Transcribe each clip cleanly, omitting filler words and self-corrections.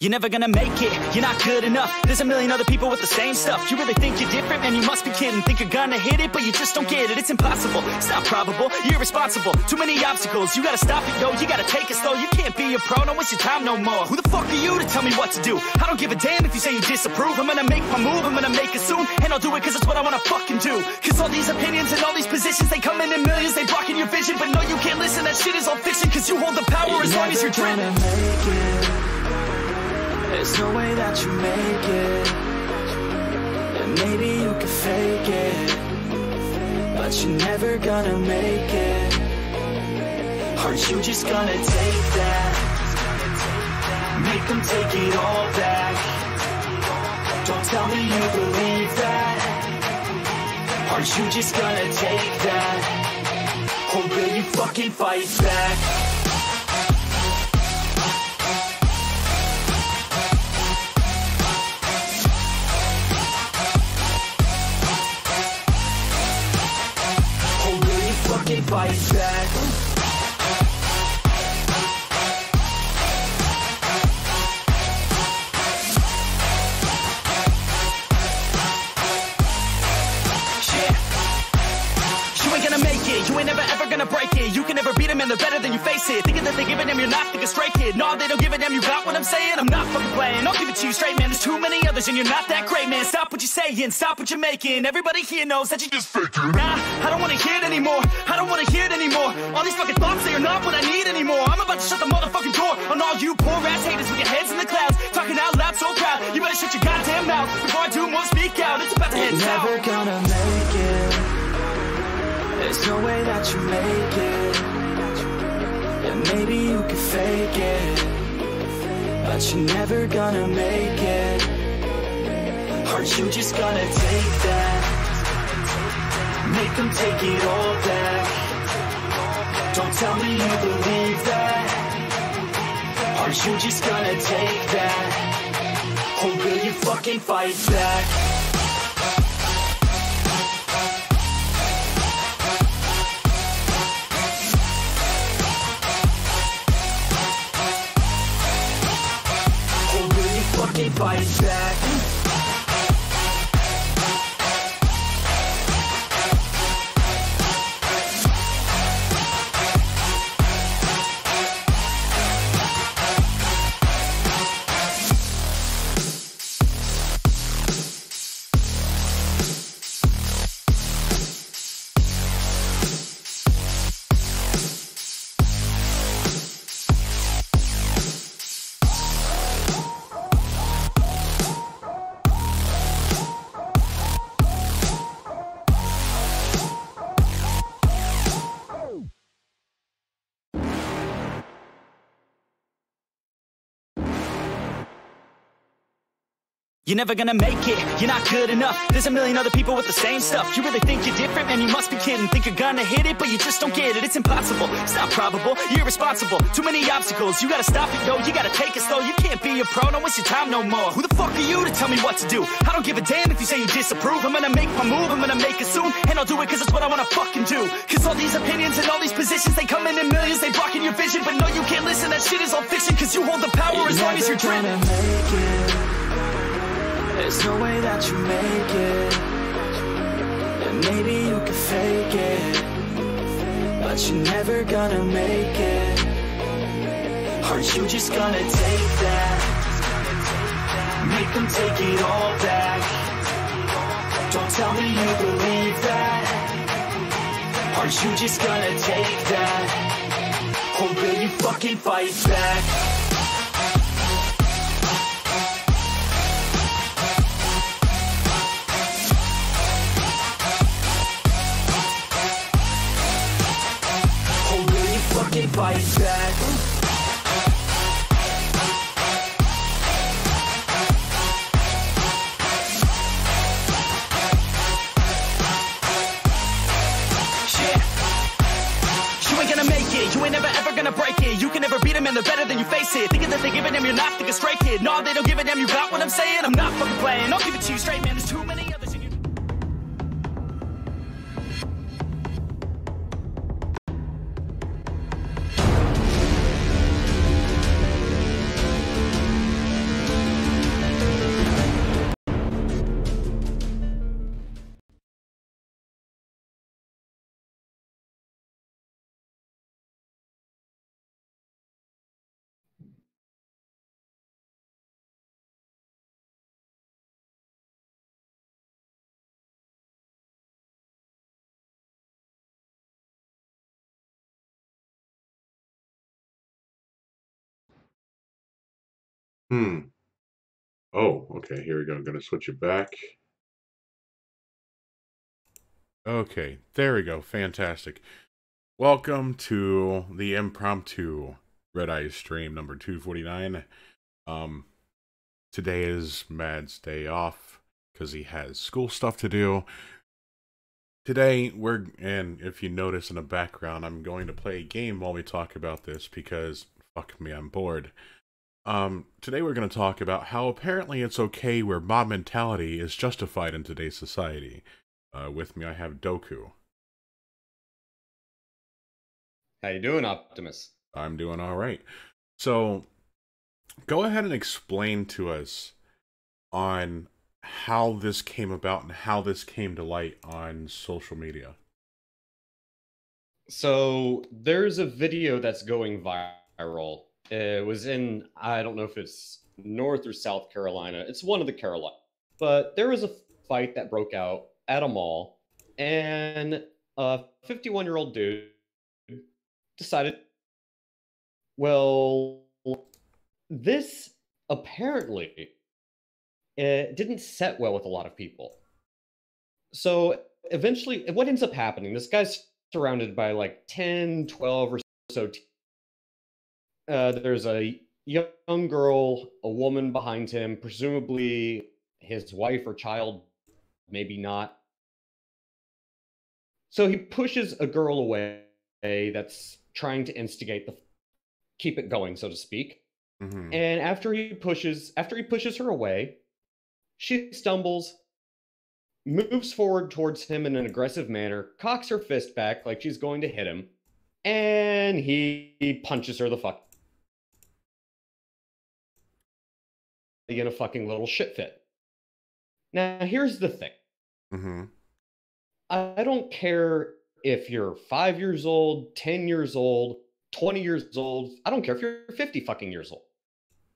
You're never gonna make it, you're not good enough. There's a million other people with the same stuff. You really think you're different? Man, you must be kidding. Think you're gonna hit it, but you just don't get it. It's impossible, it's not probable, you're irresponsible. Too many obstacles, you gotta stop it, yo. You gotta take it slow, you can't be a pro. Don't waste your time no more. Who the fuck are you to tell me what to do? I don't give a damn if you say you disapprove. I'm gonna make my move, I'm gonna make it soon. And I'll do it cause it's what I wanna fucking do. Cause all these opinions and all these positions, they come in millions, they blocking your vision. But no, you can't listen, that shit is all fiction. Cause you hold the power as long as you're dreaming. There's no way that you make it. And maybe you can fake it, but you're never gonna make it. Aren't you just gonna take that? Make them take it all back. Don't tell me you believe that. Aren't you just gonna take that? Or will you fucking fight back? Fight back. You ain't never ever gonna break it. You can never beat them and they're better than you face it. Thinking that they give a damn, you're not thinking straight, kid. No, they don't give a damn, you got what I'm saying? I'm not fucking playing, I'll give it to you straight, man. There's too many others and you're not that great, man. Stop what you're saying, stop what you're making. Everybody here knows that you just faking. Nah, I don't wanna hear it anymore, I don't wanna hear it anymore. All these fucking thoughts, they are not what I need anymore. I'm about to shut the motherfucking door on all you poor ass haters with your heads in the clouds, talking out loud so proud. You better shut your goddamn mouth before I do more speak out. It's about to head south. You're never gonna make it. There's no way that you make it. And maybe you can fake it, but you're never gonna make it. Aren't you just gonna take that? Make them take it all back. Don't tell me you believe that. Aren't you just gonna take that? Or will you fucking fight back? Fight back. You're never gonna make it, you're not good enough. There's a million other people with the same stuff. You really think you're different? Man, you must be kidding. Think you're gonna hit it, but you just don't get it. It's impossible, it's not probable, you're irresponsible. Too many obstacles, you gotta stop it, yo. You gotta take it slow, you can't be a pro. Don't waste your time no more. Who the fuck are you to tell me what to do? I don't give a damn if you say you disapprove. I'm gonna make my move, I'm gonna make it soon. And I'll do it cause it's what I wanna fucking do. Cause all these opinions and all these positions, they come in millions, they blocking your vision. But no, you can't listen, that shit is all fiction. Cause you hold the power as long as you're dreaming. There's no way that you make it. And maybe you can fake it, but you're never gonna make it. Aren't you just gonna take that? Make them take it all back. Don't tell me you believe that. Aren't you just gonna take that? Or will you fucking fight back? Fight back. You ain't gonna make it, you ain't never ever gonna break it. You can never beat them and they're better than you face it. Thinking that they give a damn, you're not thinking straight, kid. No, they don't give a damn, you got what I'm saying? I'm not fucking playing, I'll give it to you straight, man. There's too many others in you. Hmm. Oh, okay, here we go. I'm going to switch it back. Okay, there we go. Fantastic. Welcome to the impromptu Redeye stream number 249. Today is MADDS' day off because he has school stuff to do. Today, and if you notice in the background, I'm going to play a game while we talk about this because, fuck me, I'm bored. Today we're going to talk about how apparently it's okay where mob mentality is justified in today's society. With me I have Doku. How you doing, Optimus? I'm doing alright. So, go ahead and explain to us on how this came about and how this came to light on social media. So, there's a video that's going viral. It was in, I don't know if it's North or South Carolina. It's one of the Carolinas. But there was a fight that broke out at a mall, and a 51-year-old dude decided, well, this apparently it didn't set well with a lot of people. So eventually, what ends up happening, this guy's surrounded by like 10, 12 or so. There's a young girl, a woman behind him, presumably his wife or child, maybe not. So he pushes a girl away that's trying to instigate keep it going, so to speak. Mm-hmm. And after he pushes her away, she stumbles, moves forward towards him in an aggressive manner, cocks her fist back like she's going to hit him, and he punches her the fuck in a fucking little shit fit. Now, here's the thing. Mm-hmm. I don't care if you're 5 years old, 10 years old, 20 years old. I don't care if you're 50 fucking years old.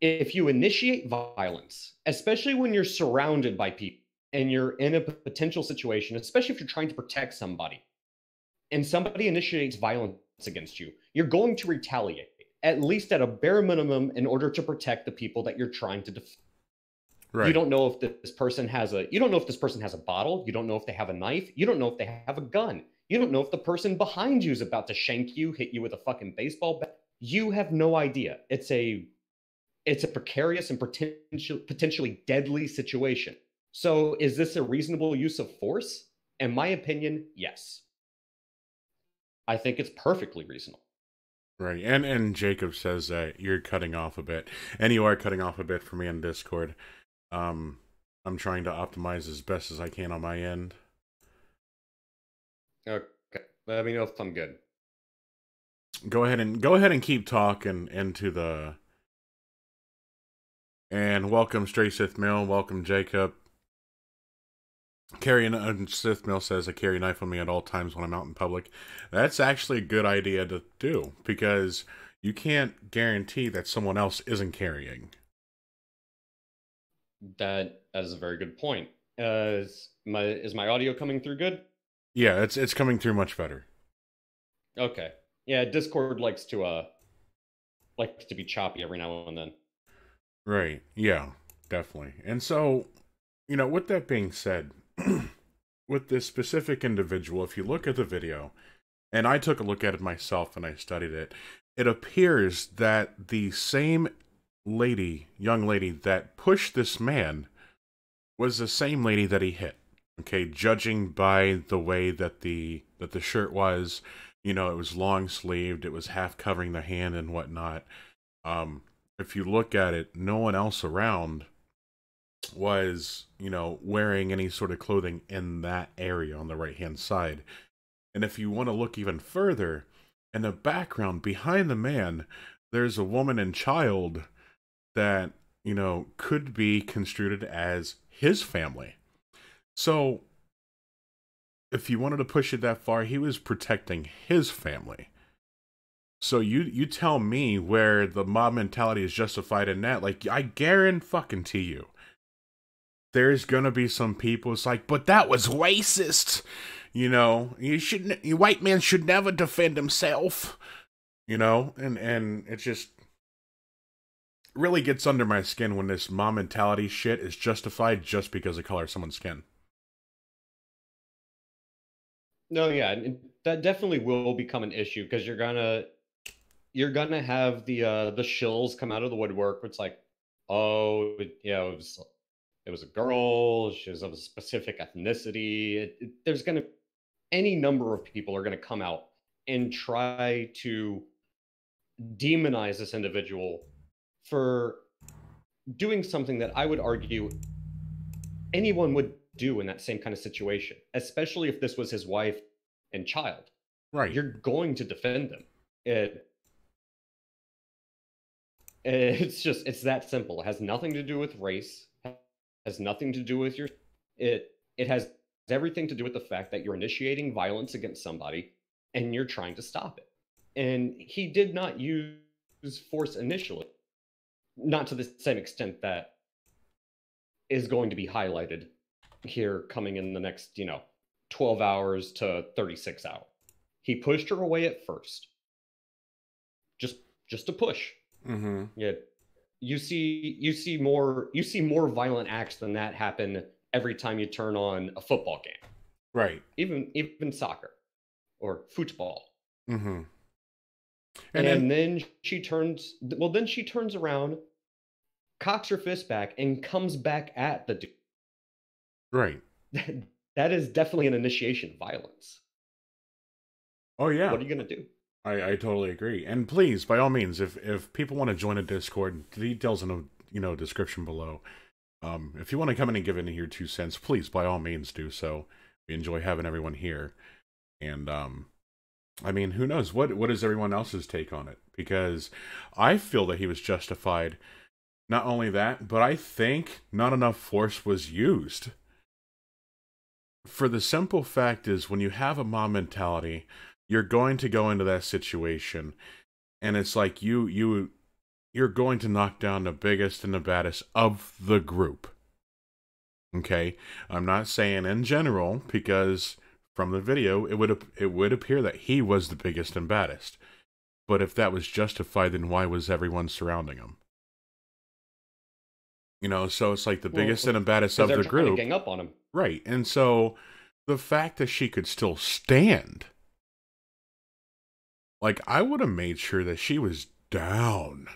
If you initiate violence, especially when you're surrounded by people and you're in a potential situation, especially if you're trying to protect somebody, and somebody initiates violence against you, you're going to retaliate, at least at a bare minimum, in order to protect the people that you're trying to defend. Right. You don't know if this person has a bottle. You don't know if they have a knife. You don't know if they have a gun. You don't know if the person behind you is about to shank you, hit you with a fucking baseball bat. You have no idea. It's a precarious and potentially deadly situation. So is this a reasonable use of force? In my opinion, yes. I think it's perfectly reasonable. Right, and Jacob says that you're cutting off a bit, and you are cutting off a bit for me on Discord. I'm trying to optimize as best as I can on my end. Okay, let me know if I'm good. Go ahead and keep talking into the. And welcome, Stray Sith Mill. Welcome, Jacob. Sith Mill says, I carry a knife on me at all times when I'm out in public. That's actually a good idea to do, because you can't guarantee that someone else isn't carrying. That is a very good point. Is my audio coming through good? Yeah, it's coming through much better. Okay. Yeah, Discord likes to be choppy every now and then. Right. Yeah, definitely. And so, with that being said, with this specific individual, if you look at the video, and I took a look at it myself and I studied it, it appears that the same young lady that pushed this man was the same lady that he hit. Okay, judging by the way that the shirt was, it was long sleeved, it was half covering the hand and whatnot. If you look at it, no one else around was, wearing any sort of clothing in that area on the right-hand side. And if you want to look even further, in the background behind the man, there's a woman and child that, could be construed as his family. So, if you wanted to push it that far, he was protecting his family. So you tell me where the mob mentality is justified in that. Like, I guarantee you, there's gonna be some people, it's like, but that was racist. White man should never defend himself. And it's just, really gets under my skin when this mom mentality shit is justified just because of color of someone's skin. No, yeah, that definitely will become an issue because you're gonna have the shills come out of the woodwork. Where it's like, oh, it was a girl. She was of a specific ethnicity. There's gonna any number of people are gonna come out and try to demonize this individual for doing something that I would argue anyone would do in that same kind of situation, especially if this was his wife and child. Right. You're going to defend them. It's that simple. It has nothing to do with race. It has nothing to do with it has everything to do with the fact that you're initiating violence against somebody and you're trying to stop it. And he did not use force initially. Not to the same extent that is going to be highlighted here coming in the next, 12 hours to 36 hours. He pushed her away at first. Just a push. Mm-hmm. Yeah. You see more violent acts than that happen every time you turn on a football game. Right. Even soccer or football. Mm-hmm. And then she turns around, cocks her fist back, and comes back at the dude. Right. That is definitely an initiation of violence. Oh, yeah. What are you going to do? I totally agree. And please, by all means, if people want to join a Discord, the details in the description below. If you want to come in and give in your 2 cents, please, by all means, do so. We enjoy having everyone here. And, I mean, who knows? What is everyone else's take on it? Because I feel that he was justified. Not only that, but I think not enough force was used. For the simple fact is, when you have a mob mentality, you're going to go into that situation, and it's like you're going to knock down the biggest and the baddest of the group. Okay? I'm not saying in general, because from the video, it would appear that he was the biggest and baddest. But if that was justified, then why was everyone surrounding him? So it's like the biggest and the baddest of the group. They're trying to gang up on him. Right. And so the fact that she could still stand, like, I would have made sure that she was down.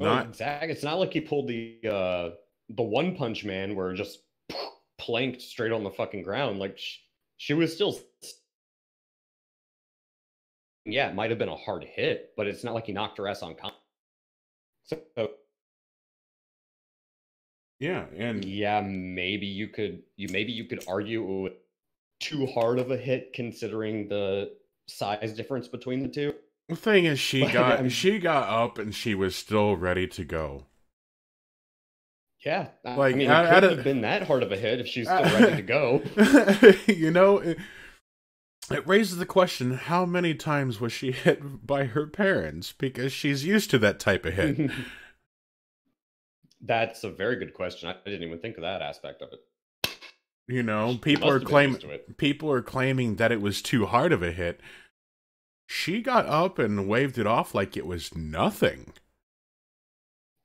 Exactly. It's not like he pulled the One Punch Man where just planked straight on the fucking ground. Like, she was still... Yeah, it might have been a hard hit, but it's not like he knocked her ass on So... Yeah, and yeah, maybe you could argue it was too hard of a hit considering the size difference between the two. The thing is, she got up and she was still ready to go. Yeah, like, I mean, it couldn't have been that hard of a hit if she's still ready to go. It raises the question: how many times was she hit by her parents? Because she's used to that type of hit. That's a very good question. I didn't even think of that aspect of it. People are claiming that it was too hard of a hit. She got up and waved it off like it was nothing.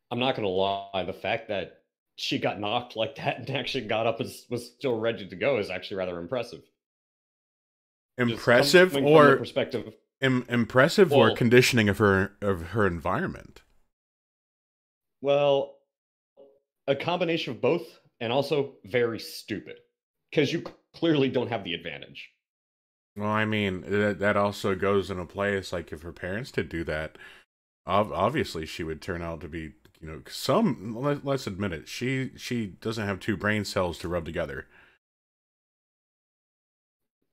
I'm not gonna lie, the fact that she got knocked like that and actually got up and was still ready to go is actually rather impressive. Impressive or perspective? Impressive or conditioning of her environment? Well, a combination of both, and also very stupid, because you clearly don't have the advantage. Well, I mean, that also goes into play. It's like, if her parents did do that, obviously she would turn out to be, let's admit it, she doesn't have 2 brain cells to rub together.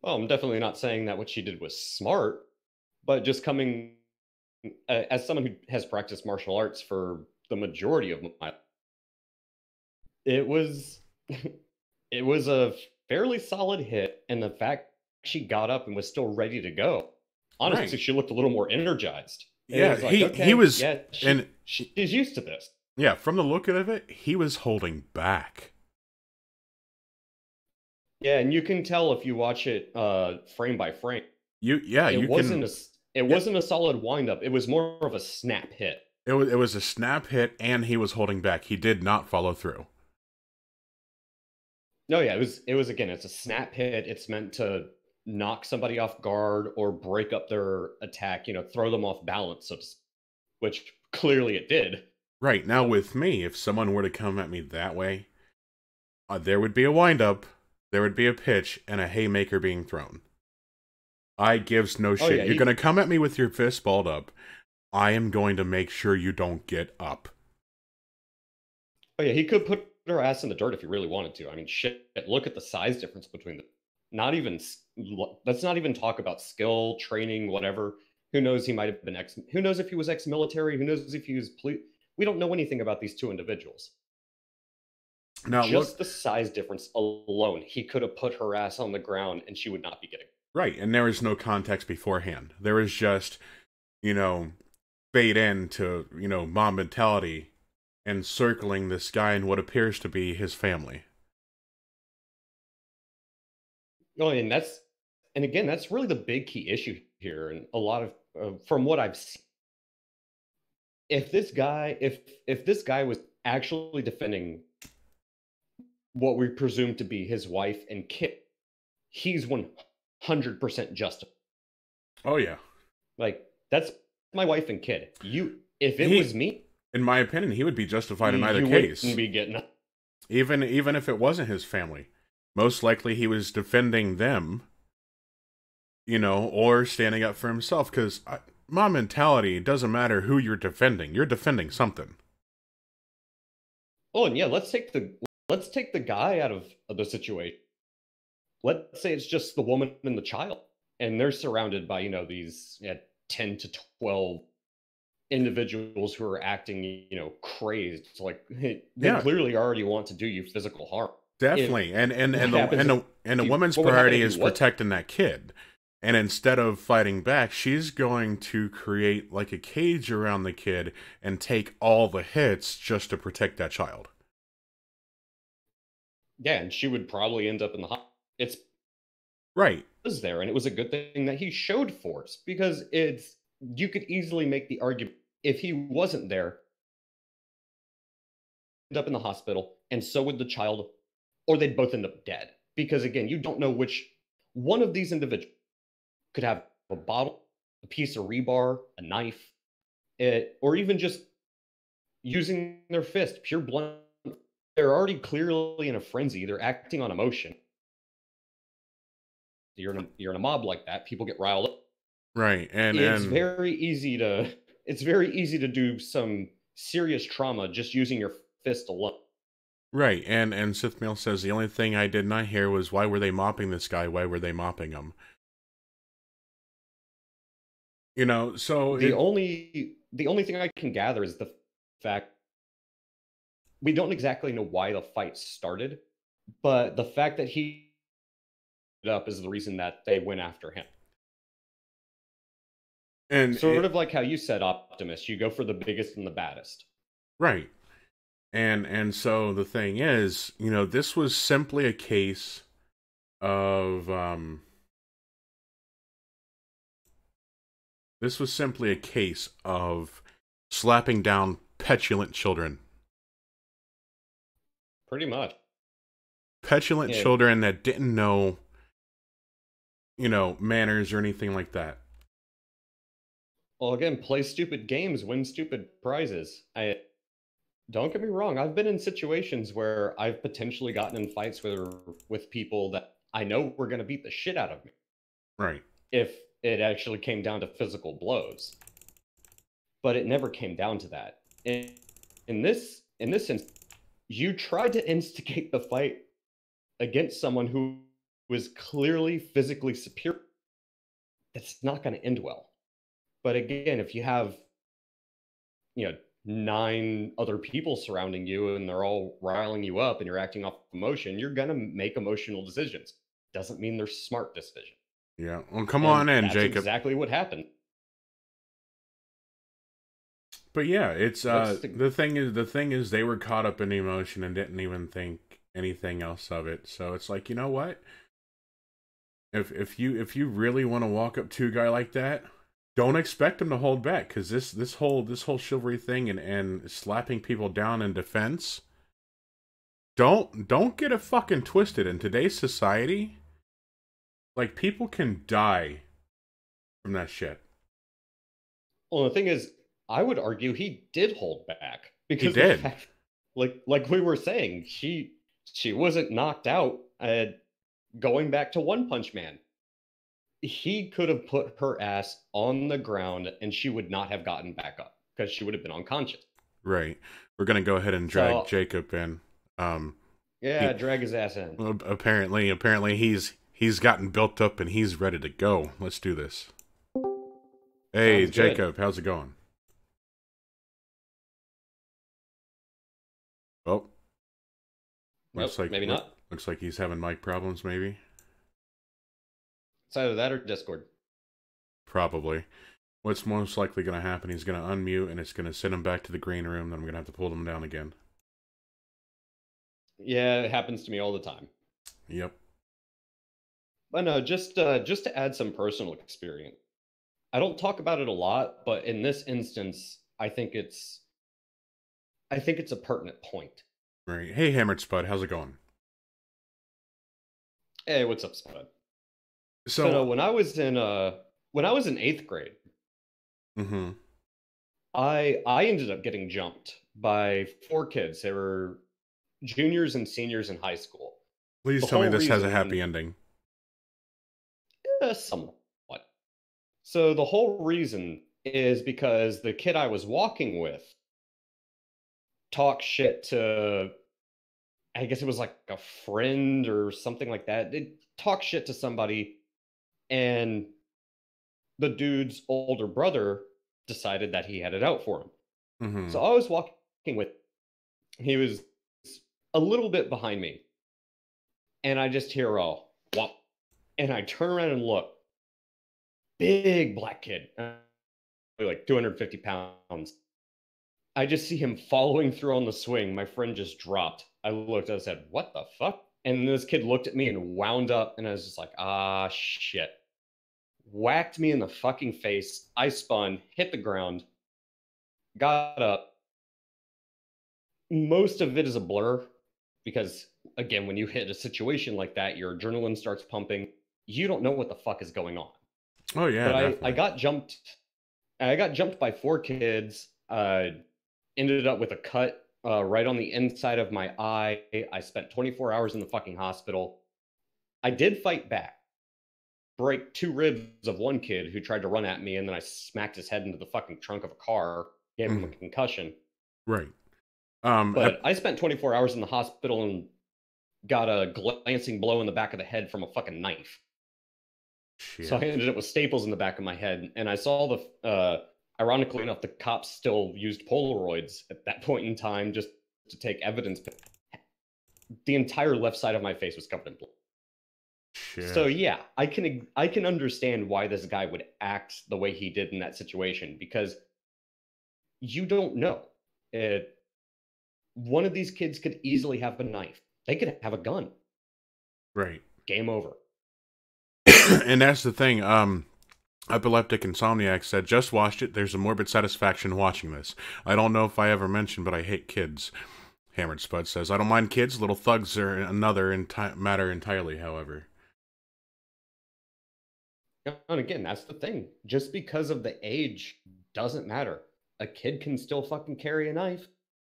Well, I'm definitely not saying that what she did was smart, but just coming as someone who has practiced martial arts for the majority of my life, it was a fairly solid hit, and the fact she got up and was still ready to go, honestly, right. She looked a little more energized. Yeah, he was, she's used to this. Yeah, from the look of it, he was holding back. Yeah, and you can tell if you watch it frame by frame. It wasn't a solid wind up. It was more of a snap hit. It was a snap hit, and he was holding back. He did not follow through. No, yeah, it was again, it's a snap hit. It's meant to knock somebody off guard or break up their attack, throw them off balance, which clearly it did. Right, now with me, if someone were to come at me that way, there would be a wind-up, there would be a pitch, and a haymaker being thrown. I gives no shit. Yeah, You're going to come at me with your fist balled up. I am going to make sure you don't get up. Oh yeah, he could put her ass in the dirt if he really wanted to. I mean, shit, look at the size difference between them. Let's not even talk about skill, training, whatever. Who knows? He might have been who knows if he was ex-military? Who knows if he was we don't know anything about these two individuals. Now, just the size difference alone, he could have put her ass on the ground and she would not be getting. Right, and there was no context beforehand. There was just, fade into, mob mentality and circling this guy in what appears to be his family. Oh, and again, that's really the big key issue here. And a lot of, from what I've seen, if this guy was actually defending what we presume to be his wife and kid, he's 100% justified. Oh yeah, like that's my wife and kid. If it was me, in my opinion, he would be justified in either case. Wouldn't be getting even if it wasn't his family, most likely he was defending them, or standing up for himself. Because mob mentality, doesn't matter who you're defending something. Oh, and yeah, let's take the guy out of the situation. Let's say it's just the woman and the child, and they're surrounded by, these 10 to 12 individuals who are acting, crazed. It's like they clearly already want to do you physical harm. Definitely. And the woman's priority is protecting that kid. And instead of fighting back, she's going to create like a cage around the kid and take all the hits just to protect that child. Yeah, and she would probably end up in the hospital. It's right. Was there, and it was a good thing that he showed force, because you could easily make the argument if he wasn't there, end up in the hospital, and so would the child, or they'd both end up dead. Because again, you don't know which one of these individuals could have a bottle, a piece of rebar, a knife, or even just using their fist, pure blunt. They're already clearly in a frenzy. They're acting on emotion. You're in a mob like that. People get riled up. Right, and it's very easy to do some serious trauma just using your fist alone. Right, and Sith Mail says the only thing I did not hear was why were they mopping this guy? Why were they mopping him? So the only thing I can gather is the fact we don't exactly know why the fight started, but the fact that he up is the reason that they went after him. And sort of like how you said, Optimus, you go for the biggest and the baddest. Right. And so the thing is, this was simply a case of slapping down petulant children. Pretty much. Petulant children that didn't know, manners or anything like that. Well, again, play stupid games, win stupid prizes. Don't get me wrong, I've been in situations where I've potentially gotten in fights with people that I know were going to beat the shit out of me. Right. If it actually came down to physical blows. But it never came down to that. In this instance, you tried to instigate the fight against someone who was clearly physically superior. It's not going to end well. But again, if you have, 9 other people surrounding you and they're all riling you up and you're acting off emotion, you're going to make emotional decisions. Doesn't mean they're smart decisions. Yeah. Well, come on in, Jacob. That's exactly what happened. But yeah, it's the thing is they were caught up in emotion and didn't even think anything else of it. So it's like, you know what? If you really want to walk up to a guy like that, don't expect him to hold back, because this whole chivalry thing and slapping people down in defense. Don't get it fucking twisted. In today's society, like, people can die from that shit. Well, the thing is, I would argue he did hold back because He did. the fact, like we were saying, she wasn't knocked out. Going back to One Punch Man, he could have put her ass on the ground and she would not have gotten back up because she would have been unconscious. Right. We're gonna go ahead and drag Jacob in. Drag his ass in. Apparently he's gotten built up and he's ready to go. Let's do this. Hey, Sounds Jacob, good. how's it going? Oh, looks like maybe not. Looks like he's having mic problems. Maybe. It's either that or Discord. Probably. What's most likely going to happen? He's going to unmute and it's going to send him back to the green room. Then I'm going to have to pull him down again. Yeah, it happens to me all the time. Yep. But no, just to add some personal experience. I don't talk about it a lot, but in this instance, I think it's a pertinent point. Right. Hey, Hammered Spud, how's it going? Hey, what's up, Spud? So when I was in 8th grade, mm-hmm. I ended up getting jumped by 4 kids. They were juniors and seniors in high school. Please tell me this has a happy ending. Somewhat. So the whole reason is because the kid I was walking with talked shit to, I guess it was like a friend or something like that. They talked shit to somebody, and the dude's older brother decided that he had it out for him. Mm-hmm. So I was walking with, he was a little bit behind me, and I just hear a whop, and I turn around and look. Big black kid, like 250 pounds. I just see him following through on the swing. My friend just dropped. I looked, I said, what the fuck? And this kid looked at me and wound up, and I was just like, ah, shit. Whacked me in the fucking face. I spun, hit the ground, got up. Most of it is a blur because, again, when you hit a situation like that, your adrenaline starts pumping. You don't know what the fuck is going on. Oh yeah, but I got jumped. I got jumped by 4 kids. Ended up with a cut right on the inside of my eye. I spent 24 hours in the fucking hospital. I did fight back. Break 2 ribs of one kid who tried to run at me, and then I smacked his head into the fucking trunk of a car, gave him a concussion. Right. But I spent 24 hours in the hospital and got a glancing blow in the back of the head from a fucking knife. Shit. So I ended up with staples in the back of my head, and I saw ironically enough, the cops still used Polaroids at that point in time just to take evidence. The entire left side of my face was covered in blood. Shit. So yeah, I can understand why this guy would act the way he did in that situation, because you don't know. One of these kids could easily have a knife. They could have a gun. Right. Game over. And that's the thing. Epileptic Insomniac said, just watched it. There's a morbid satisfaction watching this. I don't know if I ever mentioned, but I hate kids. Hammered Spud says, I don't mind kids. Little thugs are another matter entirely, however. And again, that's the thing. Just because of the age doesn't matter. A kid can still fucking carry a knife.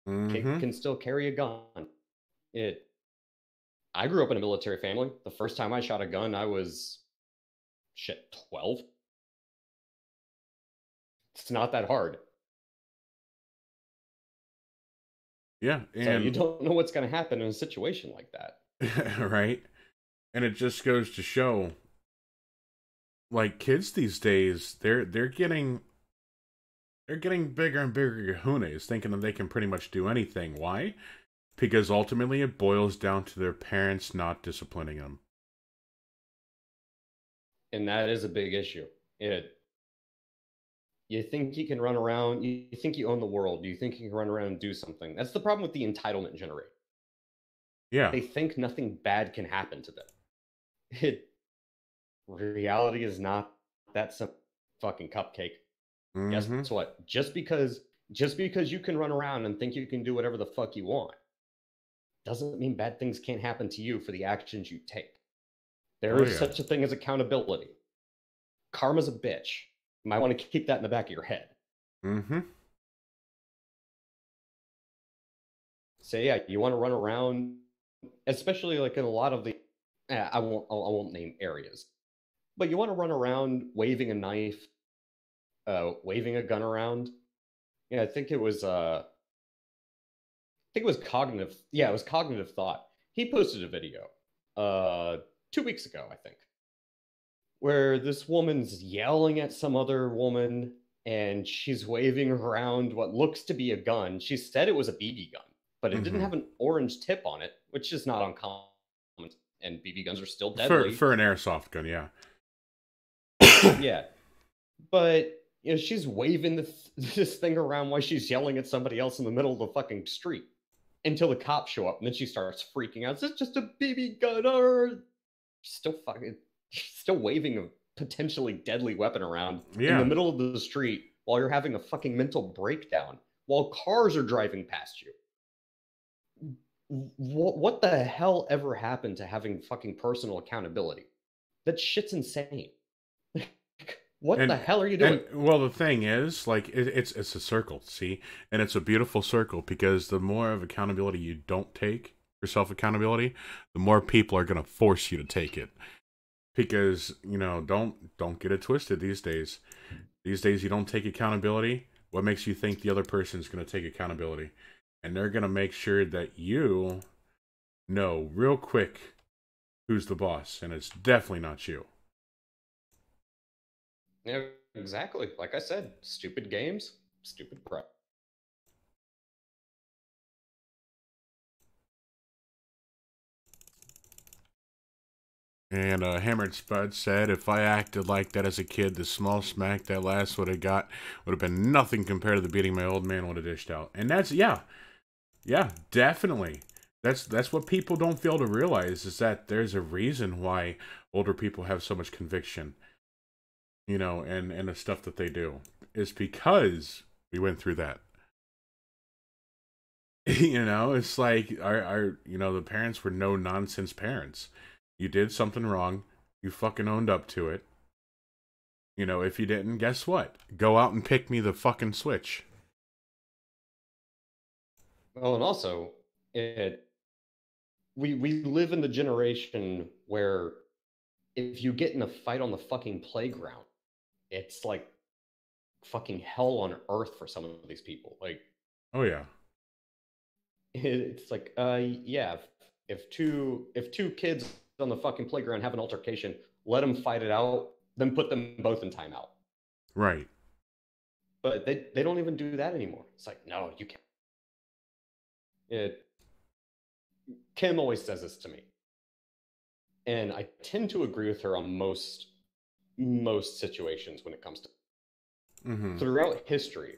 Mm-hmm. Kid can still carry a gun. I grew up in a military family. The first time I shot a gun, I was 12. It's not that hard. Yeah, and so you don't know what's going to happen in a situation like that. Right? And it just goes to show, like, kids these days, they're getting bigger and bigger kahunas, thinking that they can pretty much do anything. Why? Because ultimately it boils down to their parents not disciplining them. And that is a big issue. You think you can run around, you think you own the world, you think you can run around and do something. That's the problem with the entitlement generation. Yeah. They think nothing bad can happen to them. Reality is not that simple. fucking cupcake. Mm-hmm. Guess what? Just because you can run around and think you can do whatever the fuck you want, doesn't mean bad things can't happen to you for the actions you take. There is such a thing as accountability. Karma's a bitch. You might want to keep that in the back of your head. Mm-hmm. So yeah, you want to run around, especially like in a lot of the, I won't name areas, but you want to run around waving a knife, waving a gun around. Yeah, I think it was cognitive. Yeah, it was Cognitive Thought. He posted a video 2 weeks ago, I think, where this woman's yelling at some other woman and she's waving around what looks to be a gun. She said it was a BB gun, but it didn't have an orange tip on it, which is not uncommon. And BB guns are still deadly. For an airsoft gun, yeah. Yeah. But, you know, she's waving this thing around while she's yelling at somebody else in the middle of the fucking street until the cops show up, and then she starts freaking out. It's just a BB gun, or still waving a potentially deadly weapon around in the middle of the street while you're having a fucking mental breakdown while cars are driving past you. What the hell ever happened to having fucking personal accountability? That shit's insane. What the hell are you doing? Well, the thing is, like, it's a circle, see? And it's a beautiful circle, because the more of accountability you don't take for self-accountability, the more people are going to force you to take it. Because, you know, don't get it twisted these days. These days, you don't take accountability. What makes you think the other person's going to take accountability? And they're going to make sure that you know real quick who's the boss, and it's definitely not you. Yeah, exactly. Like I said, stupid games, stupid prep. And Hammered Spud said, if I acted like that as a kid, the small smack that last would have got would have been nothing compared to the beating my old man would have dished out. And that's, yeah, definitely. That's what people don't fail to realize, is that there's a reason why older people have so much conviction, you know, and the stuff that they do. It's because we went through that. You know, it's like our you know, the parents were no nonsense parents. You did something wrong, you fucking owned up to it. You know, if you didn't, guess what? Go out and pick me the fucking Switch. Well, and also, we live in the generation where if you get in a fight on the fucking playground, it's like fucking hell on earth for some of these people. Like, oh yeah, it's like, yeah, if two kids on the fucking playground have an altercation, let them fight it out, then put them both in timeout. Right. But they don't even do that anymore. It's like, no, you can't. Kim always says this to me, and I tend to agree with her on most situations when it comes to throughout history,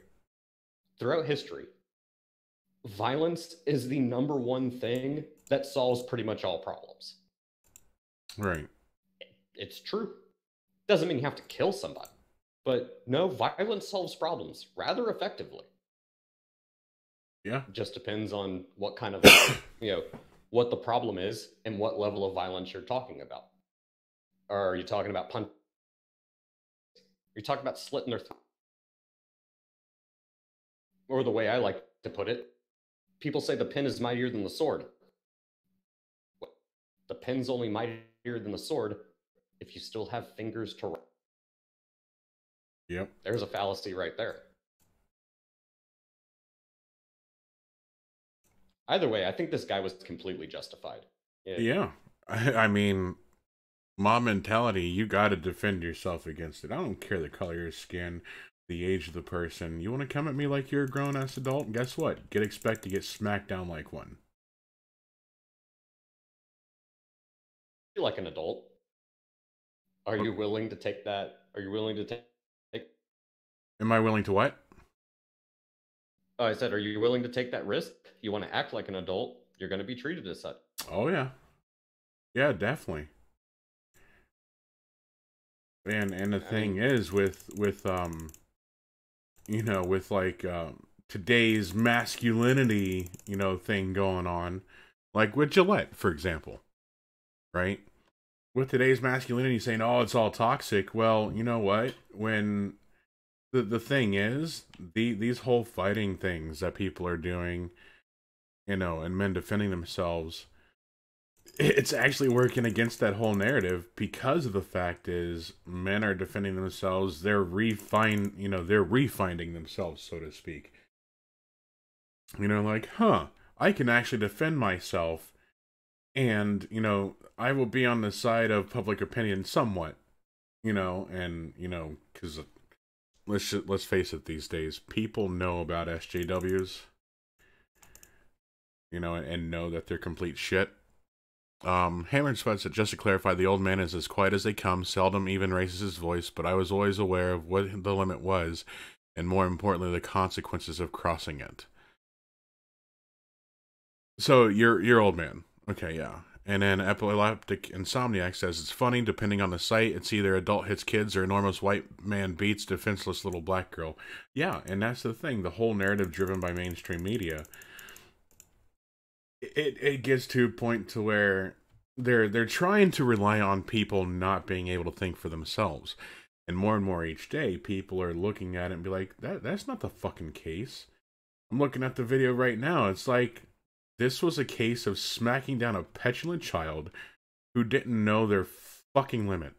violence is the #1 thing that solves pretty much all problems. Right. It's true. Doesn't mean you have to kill somebody, but no, violence solves problems rather effectively. Yeah. It just depends on what kind of, you know, what the problem is and what level of violence you're talking about. Are you talking about punch? You're talking about slitting their throat. Or the way I like to put it, people say the pen is mightier than the sword. The pen's only mightier than the sword if you still have fingers to write. Yep. There's a fallacy right there. Either way, I think this guy was completely justified. Yeah. I mean, mob mentality, you got to defend yourself against it. I don't care the color of your skin, the age of the person. You want to come at me like you're a grown-ass adult? Guess what? Expect to get smacked down like one. You're like an adult. Are you willing to take that? Are you willing to take... Am I willing to what? I said, are you willing to take that risk? You want to act like an adult, you're going to be treated as such. Oh, yeah. Yeah, definitely. And the thing is with you know, with like today's masculinity, you know, thing going on, like with Gillette, for example, right? With today's masculinity saying, "Oh, it's all toxic." Well, you know what? When the thing is, these whole fighting things that people are doing, you know, and men defending themselves, it's actually working against that whole narrative, because of the fact is men are defending themselves. They're they're refinding themselves, so to speak. You know, like, I can actually defend myself, and, you know, I will be on the side of public opinion somewhat, you know, and, you know, because let's face it, these days, people know about SJWs, you know, and know that they're complete shit. Hammer and Spud said, just to clarify, the old man is as quiet as they come, seldom even raises his voice, but I was always aware of what the limit was, and more importantly, the consequences of crossing it. So, you're old man. Okay, yeah. And then Epileptic Insomniac says, it's funny, depending on the site, it's either adult hits kids or enormous white man beats defenseless little black girl. Yeah, and that's the thing, the whole narrative driven by mainstream media, it gets to a point to where they're trying to rely on people not being able to think for themselves. And more each day, people are looking at it and be like, that's not the fucking case. I'm looking at the video right now, it's like, this was a case of smacking down a petulant child who didn't know their fucking limit.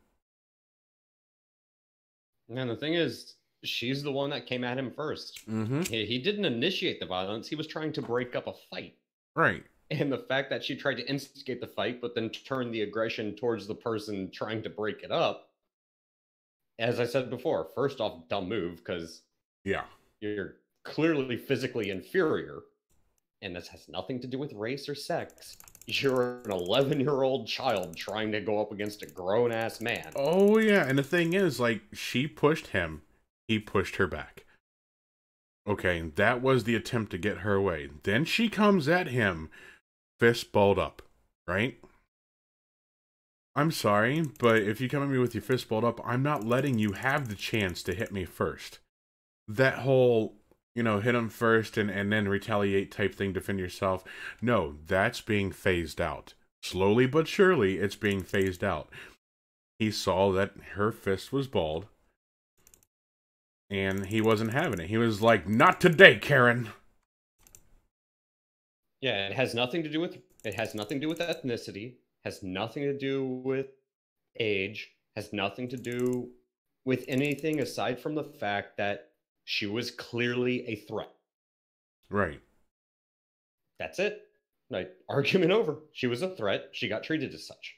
And the thing is, she's the one that came at him first. Mm-hmm. He didn't initiate the violence. He was trying to break up a fight. Right. And the fact that she tried to instigate the fight, but then turn the aggression towards the person trying to break it up, as I said before, first off, dumb move, because you're clearly physically inferior. And this has nothing to do with race or sex. You're an 11-year-old child trying to go up against a grown-ass man. Oh, yeah. And the thing is, like, she pushed him. He pushed her back. Okay, that was the attempt to get her way. Then she comes at him, fist balled up, right? I'm sorry, but if you come at me with your fist balled up, I'm not letting you have the chance to hit me first. That whole, you know, hit him first and then retaliate type thing, defend yourself. No, that's being phased out. Slowly but surely, it's being phased out. He saw that her fist was balled, and he wasn't having it. He was like, not today, Karen. Yeah, it has nothing to do with ethnicity, has nothing to do with age, has nothing to do with anything aside from the fact that she was clearly a threat. Right. That's it. Like, argument over. She was a threat. She got treated as such.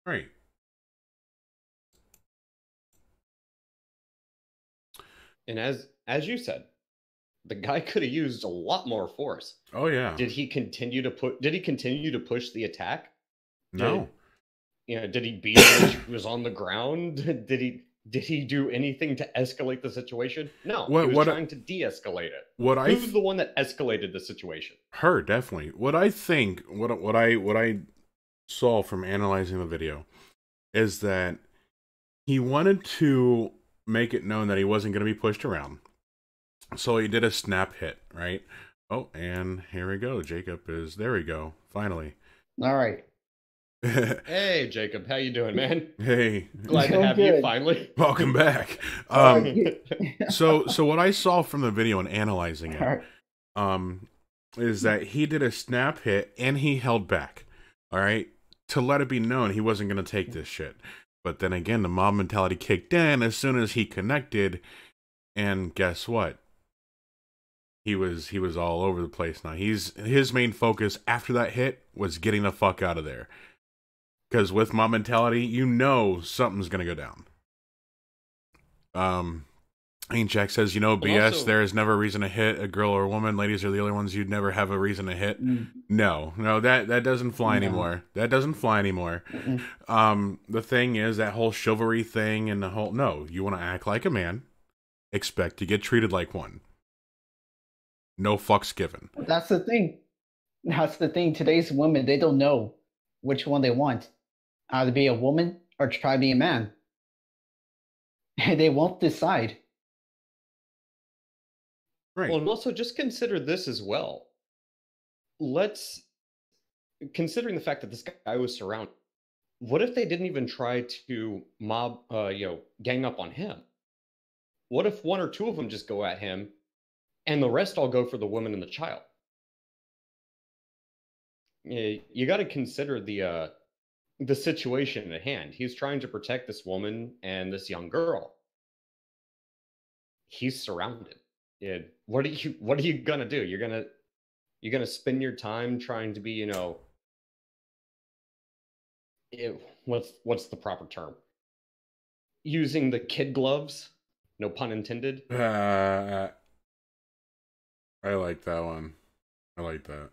Right. And as you said, the guy could have used a lot more force. Oh yeah. Did he continue to push the attack? No. Did he beat her when she was on the ground? Did he do anything to escalate the situation? No, he was trying to de-escalate it. Who's the one that escalated the situation? Her, definitely. What I saw from analyzing the video is that he wanted to make it known that he wasn't going to be pushed around. So he did a snap hit, right? Oh, and here we go. There we go. Finally. All right. Hey, Jacob, how you doing, man? Hey, glad to have you finally. Welcome back. So what I saw from the video and analyzing it, is that he did a snap hit and he held back, all right, to let it be known he wasn't going to take this shit. But then again, the mob mentality kicked in as soon as he connected, and guess what? He was all over the place now. His main focus after that hit was getting the fuck out of there. Because with mob mentality, you know something's going to go down. Ain't Jack says, BS, also, there is never a reason to hit a girl or a woman. Ladies are the only ones you'd never have a reason to hit. No, that doesn't fly anymore. That doesn't fly anymore. The thing is, that whole chivalry thing and the whole... No, you want to act like a man. Expect to get treated like one. No fucks given. That's the thing. Today's women, they don't know which one they want. Either be a woman or try to be a man. They won't decide. Right. Well, and also just consider this as well. Considering the fact that this guy was surrounded, what if they didn't even try to gang up on him? What if one or two of them just go at him and the rest all go for the woman and the child? You got to consider the situation at hand. He's trying to protect this woman and this young girl. He's surrounded. What are you gonna do? You're gonna spend your time trying to be, what's the proper term? Using the kid gloves, no pun intended. I like that one. I like that.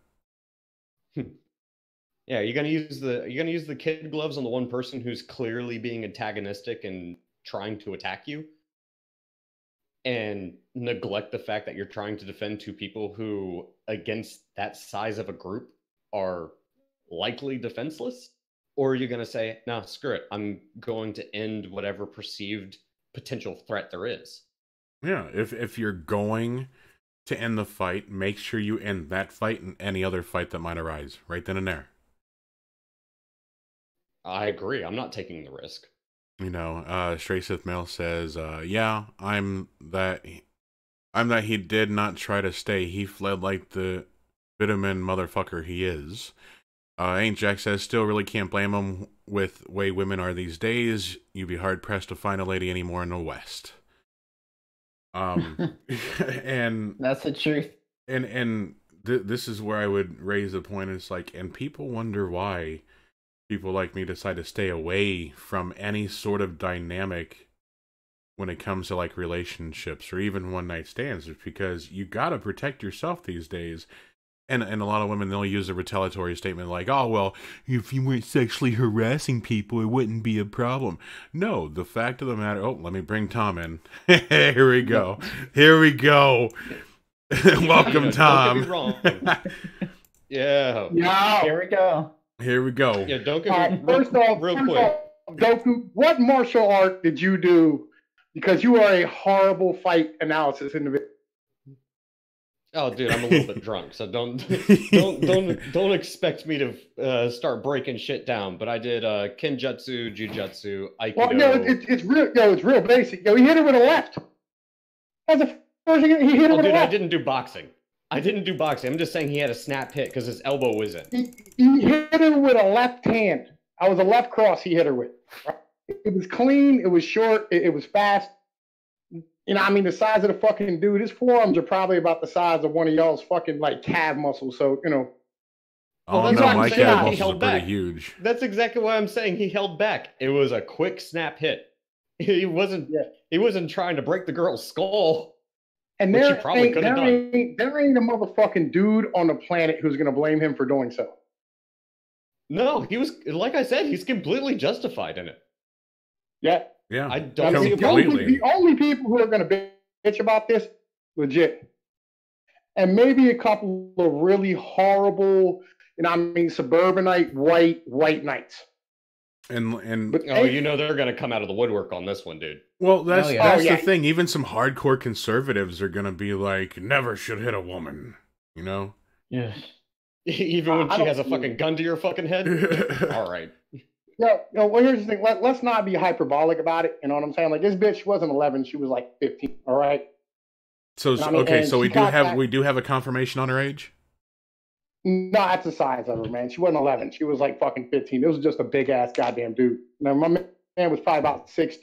Yeah, you're gonna use the kid gloves on the one person who's clearly being antagonistic and trying to attack you, and neglect the fact that you're trying to defend two people who, against that size of a group, are likely defenseless? Or are you going to say, no, screw it, I'm going to end whatever perceived potential threat there is? Yeah, if you're going to end the fight, make sure you end that fight and any other fight that might arise right then and there. I agree. I'm not taking the risk. Stray Sith Male says, yeah, I'm that he did not try to stay. He fled like the vitamin motherfucker he is. Ain't Jack says, still really can't blame him with way women are these days. You'd be hard pressed to find a lady anymore in the West. And That's the truth. And this is where I would raise the point. It's like, and people wonder why people like me decide to stay away from any sort of dynamic when it comes to like relationships or even one night stands. It's because you gotta protect yourself these days. And a lot of women, they'll use a retaliatory statement like, oh, well, if you weren't sexually harassing people, it wouldn't be a problem. No, the fact of the matter... Oh, let me bring Tom in. Here we go. Here we go. Welcome, Tom. Don't get me wrong. Yeah. No. Here we go. Here we go. Yeah, don't get me First off, Goku, what martial art did you do? Because you are a horrible fight analysis individual. Oh, dude, I'm a little bit drunk, so don't expect me to start breaking shit down. But I did Kenjutsu, Jujutsu, Aikido. Well, no, it's real. Yo, it's real basic. Yo, he hit her with a left. That's the first thing he hit her with a left. I didn't do boxing. I'm just saying he had a snap hit because his elbow was in. He hit her with a left hand. I was a left cross. He hit her with. It was clean. It was short. It was fast. The size of the fucking dude, his forearms are probably about the size of one of y'all's fucking, like, calf muscles, so, Oh, no, my calf muscles are pretty huge. That's exactly why I'm saying he held back. It was a quick snap hit. He wasn't trying to break the girl's skull. And there ain't a motherfucking dude on the planet who's going to blame him for doing so. No, he was, like I said, he's completely justified in it. Yeah. Yeah, I don't see the only people who are going to bitch about this, legit, and maybe a couple of really horrible, suburbanite white knights. And but they're going to come out of the woodwork on this one, dude. Well, that's the thing. Even some hardcore conservatives are going to be like, never should hit a woman. Yeah. Even when she has a fucking gun to your fucking head. All right. Well, here's the thing. Let's not be hyperbolic about it. You know what I'm saying? Like, this bitch wasn't 11; she was like 15. All right. So we do have a confirmation on her age. No, that's the size of her, man. She wasn't 11; she was like fucking 15. It was just a big ass goddamn dude. Now, my man was probably about 6'3",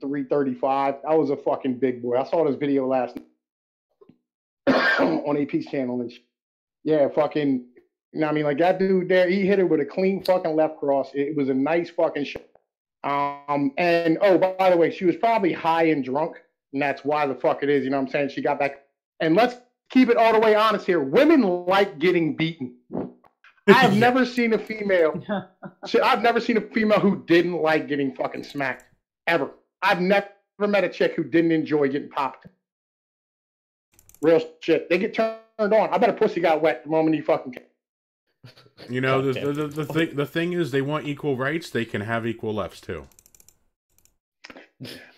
335. I was a fucking big boy. I saw this video last night on AP's channel, and fucking. Like that dude there, he hit her with a clean fucking left cross. It was a nice fucking shot. And by the way, she was probably high and drunk, and that's why the fuck it is. You know what I'm saying? She got back. And let's keep it all the way honest here. Women like getting beaten. I've never seen a female. I've never seen a female who didn't like getting fucking smacked ever. I've never met a chick who didn't enjoy getting popped. Real shit. They get turned on. I bet a pussy got wet the moment he fucking. The thing is, they want equal rights. They can have equal lefts too.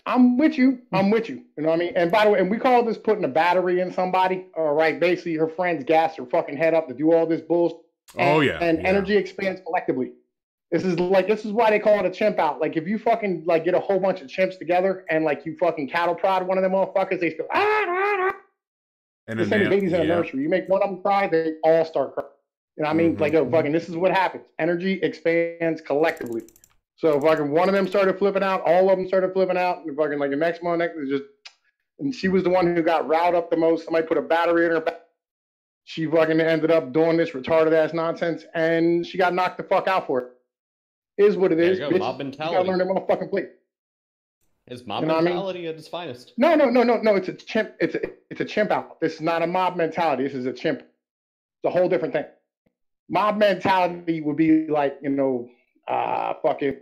I'm with you. I'm with you. You know what I mean? And by the way, and we call this putting a battery in somebody. All right. Basically, her friends gas her fucking head up to do all this bullshit. And energy expands collectively. This is why they call it a chimp out. Like if you fucking like get a whole bunch of chimps together and like you fucking cattle prod one of them motherfuckers, they still and then send babies in a nursery. You make one of them cry, they all start crying. You know what I mean? Like, yo, fucking, this is what happens. Energy expands collectively. So fucking one of them started flipping out, all of them started flipping out, and fucking like the next one, and she was the one who got riled up the most. Somebody put a battery in her back. She fucking ended up doing this retarded ass nonsense, and she got knocked the fuck out for it. Is what it is. Mob mentality. You gotta learn their motherfucking plate. It's mob mentality at its finest. No. It's a chimp. It's a chimp out. This is not a mob mentality. This is a chimp. It's a whole different thing. Mob mentality would be like, fucking,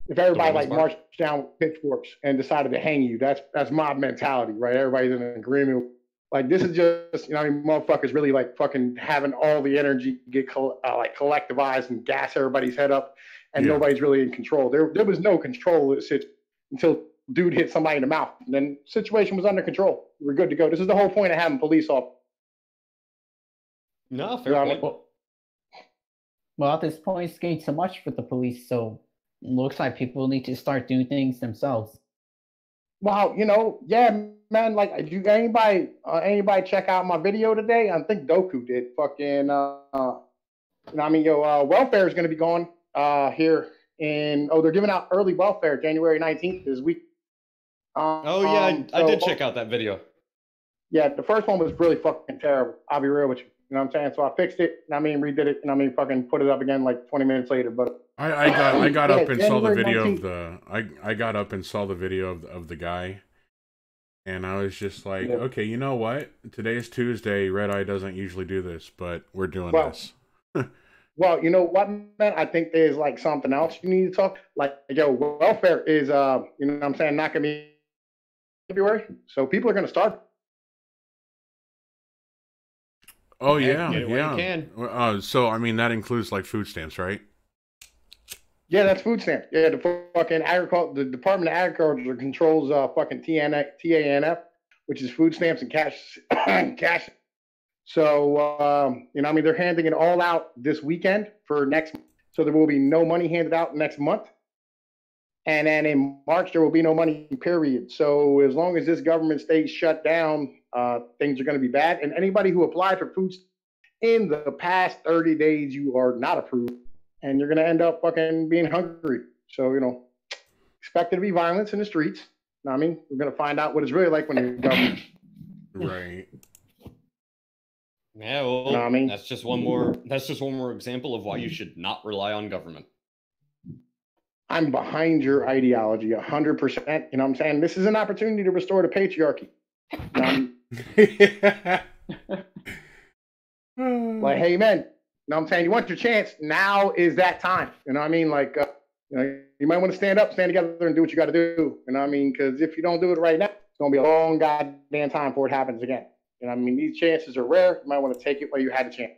if everybody like marched down with pitchforks and decided to hang you, that's mob mentality, right? Everybody's in an agreement. Like this is just, motherfuckers really like fucking having all the energy get like collectivized and gas everybody's head up, and nobody's really in control. There was no control of this until dude hit somebody in the mouth, and then the situation was under control. We're good to go. This is the whole point of having police officers. No, fair point. Well, at this point, it's getting too much for the police, so it looks like people need to start doing things themselves. Well, man, like, did anybody check out my video today? I think Doku did. Fucking, welfare is going to be gone here they're giving out early welfare January 19th this week. I did check out that video. Yeah, the first one was really fucking terrible. I'll be real with you. You know what I'm saying? So I fixed it, redid it, fucking put it up again like 20 minutes later. But I got up and saw the video of I got up and saw the video of the guy, and I was just like, okay, you know what? Today is Tuesday. Redeye doesn't usually do this, but we're doing this. Well, you know what, man? I think there's like something else you need to talk. Like, welfare is not gonna be February, so people are gonna start. Oh yeah. So that includes like food stamps, right? Yeah, that's food stamps. Yeah, the fucking the Department of Agriculture controls fucking TANF, which is food stamps and cash. So they're handing it all out this weekend for next. So there will be no money handed out next month, and then in March there will be no money. Period. So as long as this government stays shut down, things are going to be bad. And anybody who applied for food in the past 30 days, you are not approved, and you're going to end up fucking being hungry. So expect there to be violence in the streets. We're going to find out what it's really like when the government. Right. Yeah, well, that's just one more example of why you should not rely on government. I'm behind your ideology 100%. You know what I'm saying? This is an opportunity to restore the patriarchy. Like, hey, man, you know what I'm saying? You want your chance. Now is that time. You know what I mean? Like, you might want to stand together and do what you got to do. You know what I mean? Because if you don't do it right now, it's going to be a long goddamn time before it happens again. You know what I mean? These chances are rare. You might want to take it while you had a chance.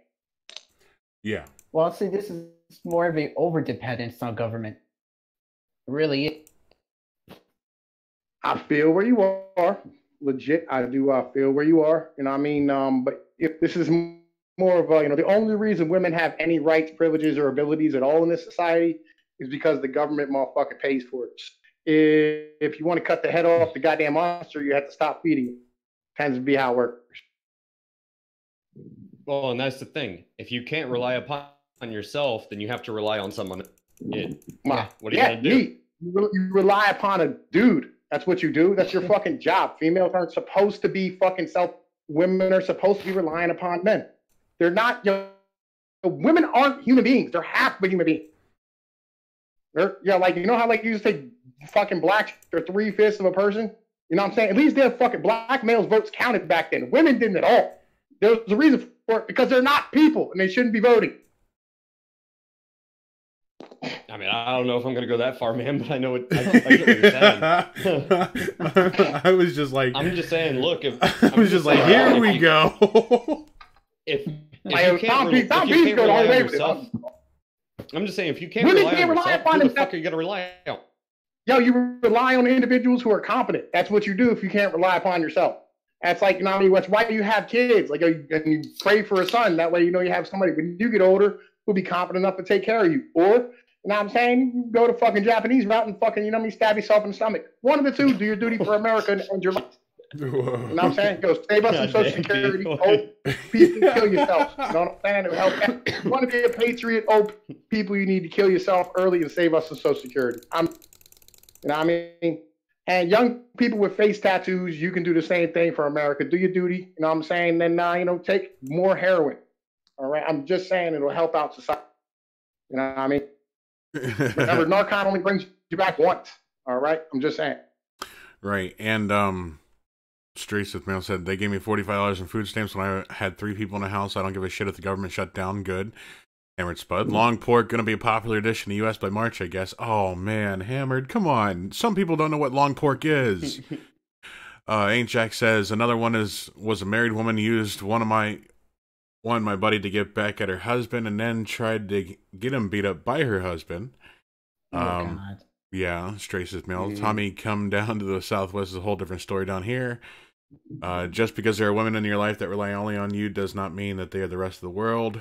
Yeah. Well, see, this is more of an over-dependence on government. Really. I feel where you are. Legit, I do feel where you are. You know what I mean? But if this is more of a, the only reason women have any rights, privileges, or abilities at all in this society is because the government motherfucker pays for it. If you want to cut the head off the goddamn monster, you have to stop feeding it. Tends to be how it works. Well, and that's the thing. If you can't rely upon yourself, then you have to rely on someone. What are you gonna do? You rely upon a dude. That's what you do. That's your fucking job. Females aren't supposed to be fucking women are supposed to be relying upon men. They're not. Women aren't human beings. They're half of a human being. How like you just take fucking blacks. They're 3/5 of a person. You know what I'm saying? At least their fucking black males' votes counted back then. Women didn't at all. There's a reason for it, because they're not people and they shouldn't be voting. I don't know if I'm going to go that far, man, but I know what I get what you're saying. I was just like, I'm just saying, look, here we go. If you can't rely on yourself, I'm just saying, if you can't rely on yourself, who the fuck are you going to rely on? Yo, you rely on individuals who are competent. That's what you do if you can't rely upon yourself. That's like, you know, I mean, that's why you have kids. Like, and you pray for a son. That way, you know, you have somebody when you get older who'll be competent enough to take care of you. Or, you know what I'm saying? You go to fucking Japanese route and fucking, you know what I mean, stab yourself in the stomach. One of the two, do your duty for America and end your life. You know what I'm saying? Go save us some Social Security. Old people, kill yourself. You know what I'm saying? It'll help. If you want to be a patriot, old people, you need to kill yourself early and save us some Social Security. You know what I mean? And young people with face tattoos, you can do the same thing for America. Do your duty. You know what I'm saying? Then, you know, take more heroin. All right? I'm just saying it'll help out society. You know what I mean? Remember, Narcon only brings you back once. All right? I'm just saying. Right. And, Streets with Mail said, they gave me $45 in food stamps when I had 3 people in the house. I don't give a shit if the government shut down. Good. Hammered Spud. Long pork going to be a popular dish in the U.S. by March, I guess. Oh, man. Hammered. Come on. Some people don't know what long pork is. Ain't Jack says, another one was a married woman used my buddy to get back at her husband and then tried to get him beat up by her husband. God. Yeah, Strace's Mail. Tommy come down to the Southwest is a whole different story down here. Just because there are women in your life that rely only on you does not mean that they are the rest of the world.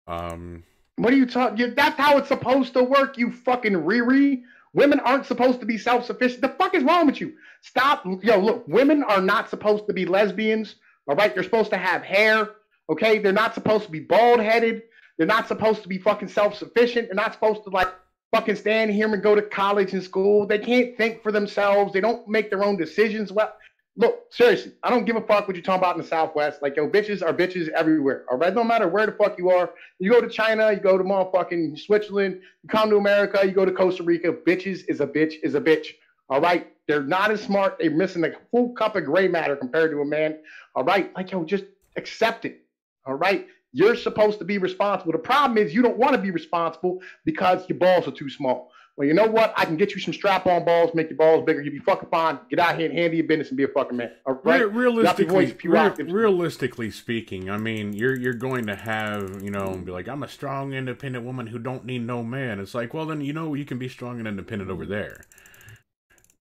What are you talking? That's how it's supposed to work, you fucking Riri. Women aren't supposed to be self-sufficient. The fuck is wrong with you? Stop. Yo, look, women are not supposed to be lesbians. All right? They're supposed to have hair. Okay? They're not supposed to be bald-headed. They're not supposed to be fucking self-sufficient. They're not supposed to, like, fucking stand here and go to college and school. They can't think for themselves. They don't make their own decisions. Well, look, seriously, I don't give a fuck what you're talking about in the Southwest. Like, yo, bitches are bitches everywhere. All right? No matter where the fuck you are. You go to China, you go to motherfucking Switzerland, you come to America, you go to Costa Rica. Bitches is a bitch is a bitch. All right? They're not as smart. They're missing a full cup of gray matter compared to a man. All right? Like, yo, just accept it. All right? You're supposed to be responsible. The problem is you don't want to be responsible because your balls are too small. Well, you know what? I can get you some strap-on balls, make your balls bigger. You'll be fucking fine. Get out here and handle your business and be a fucking man. All right? Realistically speaking, I mean, you're going to have, you know, be like, I'm a strong, independent woman who don't need no man. It's like, well, then, you know, you can be strong and independent over there.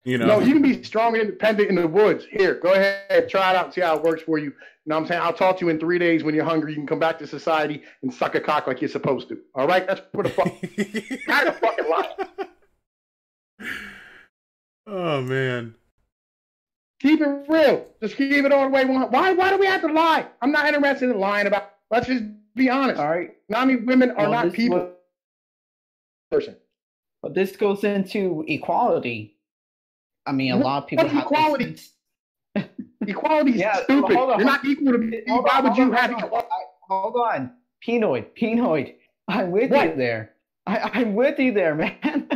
You know? No, you can be strong and independent in the woods. Here, go ahead, try it out and see how it works for you. You know what I'm saying? I'll talk to you in 3 days when you're hungry. You can come back to society and suck a cock like you're supposed to. All right? That's what the fuck. Kind of fucking lie. Oh, man. Keep it real. Just keep it all the way. Why do we have to lie? I'm not interested in lying about. Let's just be honest. All right. Not many women are not people. But this goes into equality. I mean, a lot of people have equality. Equality is stupid. You're not equal to me. Why would you have equality? Hold on. Pinoid. I'm with you there. I'm with you there, man.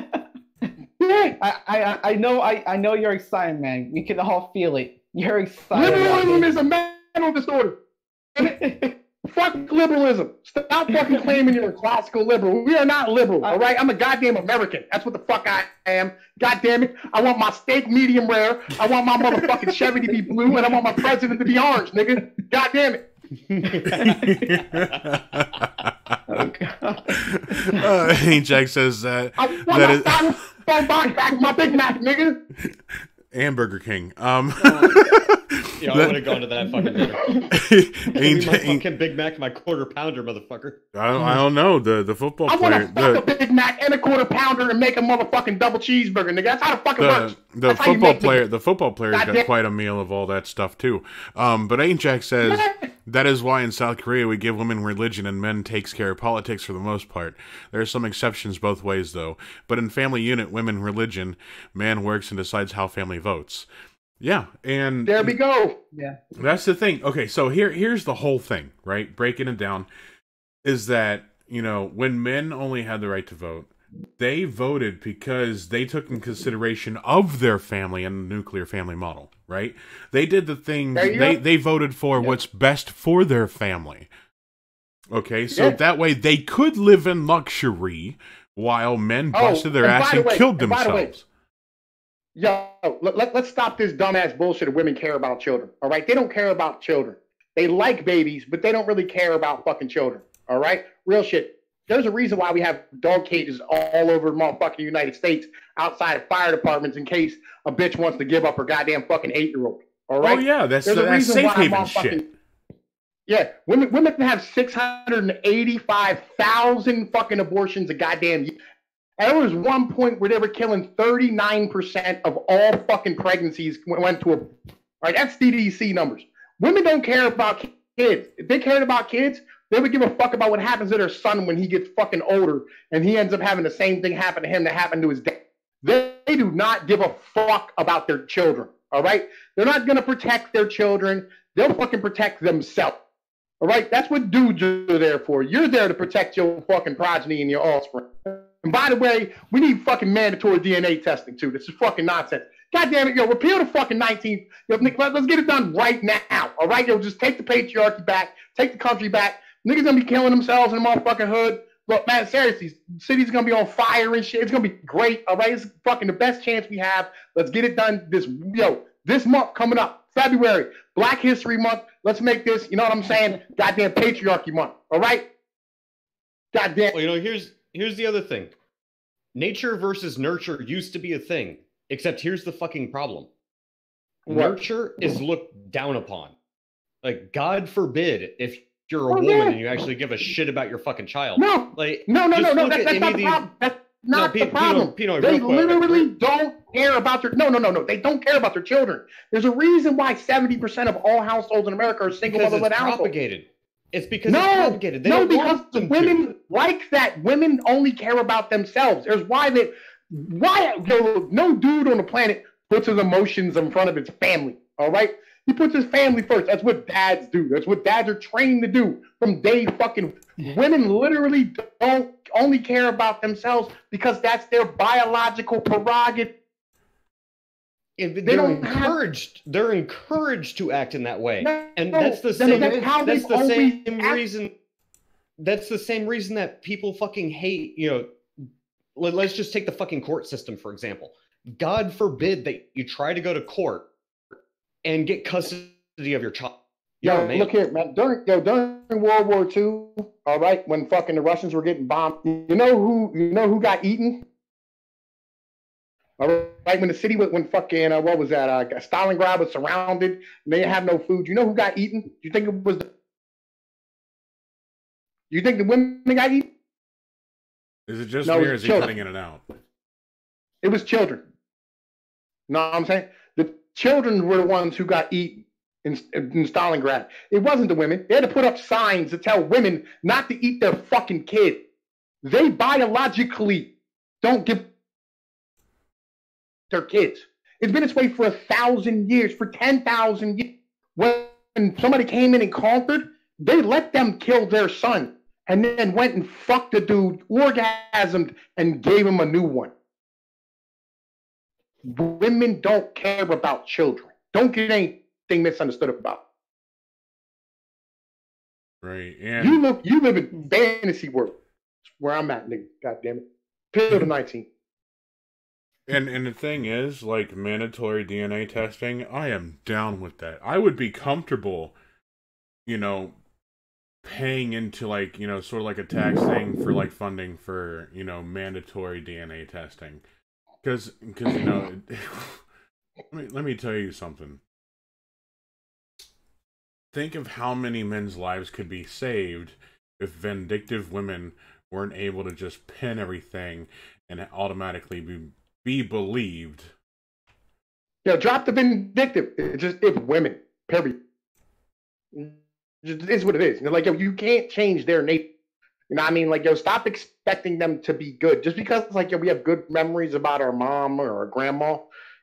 I know you're excited, man. We can all feel it. You're excited. Liberalism is a mental disorder. Fuck liberalism. Stop fucking claiming you're a classical liberal. We are not liberal, all right? I'm a goddamn American. That's what the fuck I am. God damn it. I want my steak medium rare. I want my motherfucking Chevy to be blue, and I want my president to be orange, nigga. God damn it. Oh, God. Jack says that. I want my phone box back, my Big Mac, nigga. And Burger King. Yeah, I would have gone to that fucking dinner. My fucking Big Mac, my quarter pounder, motherfucker. I don't know. The football player. I want to fuck a Big Mac and a quarter pounder and make a motherfucking double cheeseburger, nigga. That's how the fuck it works. The football player's got quite a meal of all that stuff too. But Ain't Jack says that is why in South Korea we give women religion and men takes care of politics for the most part. There are some exceptions both ways though. But in family unit, women religion, man works and decides how family votes. Yeah, and there we go. Yeah, that's the thing. Okay, so here's the whole thing, right? Breaking it down is that, you know, when men only had the right to vote, they voted because they took in consideration of their family and the nuclear family model, right? They did the thing. They voted for what's best for their family. Okay, so that way they could live in luxury while men busted their ass and killed themselves. Yo, let's stop this dumbass bullshit of women care about children, all right? They don't care about children. They like babies, but they don't really care about fucking children, all right? Real shit. There's a reason why we have dog cages all over the motherfucking United States outside of fire departments in case a bitch wants to give up her goddamn fucking 8-year-old. All right? Oh, yeah, that's safe haven shit. Yeah, women have 685,000 fucking abortions a goddamn year. And there was one point where they were killing 39% of all fucking pregnancies went to a... All right, that's CDC numbers. Women don't care about kids. If they cared about kids, they would give a fuck about what happens to their son when he gets fucking older and he ends up having the same thing happen to him that happened to his dad. They do not give a fuck about their children, all right? They're not going to protect their children. They'll fucking protect themselves, all right? That's what dudes are there for. You're there to protect your fucking progeny and your offspring. And by the way, we need fucking mandatory DNA testing, too. This is fucking nonsense. God damn it, yo, repeal the fucking 19th. Yo, let's get it done right now, all right? Yo, just take the patriarchy back. Take the country back. Niggas gonna be killing themselves in the motherfucking hood. Look, man, seriously, the city's gonna be on fire and shit. It's gonna be great, all right? It's fucking the best chance we have. Let's get it done this month coming up, February, Black History Month. Let's make this, you know what I'm saying? Goddamn patriarchy month, all right? Goddamn. Well, you know, here's the other thing. Nature versus nurture used to be a thing, except here's the fucking problem. What? Nurture is looked down upon. Like, God forbid if you're a woman and you actually give a shit about your fucking child. No, like, no. That's not the problem. That's not the problem. They literally don't care about their... No. They don't care about their children. There's a reason why 70% of all households in America are single mother-led households. Propagated. It's because it's propagated. Because the women like that. Women only care about themselves. There's no dude on the planet puts his emotions in front of his family. All right? He puts his family first. That's what dads do. That's what dads are trained to do from day fucking. Women literally don't only care about themselves because that's their biological prerogative. They're encouraged to act in that way. That's the same reason that people fucking hate, you know, let's just take the fucking court system, for example. God forbid that you try to go to court and get custody of your child. Look here, man. During World War II, all right, when fucking the Russians were getting bombed, you know who got eaten? All right, when the city when fucking what was that? Stalingrad was surrounded and they didn't have no food. You know who got eaten? Do you think it was you think the women got eaten? Is it just me or is he cutting in and out? It was children. Know what I'm saying? The children were the ones who got eaten in Stalingrad. It wasn't the women. They had to put up signs to tell women not to eat their fucking kid. They biologically don't give their kids. It's been this way for 1,000 years, for 10,000 years. When somebody came in and conquered, they let them kill their son and then went and fucked the dude, orgasmed, and gave him a new one. Women don't care about children. Don't get anything misunderstood about. Right. And you live in fantasy world. That's where I'm at, nigga. God damn it. Pill to 19. And the thing is, like, mandatory DNA testing, I am down with that. I would be comfortable, you know, paying into, like, you know, sort of like a tax thing for, like, funding for, you know, mandatory DNA testing. Because you know, let me tell you something. Think of how many men's lives could be saved if vindictive women weren't able to just pin everything and automatically be believed. Yeah, drop the vindictive. It's women. Period. It's what it is. Like, yo, you can't change their nature. You know what I mean? Like, yo, stop expecting them to be good. Just because, like, yo, we have good memories about our mom or our grandma,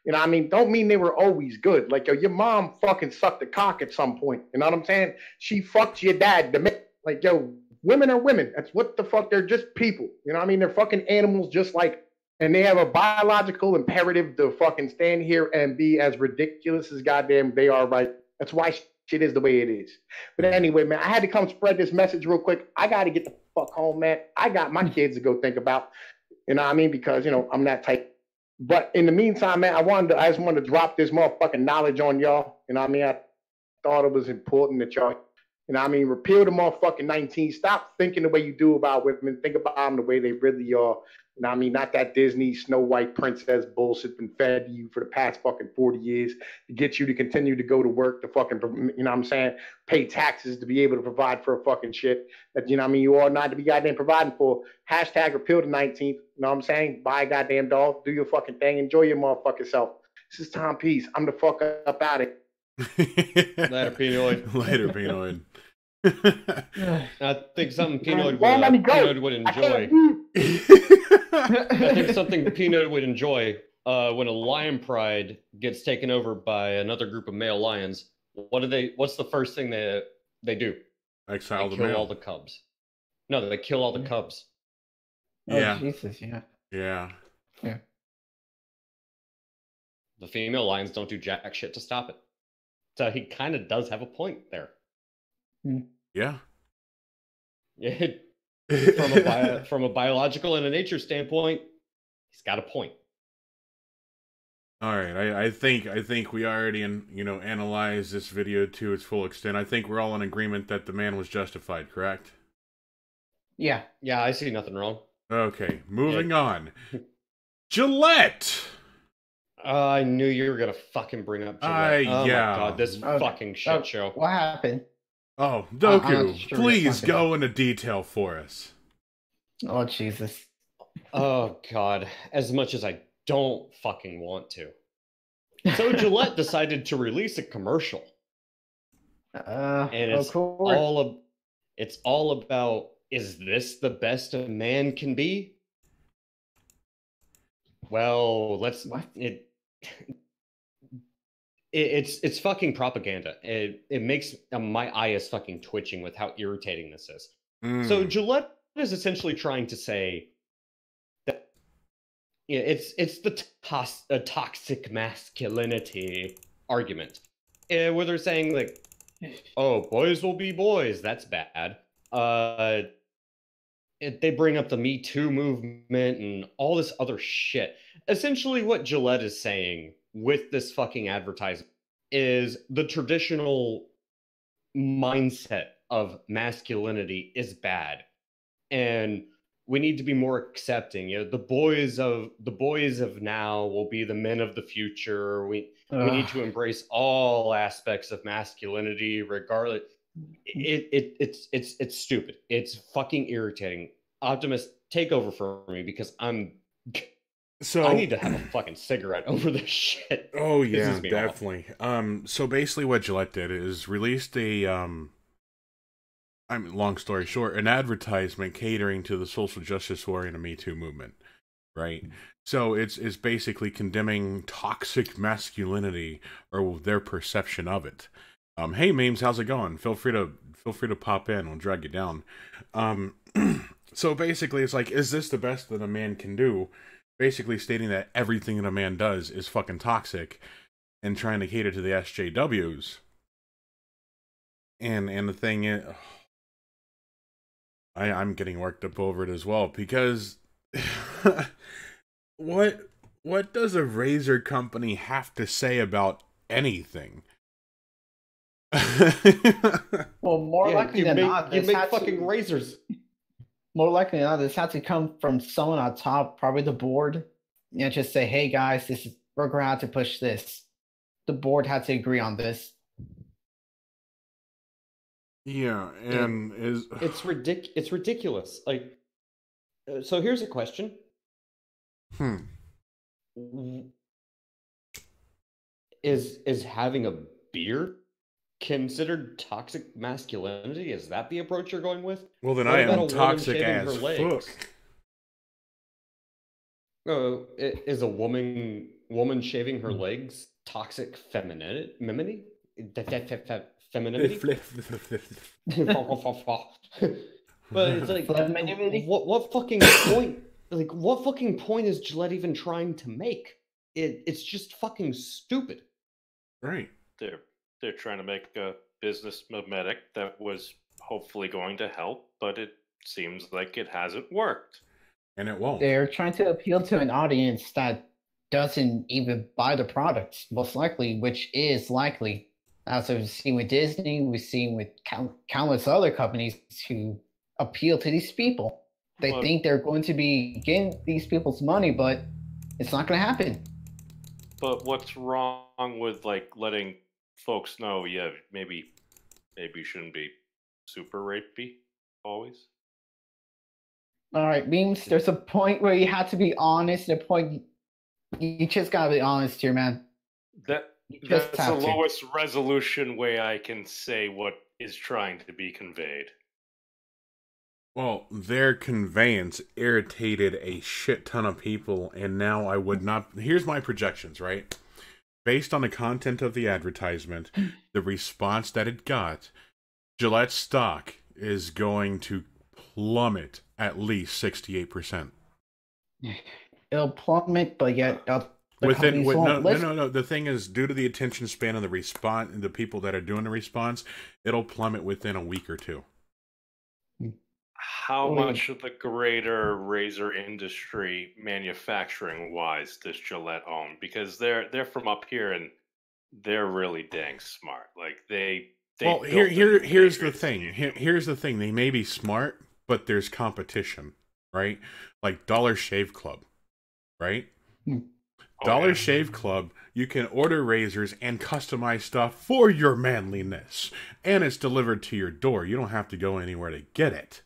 you know what I mean? Don't mean they were always good. Like, yo, your mom fucking sucked a cock at some point. You know what I'm saying? She fucked your dad. Like, yo, women are women. That's what the fuck. They're just people. You know what I mean? They're fucking animals just like, and they have a biological imperative to fucking stand here and be as ridiculous as goddamn they are, right? That's why shit is the way it is. But anyway, man, I had to come spread this message real quick. I got to get the fuck home, man. I got my kids to go think about, you know what I mean? Because, you know, I'm that type. But in the meantime, man, I just wanted to drop this motherfucking knowledge on y'all. You know what I mean? I thought it was important that y'all You know what I mean? Repeal the motherfucking 19. Stop thinking the way you do about women. Think about them the way they really are. You know what I mean? Not that Disney Snow White princess bullshit been fed to you for the past fucking 40 years to get you to continue to go to work to fucking, you know what I'm saying, pay taxes to be able to provide for a fucking shit that, you know what I mean, you all not to be goddamn providing for. Hashtag repeal the 19th. You know what I'm saying? Buy a goddamn dog. Do your fucking thing. Enjoy your motherfucking self. This is Tom Peace. I'm the fuck up out of it. Later, Pinoid. Later, Pinoid. I think something Pinoid would enjoy. I think something Peanut would enjoy when a lion pride gets taken over by another group of male lions. What's the first thing they do? Exile They the kill male. all the cubs. No, they kill all the cubs. Yeah. Oh, Jesus, yeah. Yeah. Yeah. The female lions don't do jack shit to stop it. So he kind of does have a point there. Yeah. Yeah. From a biological and a nature standpoint, he's got a point. All right, I think we already analyzed this video to its full extent. I think we're all in agreement that the man was justified, correct? Yeah. Yeah, I see nothing wrong. Okay, moving on. Gillette. I knew you were gonna fucking bring up Gillette. Oh yeah. my god, this fucking shit show. What happened? Oh, I'm Doku, not sure please you're go into detail for us. Oh, Jesus. Oh god, as much as I don't fucking want to. So Gillette decided to release a commercial, and it's all about, is this the best a man can be? Well, it's fucking propaganda. It makes my eye is fucking twitching with how irritating this is. So Gillette is essentially trying to say that it's the toxic masculinity argument, where they're saying like, oh, boys will be boys. That's bad. They bring up the Me Too movement and all this other shit. Essentially, what Gillette is saying with this fucking advertisement is the traditional mindset of masculinity is bad, and we need to be more accepting. The boys of now will be the men of the future. We need to embrace all aspects of masculinity, regardless. It's stupid. It's fucking irritating. Optimus, take over for me because I need to have a fucking cigarette over this shit. Oh yeah, definitely. So basically, what Gillette did is released long story short, an advertisement catering to the social justice warrior and the Me Too movement, right? So it's basically condemning toxic masculinity or their perception of it. Hey memes, how's it going? Feel free to pop in. I'll drag you down. So basically, it's like, is this the best that a man can do? Basically stating that everything that a man does is fucking toxic, and trying to cater to the SJWs. And the thing is, I'm getting worked up over it as well, because what does a razor company have to say about anything? Well, more likely than not, you make fucking razors. More likely than not, this had to come from someone on top, probably the board. Just say, "Hey guys, we're going to have to push this." The board had to agree on this. Yeah, and it's ridiculous. Like, so here's a question. Is having a beard considered toxic masculinity? Is that the approach you're going with? Well, then I am toxic as fuck. Is a woman shaving her legs toxic femininity? Femininity? But it's like, what fucking point? Like, what fucking point is Gillette even trying to make? It's just fucking stupid. Right. They're trying to make a business mimetic that was hopefully going to help, but it seems like it hasn't worked. And it won't. They're trying to appeal to an audience that doesn't even buy the products, most likely, which is likely. As we've seen with Disney, we've seen with countless other companies who appeal to these people. They think they're going to be getting these people's money, but it's not going to happen. But what's wrong with like letting folks know? Yeah, maybe you shouldn't be super rapey always. All right, Beams. There's a point where you have to be honest. A point you just gotta be honest here, man. That's the lowest resolution way I can say what is trying to be conveyed. Well, their conveyance irritated a shit ton of people, and now I would not... Here's my projections, right? Based on the content of the advertisement, the response that it got, Gillette stock is going to plummet at least 68%. It'll plummet, but yet... no. The thing is, due to the attention span of the people that are doing the response, it'll plummet within a week or two. How much of the greater razor industry, manufacturing-wise, does Gillette own? Because they're from up here and they're really dang smart. Like well, here's the thing. Here's the thing. They may be smart, but there's competition, right? Like Dollar Shave Club, right? Dollar Shave Club, you can order razors and customize stuff for your manliness, and it's delivered to your door. You don't have to go anywhere to get it.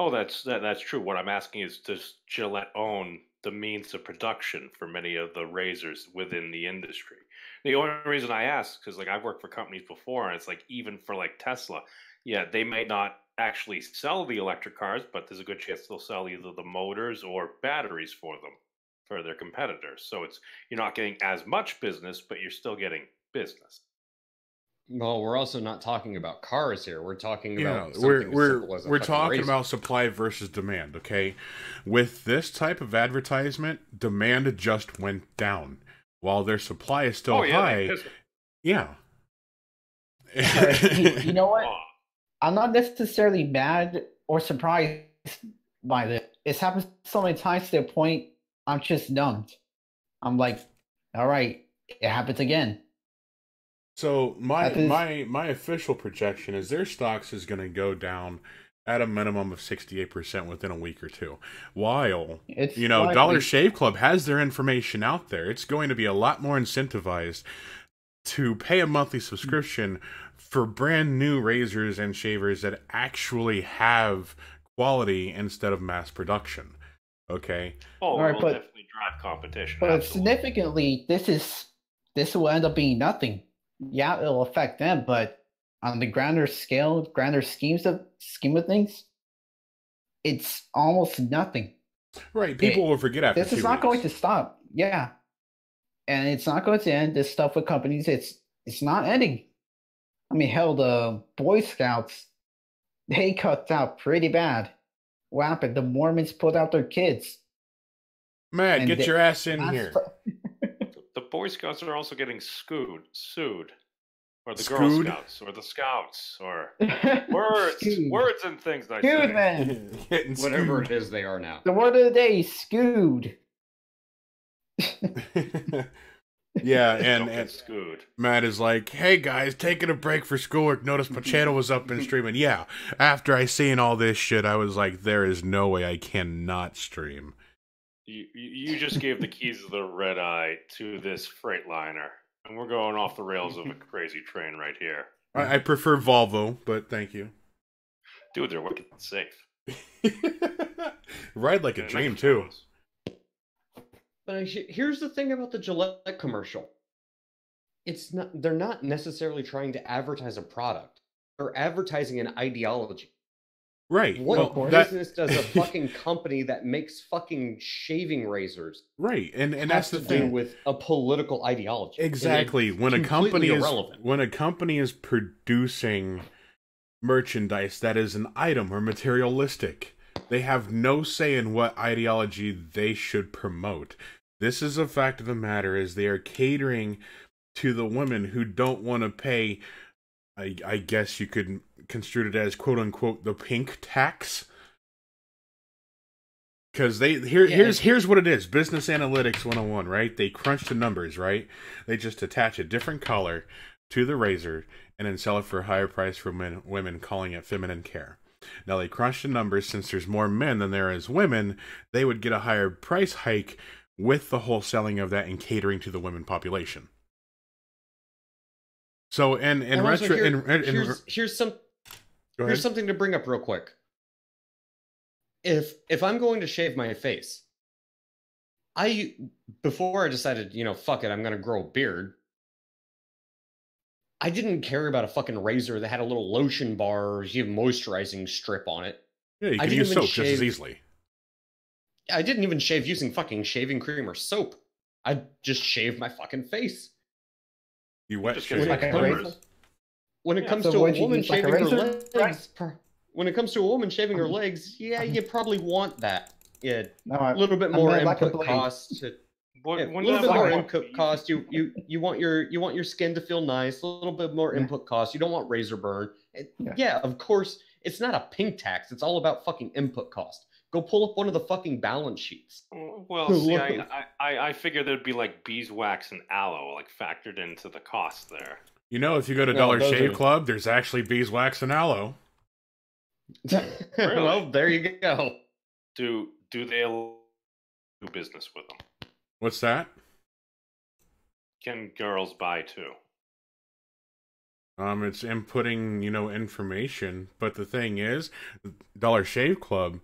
Oh, that's true. What I'm asking is, does Gillette own the means of production for many of the razors within the industry? The only reason I ask, because like I've worked for companies before, and it's like even for like Tesla, yeah, they might not actually sell the electric cars, but there's a good chance they'll sell either the motors or batteries for them for their competitors. So you're not getting as much business, but you're still getting business. Well, we're also not talking about cars here. We're talking about we're talking about supply versus demand, okay? With this type of advertisement, demand just went down while their supply is still high. Yeah. You know what? I'm not necessarily mad or surprised by this. It's happened so many times to the point I'm just numbed. I'm like, all right, it happens again. So my official projection is their stocks is going to go down at a minimum of 68% within a week or two. While, Dollar Shave Club has their information out there. It's going to be a lot more incentivized to pay a monthly subscription for brand new razors and shavers that actually have quality instead of mass production. Okay? Oh, right, it'll definitely drive competition. But absolutely. Significantly, this will end up being nothing. Yeah, it'll affect them, but on the grander scale, grander scheme of things, it's almost nothing. Right, people will forget after this is not going to stop. Yeah, and it's not going to end. This stuff with companies, it's not ending. I mean, hell, the Boy Scouts, they cut out pretty bad. What happened? The Mormons pulled out their kids. Matt, get your ass in here. The Boy Scouts are also getting sued. Or the Girl Scouts, or the Scouts, or words and things like that. Man. Whatever it is they are now. The word of the day, skewed. Yeah, and Matt is like, hey guys, taking a break for schoolwork, noticed my channel was up and streaming. Yeah, after I seen all this shit, I was like, there is no way I cannot stream. You just gave the keys of the Redeye to this Freightliner, and we're going off the rails of a crazy train right here. I prefer Volvo, but thank you. Dude, they're wicked safe. Ride like a dream, too. But here's the thing about the Gillette commercial. They're not necessarily trying to advertise a product. They're advertising an ideology. Right. What business does a fucking company that makes fucking shaving razors? Right, and that's the thing with a political ideology. Exactly. When a company is producing merchandise that is an item or materialistic, they have no say in what ideology they should promote. This is a fact of the matter: is they are catering to the women who don't want to pay. I guess you could construe it as "quote unquote" the pink tax, because here's what it is: business analytics 101, right? They crunch the numbers, right? They just attach a different color to the razor and then sell it for a higher price for women, calling it feminine care. Now, they crunched the numbers. Since there's more men than there is women, they would get a higher price hike with the wholesaling of that and catering to the women population. So, here's something to bring up real quick. If I'm going to shave my face, before I decided, fuck it, I'm going to grow a beard, I didn't care about a fucking razor that had a little lotion bar or moisturizing strip on it. Yeah, you can use soap just as easily. I didn't even shave using fucking shaving cream or soap. I just shaved my fucking face. You wet shave like a razor? When it comes to a woman shaving her legs, when it comes to a woman shaving her legs, yeah, you probably want that. Yeah, a little bit more input cost. A little bit more input cost. You want your skin to feel nice. A little bit more input cost. You don't want razor burn. Yeah, of course, it's not a pink tax. It's all about fucking input cost. Go pull up one of the fucking balance sheets. Well, see, I figured there'd be like beeswax and aloe like factored into the cost there. If you go to Dollar Shave Club, there's actually beeswax and aloe. Really? Well, there you go. Do they do business with them? What's that? Can girls buy too? It's inputting, information, but the thing is, Dollar Shave Club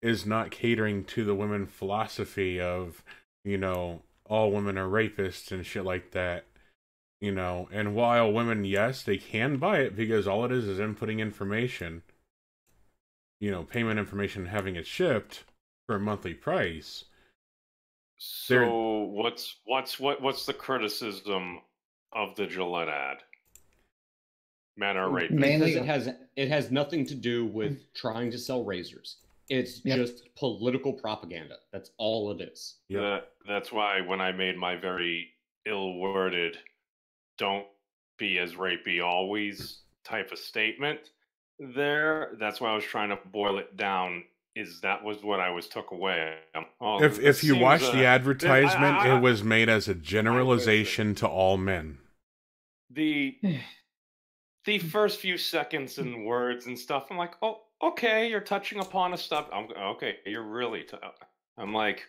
is not catering to the women philosophy of, all women are rapists and shit like that, and while women, yes, they can buy it because all it is inputting information, payment information, having it shipped for a monthly price. So what's the criticism of the Gillette ad? Men are rapists. Mainly, it has nothing to do with trying to sell razors. It's just political propaganda. That's all it is. Yeah, that's why when I made my very ill-worded "don't be as rapey always" type of statement there, that's why I was trying to boil it down. That was what I took away. If you watch the advertisement, it was made as a generalization to all men. The first few seconds and words and stuff, I'm like, oh, okay, you're touching upon a stuff. Okay, you're really. I'm like,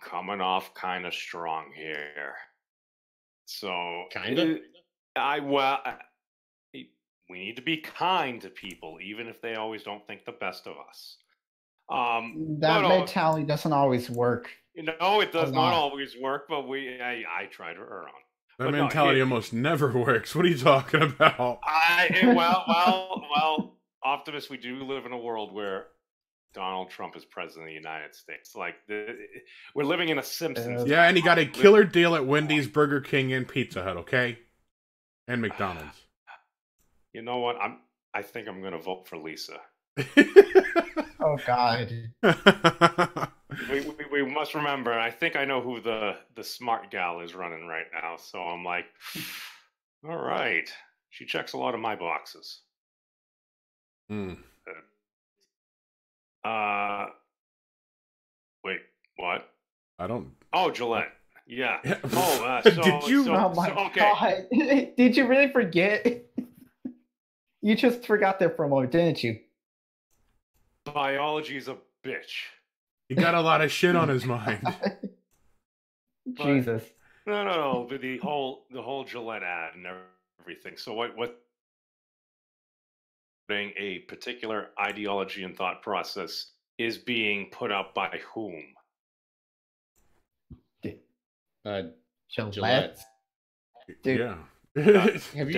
coming off kind of strong here. So kind of. We need to be kind to people, even if they always don't think the best of us. That mentality doesn't always work. It does not always work, but I try to err on. That mentality almost never works. What are you talking about? Well, Optimus, we do live in a world where Donald Trump is president of the United States. Like, we're living in a Simpsons. Yeah, and he got a killer deal at Wendy's, Burger King, and Pizza Hut, okay? And McDonald's. You know what? I think I'm going to vote for Lisa. Oh, God. We must remember, I think I know who the smart gal is running right now. So I'm like, all right. She checks a lot of my boxes. Wait, what? I don't... Oh, Gillette. Yeah. Did you... Oh, my God. Did you really forget? You just forgot their promo, didn't you? Biology's a bitch. He got a lot of shit on his mind. Jesus. No. But the whole Gillette ad and everything. So what? A particular ideology and thought process is being put up by whom? Gillette. Dude. Yeah. Have you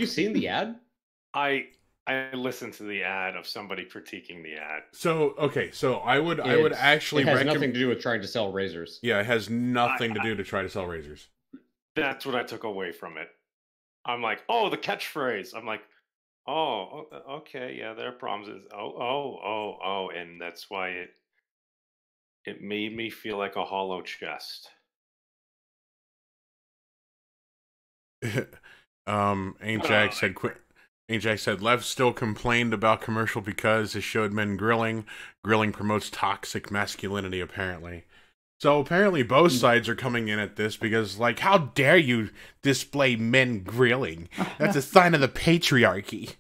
seen the ad? I listened to the ad of somebody critiquing the ad. So I would actually it has nothing to do with trying to sell razors. Yeah, it has nothing to do to try to sell razors. That's what I took away from it. I'm like, oh, the catchphrase. I'm like, oh, okay, yeah, their problems is oh, and that's why it made me feel like a hollow chest. Ajax said Lev still complained about commercial because it showed men grilling. Grilling promotes toxic masculinity, apparently. So apparently both sides are coming in at this because, like, how dare you display men grilling? That's a sign of the patriarchy.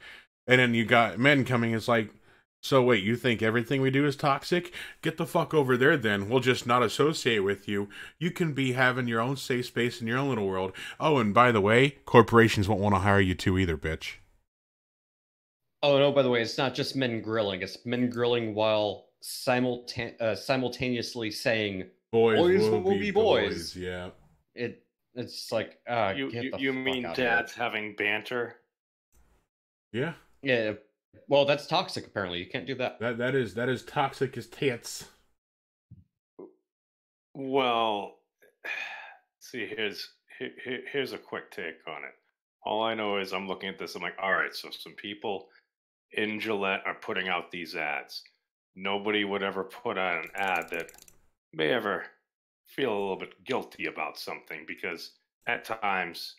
And then you got men coming, it's like, so wait, you think everything we do is toxic? Get the fuck over there then. We'll just not associate with you. You can be having your own safe space in your own little world. Oh, and by the way, corporations won't want to hire you too either, bitch. Oh, no, by the way, it's not just men grilling. It's men grilling while simultaneously saying, boys will be boys. Yeah. It's like, you mean dads having banter? Yeah. Yeah. Well, that's toxic, apparently. You can't do that. That is toxic as tits. Well, see, here's a quick take on it. All I know is I'm looking at this, I'm like, all right, so some people in Gillette are putting out these ads. Nobody would ever put out an ad that may ever feel a little bit guilty about something, because at times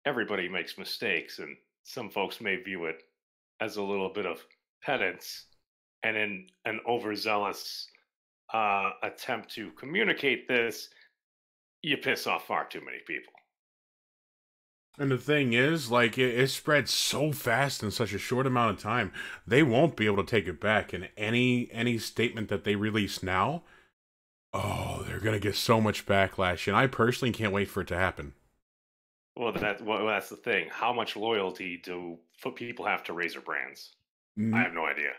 everybody makes mistakes, and some folks may view it as a little bit of penance, and in an overzealous attempt to communicate this, you piss off far too many people. And the thing is, like, it spread so fast in such a short amount of time, they won't be able to take it back. And any statement that they release now, oh, they're gonna get so much backlash. And I personally can't wait for it to happen. Well, that's the thing. How much loyalty do people have to Razor brands? I have no idea.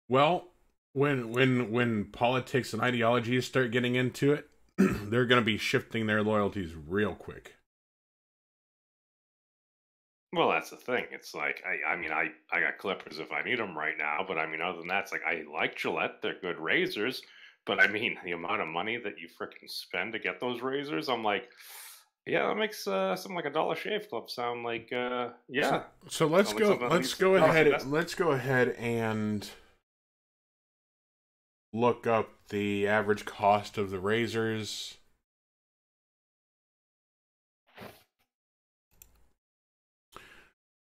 Well, when politics and ideologies start getting into it, they're gonna be shifting their loyalties real quick. Well, that's the thing. It's like, I mean, I got clippers if I need them right now, but I mean, other than that, it's like, I like Gillette. They're good razors, but I mean, the amount of money that you freaking spend to get those razors, I'm like, yeah, that makes something like a Dollar Shave Club sound like, yeah. So let's go ahead and look up the average cost of the razors.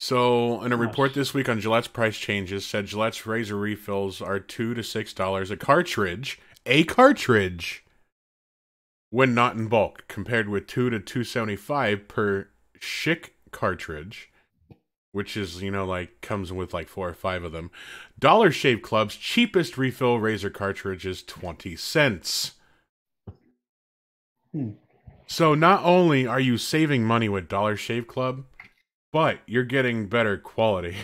So, in a report this week on Gillette's price changes, said Gillette's razor refills are $2 to $6 a cartridge, when not in bulk, compared with $2 to $2.75 per Schick cartridge, which is, like, comes with like 4 or 5 of them. Dollar Shave Club's cheapest refill razor cartridge is 20 cents. So, not only are you saving money with Dollar Shave Club, but you're getting better quality.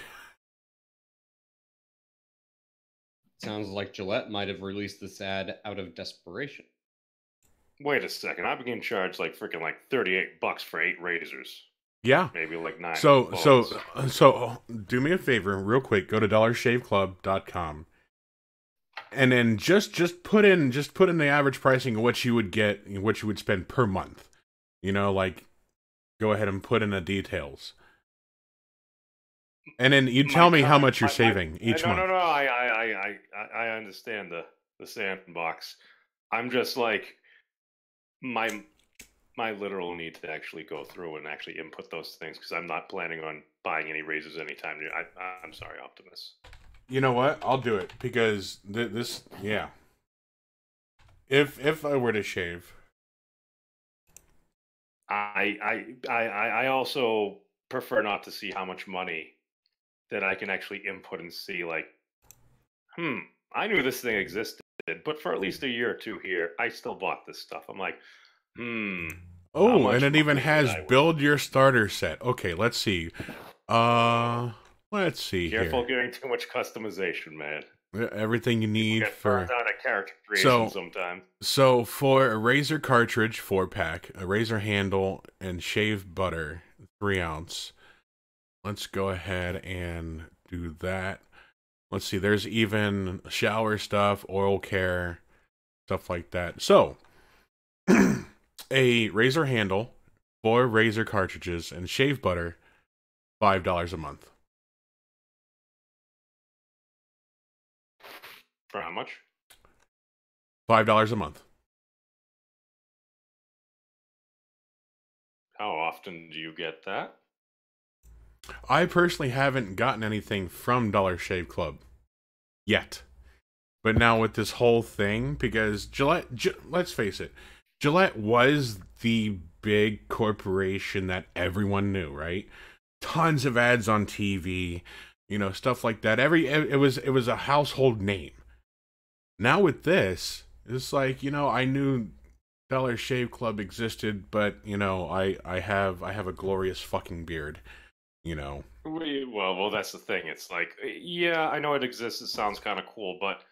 Sounds like Gillette might have released this ad out of desperation. Wait a second. I've been charged like freaking like $38 for 8 razors. Yeah. Maybe like 9. So do me a favor, real quick. Go to dollarshaveclub.com. And then just put in the average pricing of what you would get, what you would spend per month. Like, go ahead and put in the details. And then you tell me how much you're saving each month. No. I understand the sandbox. I'm just like, my literal need to actually go through and actually input those things, because I'm not planning on buying any razors anytime new. I'm sorry, Optimus. You know what? I'll do it, because this, yeah. If I were to shave, I also prefer not to see how much money that I can actually input and see, like, I knew this thing existed, but for at least a year or two here, I still bought this stuff. I'm like, Oh, and it even has build your starter set. Okay, let's see. Let's see here. Careful getting too much customization, man. Everything you need for down a character creation sometime. So for a razor cartridge 4-pack, a razor handle, and shave butter 3 ounce. Let's go ahead and do that. Let's see, there's even shower stuff, oil care, stuff like that. So, a razor handle, 4 razor cartridges, and shave butter, $5 a month. For how much? $5 a month. How often do you get that? I personally haven't gotten anything from Dollar Shave Club yet. But now with this whole thing, because Gillette, let's face it, Gillette was the big corporation that everyone knew, right? Tons of ads on TV, you know, stuff like that. It was a household name. Now with this, it's like, you know, I knew Dollar Shave Club existed, but you know, I have a glorious fucking beard, you know. Well, that's the thing. It's like, yeah, I know it exists. It sounds kind of cool, but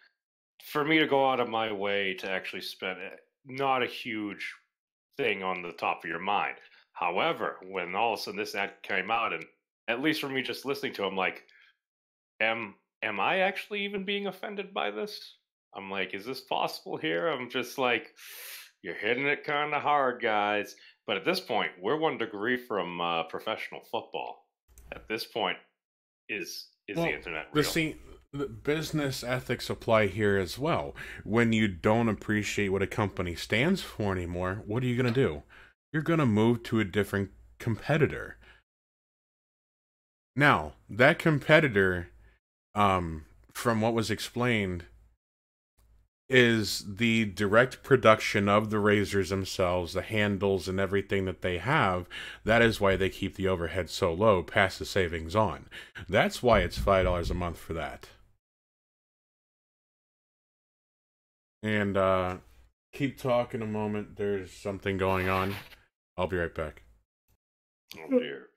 for me to go out of my way to actually spend it, not a huge thing on the top of your mind. However, when all of a sudden this ad came out, and at least for me just listening to it, I'm like, am I actually even being offended by this? I'm like, is this possible here? I'm just like, you're hitting it kind of hard, guys. But at this point, we're 1 degree from professional football. At this point, is the internet real? The business ethics apply here as well. When you don't appreciate what a company stands for anymore, what are you going to do? You're going to move to a different competitor. Now, that competitor, from what was explained, is the direct production of the razors themselves, the handles and everything that they have. That is why they keep the overhead so low, pass the savings on. That's why it's $5 a month for that. And keep talking a moment. There's something going on. I'll be right back. Oh dear,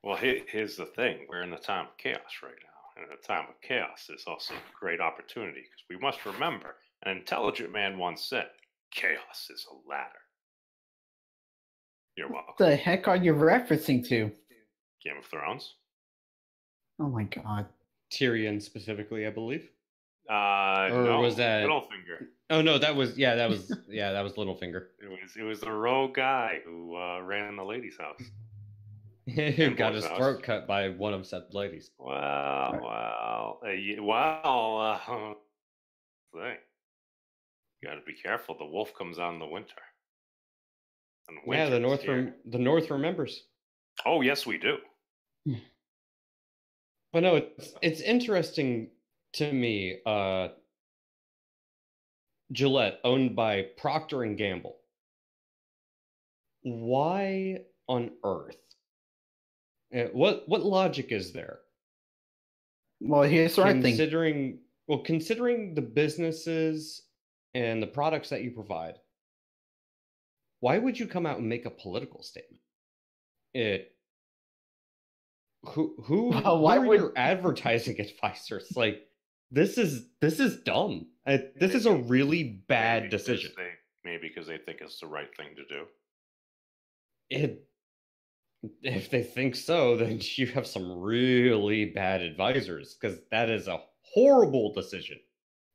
well, here's the thing: we're in a time of chaos right now, and in a time of chaos, there's also great opportunity, because we must remember, an intelligent man once said, "Chaos is a ladder." You're welcome. What the heck are you referencing to? Game of Thrones. Oh my god. Tyrion specifically, I believe. Or no, was that Littlefinger? Oh no, that was Littlefinger. It was the rogue guy who ran the lady's house. Who got his throat cut by one of said ladies. Wow. Thing. You got to be careful. The wolf comes out in the winter. Yeah, the North remembers. Oh yes, we do. But no, it's interesting to me. Gillette, owned by Procter and Gamble. Why on earth? What logic is there? Well, here's what I think. Considering the businesses and the products that you provide, why would you come out and make a political statement? Who are your advertising advisors? Like, this is dumb. This is a really bad decision. Maybe because they think it's the right thing to do. If they think so, then you have some really bad advisors, because that is a horrible decision.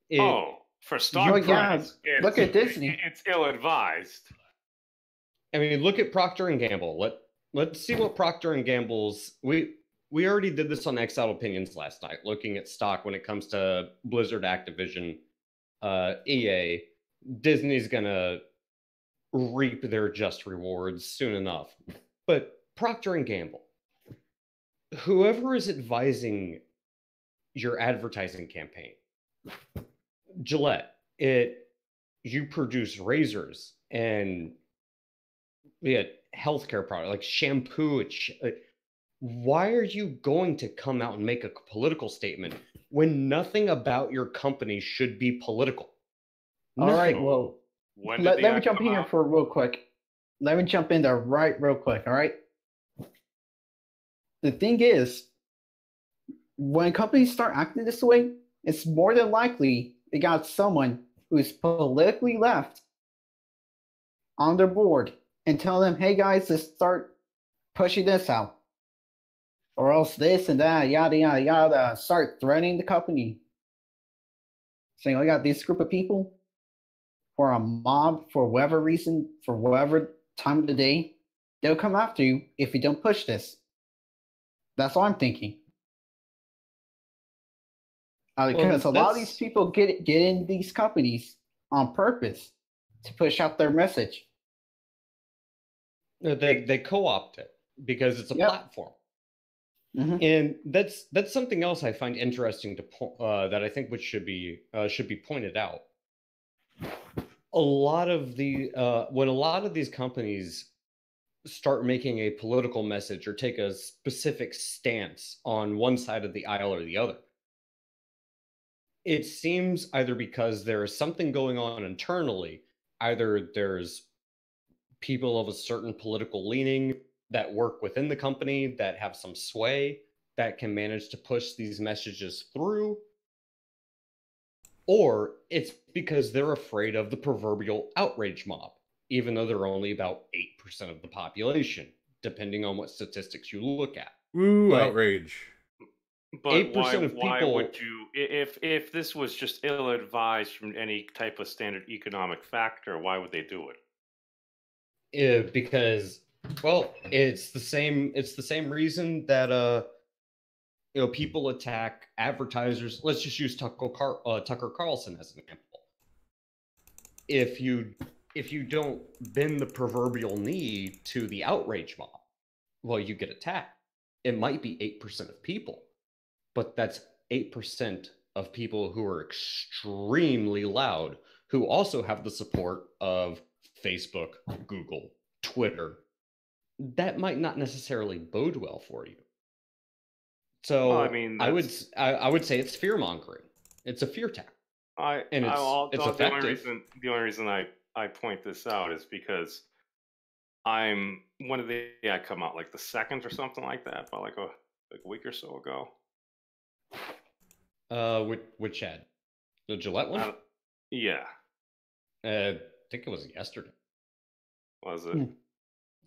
For stock price, look at Disney. It's ill-advised. I mean, look at Procter and Gamble. Let's see what Procter and Gamble's. We already did this on Exiled Opinions last night, looking at stock when it comes to Blizzard, Activision, EA. Disney's gonna reap their just rewards soon enough. But Procter and Gamble, whoever is advising your advertising campaign, Gillette, you produce razors and healthcare products like shampoo. Why are you going to come out and make a political statement when nothing about your company should be political? All right, well, let me jump in here for real quick. Let me jump in there real quick, all right? The thing is, when companies start acting this way, it's more than likely they got someone who's politically left on their board and tell them, hey guys, let's start pushing this out. Or else this and that, yada, yada, yada, start threatening the company. Saying, I got this group of people for a mob, for whatever reason, for whatever time of the day, they'll come after you if you don't push this. That's all I'm thinking. Because a lot of these people get in these companies on purpose to push out their message. They co-opt it because it's a platform. And that's something else I find interesting that I think should be pointed out. A lot of when a lot of these companies start making a political message or take a specific stance on one side of the aisle or the other, it seems either because there is something going on internally, either there's people of a certain political leaning that work within the company that have some sway that can manage to push these messages through, or it's because they're afraid of the proverbial outrage mob, even though they're only about 8% of the population, depending on what statistics you look at. Ooh, outrage. But 8% of why people... would you, if this was just ill-advised from any type of standard economic factor, why would they do it? Because, well, it's the same reason that people attack advertisers. Let's just use Tucker Carlson as an example. If you don't bend the proverbial knee to the outrage mob, well, you get attacked. It might be 8% of people, but that's 8% of people who are extremely loud, who also have the support of Facebook, Google, Twitter. That might not necessarily bode well for you. So, well, I mean, I would say it's fear mongering. It's a fear tactic, and it's effective. The only reason I point this out is because I come out like the 2nd or something like that, about like a week or so ago. Which ad? The Gillette one? Yeah. I think it was yesterday. Was it?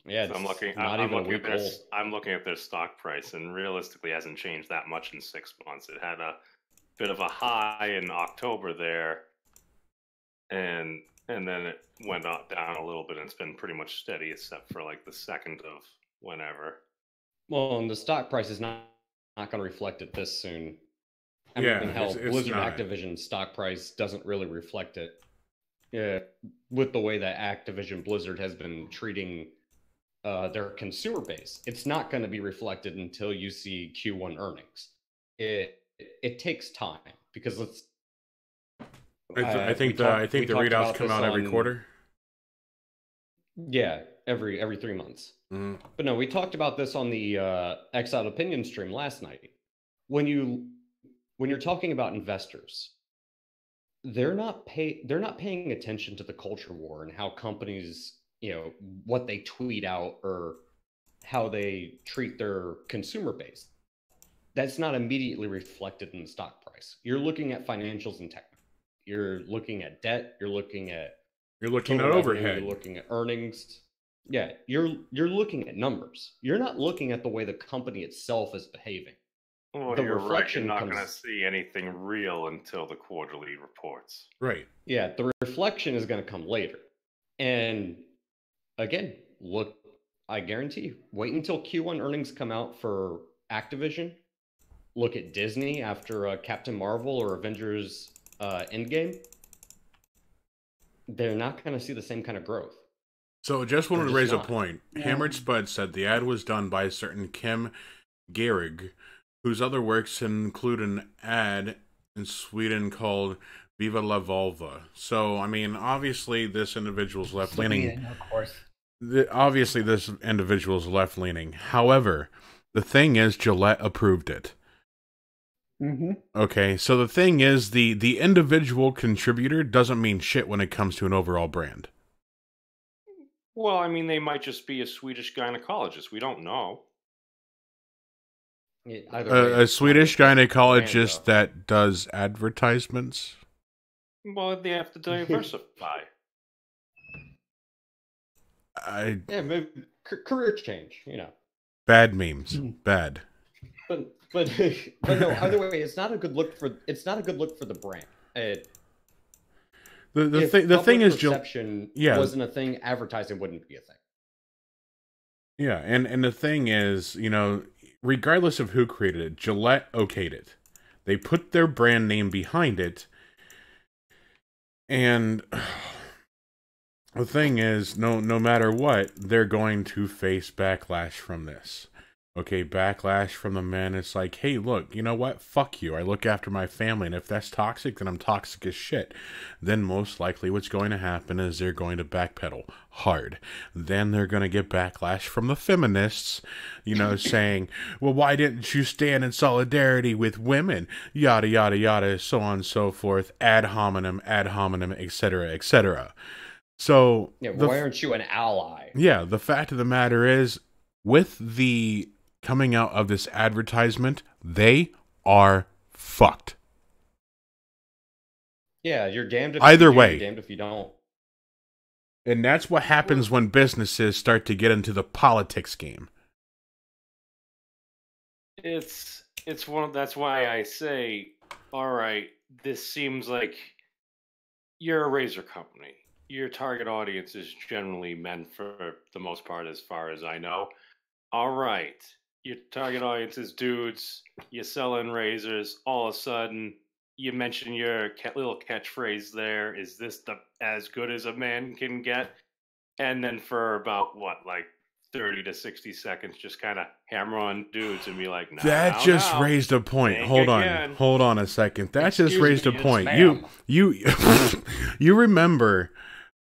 Yeah, so I'm looking at their stock price, and realistically, it hasn't changed that much in 6 months. It had a bit of a high in October there, and then it went down a little bit, and it's been pretty much steady, except for like the 2nd of whenever. Well, and the stock price is not going to reflect it this soon. I mean, hell, Blizzard Activision stock price doesn't really reflect it. Yeah, with the way that Activision Blizzard has been treating their consumer base, it's not going to be reflected until you see Q1 earnings. It takes time because I think the readouts come out every quarter. Yeah, every 3 months. Mm-hmm. But no, we talked about this on the Exiled Opinion stream last night. When you're talking about investors, they're not paying attention to the culture war and how companies, what they tweet out or how they treat their consumer base. That's not immediately reflected in the stock price. You're looking at financials and technical. You're looking at debt. You're looking at overhead. You're looking at earnings. Yeah, you're looking at numbers. You're not looking at the way the company itself is behaving. Well, you're right. You're not going to see anything real until the quarterly reports. Right. Yeah, the reflection is going to come later. And again, look, I guarantee you, wait until Q1 earnings come out for Activision. Look at Disney after Captain Marvel or Avengers Endgame. They're not going to see the same kind of growth. So just wanted to raise a point. Yeah. Hammered Spud said the ad was done by a certain Kim Gehrig, whose other works include an ad in Sweden called Viva la Volva. So, I mean, obviously this individual's left-leaning. Of course. Obviously this individual's left-leaning. However, the thing is Gillette approved it. Mm-hmm. Okay, so the thing is the individual contributor doesn't mean shit when it comes to an overall brand. Well, I mean, they might just be a Swedish gynecologist. We don't know. A Swedish gynecologist that does advertisements? Well, they have to diversify. Yeah, maybe career change, Bad memes. Bad. But no, either way, it's not a good look for the brand. The thing is, perception wasn't a thing, advertising wouldn't be a thing. Yeah, and the thing is, regardless of who created it, Gillette okayed it. They put their brand name behind it, and the thing is, no matter what, they're going to face backlash from this. Okay, backlash from the men. It's like, hey, look, you know what? Fuck you. I look after my family, and if that's toxic, then I'm toxic as shit. Then most likely what's going to happen is they're going to backpedal hard. Then they're going to get backlash from the feminists, you know, saying, well, why didn't you stand in solidarity with women? Yada, yada, yada, so on and so forth, ad hominem, etc., etc. So, Yeah, why aren't you an ally? Yeah, the fact of the matter is, with the coming out of this advertisement, they are fucked. Yeah, you're damned if Either you do, way. you're damned if you don't. And that's what happens when businesses start to get into the politics game. It's that's why I say, all right, this seems like you're a razor company. Your target audience is generally men for the most part, as far as I know. All right, your target audience is dudes. You're selling razors. All of a sudden, you mention your little catchphrase there. Is this as good as a man can get? And then for about, what, like 30 to 60 seconds, just kind of hammer on dudes and be like, nah, That just raised a point. Hold on a second. That just raised a point. You remember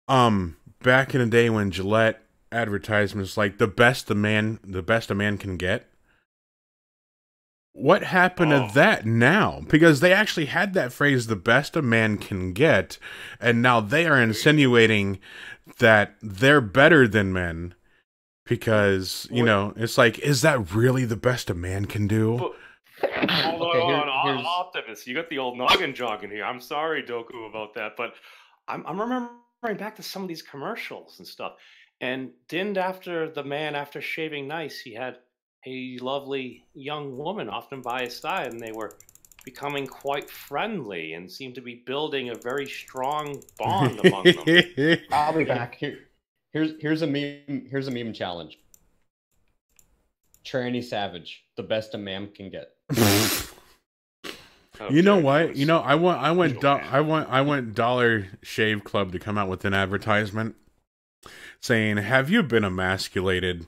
back in the day when Gillette advertisements like the best a man can get? What happened to that now? Because they actually had that phrase, the best a man can get, and now they are insinuating that they're better than men because, you know, it's like, is that really the best a man can do? Hold on, Optimus. You got the old noggin jogging here. I'm sorry, Doku, about that, but I'm remembering back to some of these commercials and stuff. And after shaving nice, he had a lovely young woman often by his side, and they were becoming quite friendly and seemed to be building a very strong bond among them. I'll be back. Here's a meme challenge. Tranny Savage, the best a man can get. You know what? You know, I want Dollar Shave Club to come out with an advertisement saying, "Have you been emasculated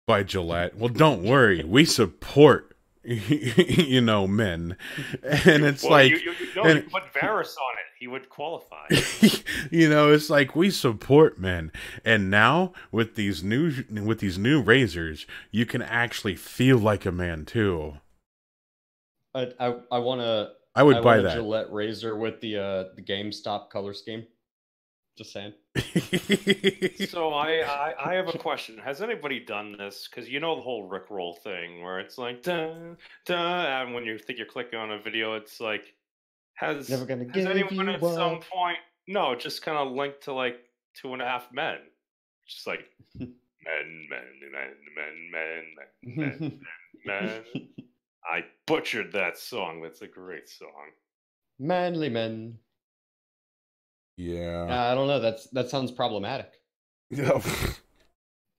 by Gillette? Well, don't worry, we support you know, men." And it's like, you put Varys on it, he would qualify. You know, it's like, we support men, and now with these new razors, you can actually feel like a man too. I would buy that Gillette razor with the GameStop color scheme. Just saying. So I have a question. Has anybody done this? Because you know the whole Rickroll thing where it's like, dun, dun, and when you think you're clicking on a video, it's like, has anyone at some point, no, just kind of linked to like 2.5 Men. Just like, men. I butchered that song. That's a great song. Manly men. Yeah. I don't know. That sounds problematic.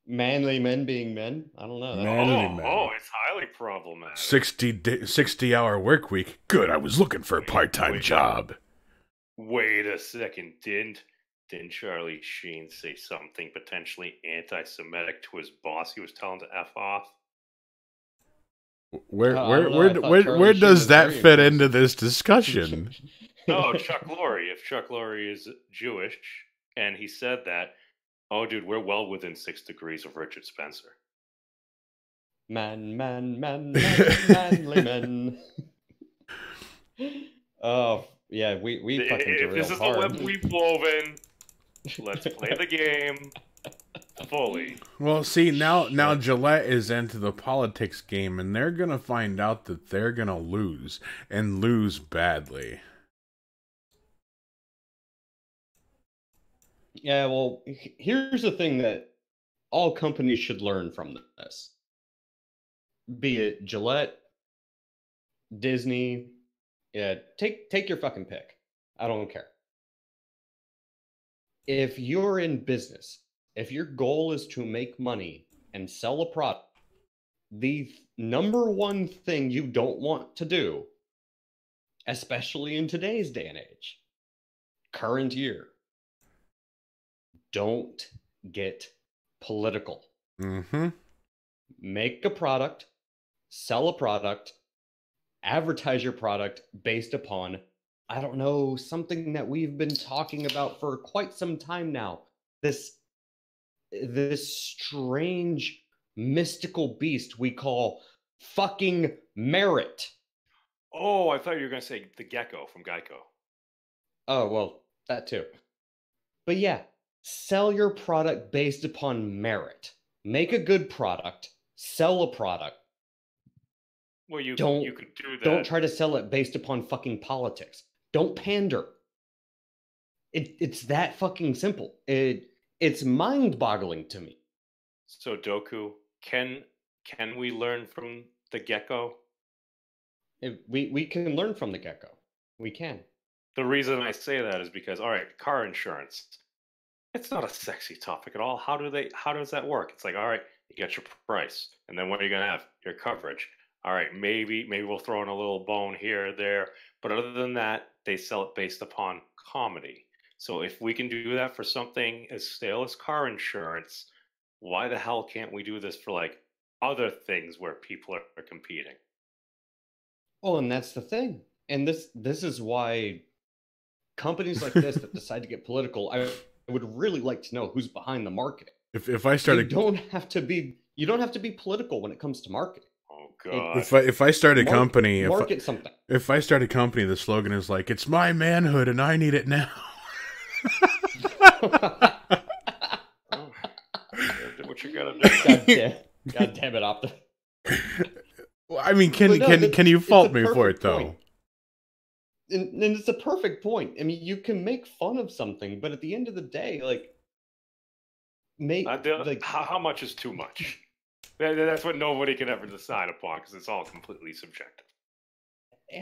Manly men being men? I don't know. It's highly problematic. 60-hour work week. Good, I was looking for a part-time job. Wait a second. Didn't Charlie Sheen say something potentially anti-Semitic to his boss he was telling to F off? Where does that fit into this discussion? No, Chuck Lorre. If Chuck Lorre is Jewish and he said that, oh, dude, we're well within 6 degrees of Richard Spencer. Man, manly men. Oh, yeah, we fucking derailed. This is the web we've woven. Let's play the game fully. Well, see, now Gillette is into the politics game, and they're gonna find out that they're gonna lose, and lose badly. Yeah, well, here's the thing that all companies should learn from this. Be it Gillette, Disney, yeah, take your fucking pick. I don't care. If you're in business, if your goal is to make money and sell a product, the number one thing you don't want to do, especially in today's day and age, current year, don't get political. Mm-hmm. make a product, sell a product, advertise your product based upon, I don't know, something that we've been talking about for quite some time now. This strange mystical beast we call fucking merit. Oh, I thought you were going to say the gecko from Geico. Oh, well, that too. But yeah, sell your product based upon merit. Make a good product, sell a product. Well, you Don't can do that. Don't try to sell it based upon fucking politics. Don't pander. It's that fucking simple. It's mind-boggling to me. So Doku, can we learn from the gecko? We can learn from the gecko. We can. The reason I say that is because, all right, car insurance. It's not a sexy topic at all. How does that work? It's like, all right, you get your price, and then what are you gonna have? Your coverage. All right, maybe we'll throw in a little bone here or there, but other than that, they sell it based upon comedy. So if we can do that for something as stale as car insurance, why the hell can't we do this for like other things where people are competing? Oh, and that's the thing. And this is why companies like this that decide to get political, I would really like to know who's behind the marketing. If I started, you don't have to be political when it comes to marketing. Oh god! If I start a company, market something. If I start a company, the slogan is like, "It's my manhood, and I need it now." What you gotta do? God damn it, Opta. Well, I mean, can you fault me for it though? Point. And it's a perfect point. I mean, you can make fun of something, but at the end of the day, like, how much is too much? That's what nobody can ever decide upon because it's all completely subjective.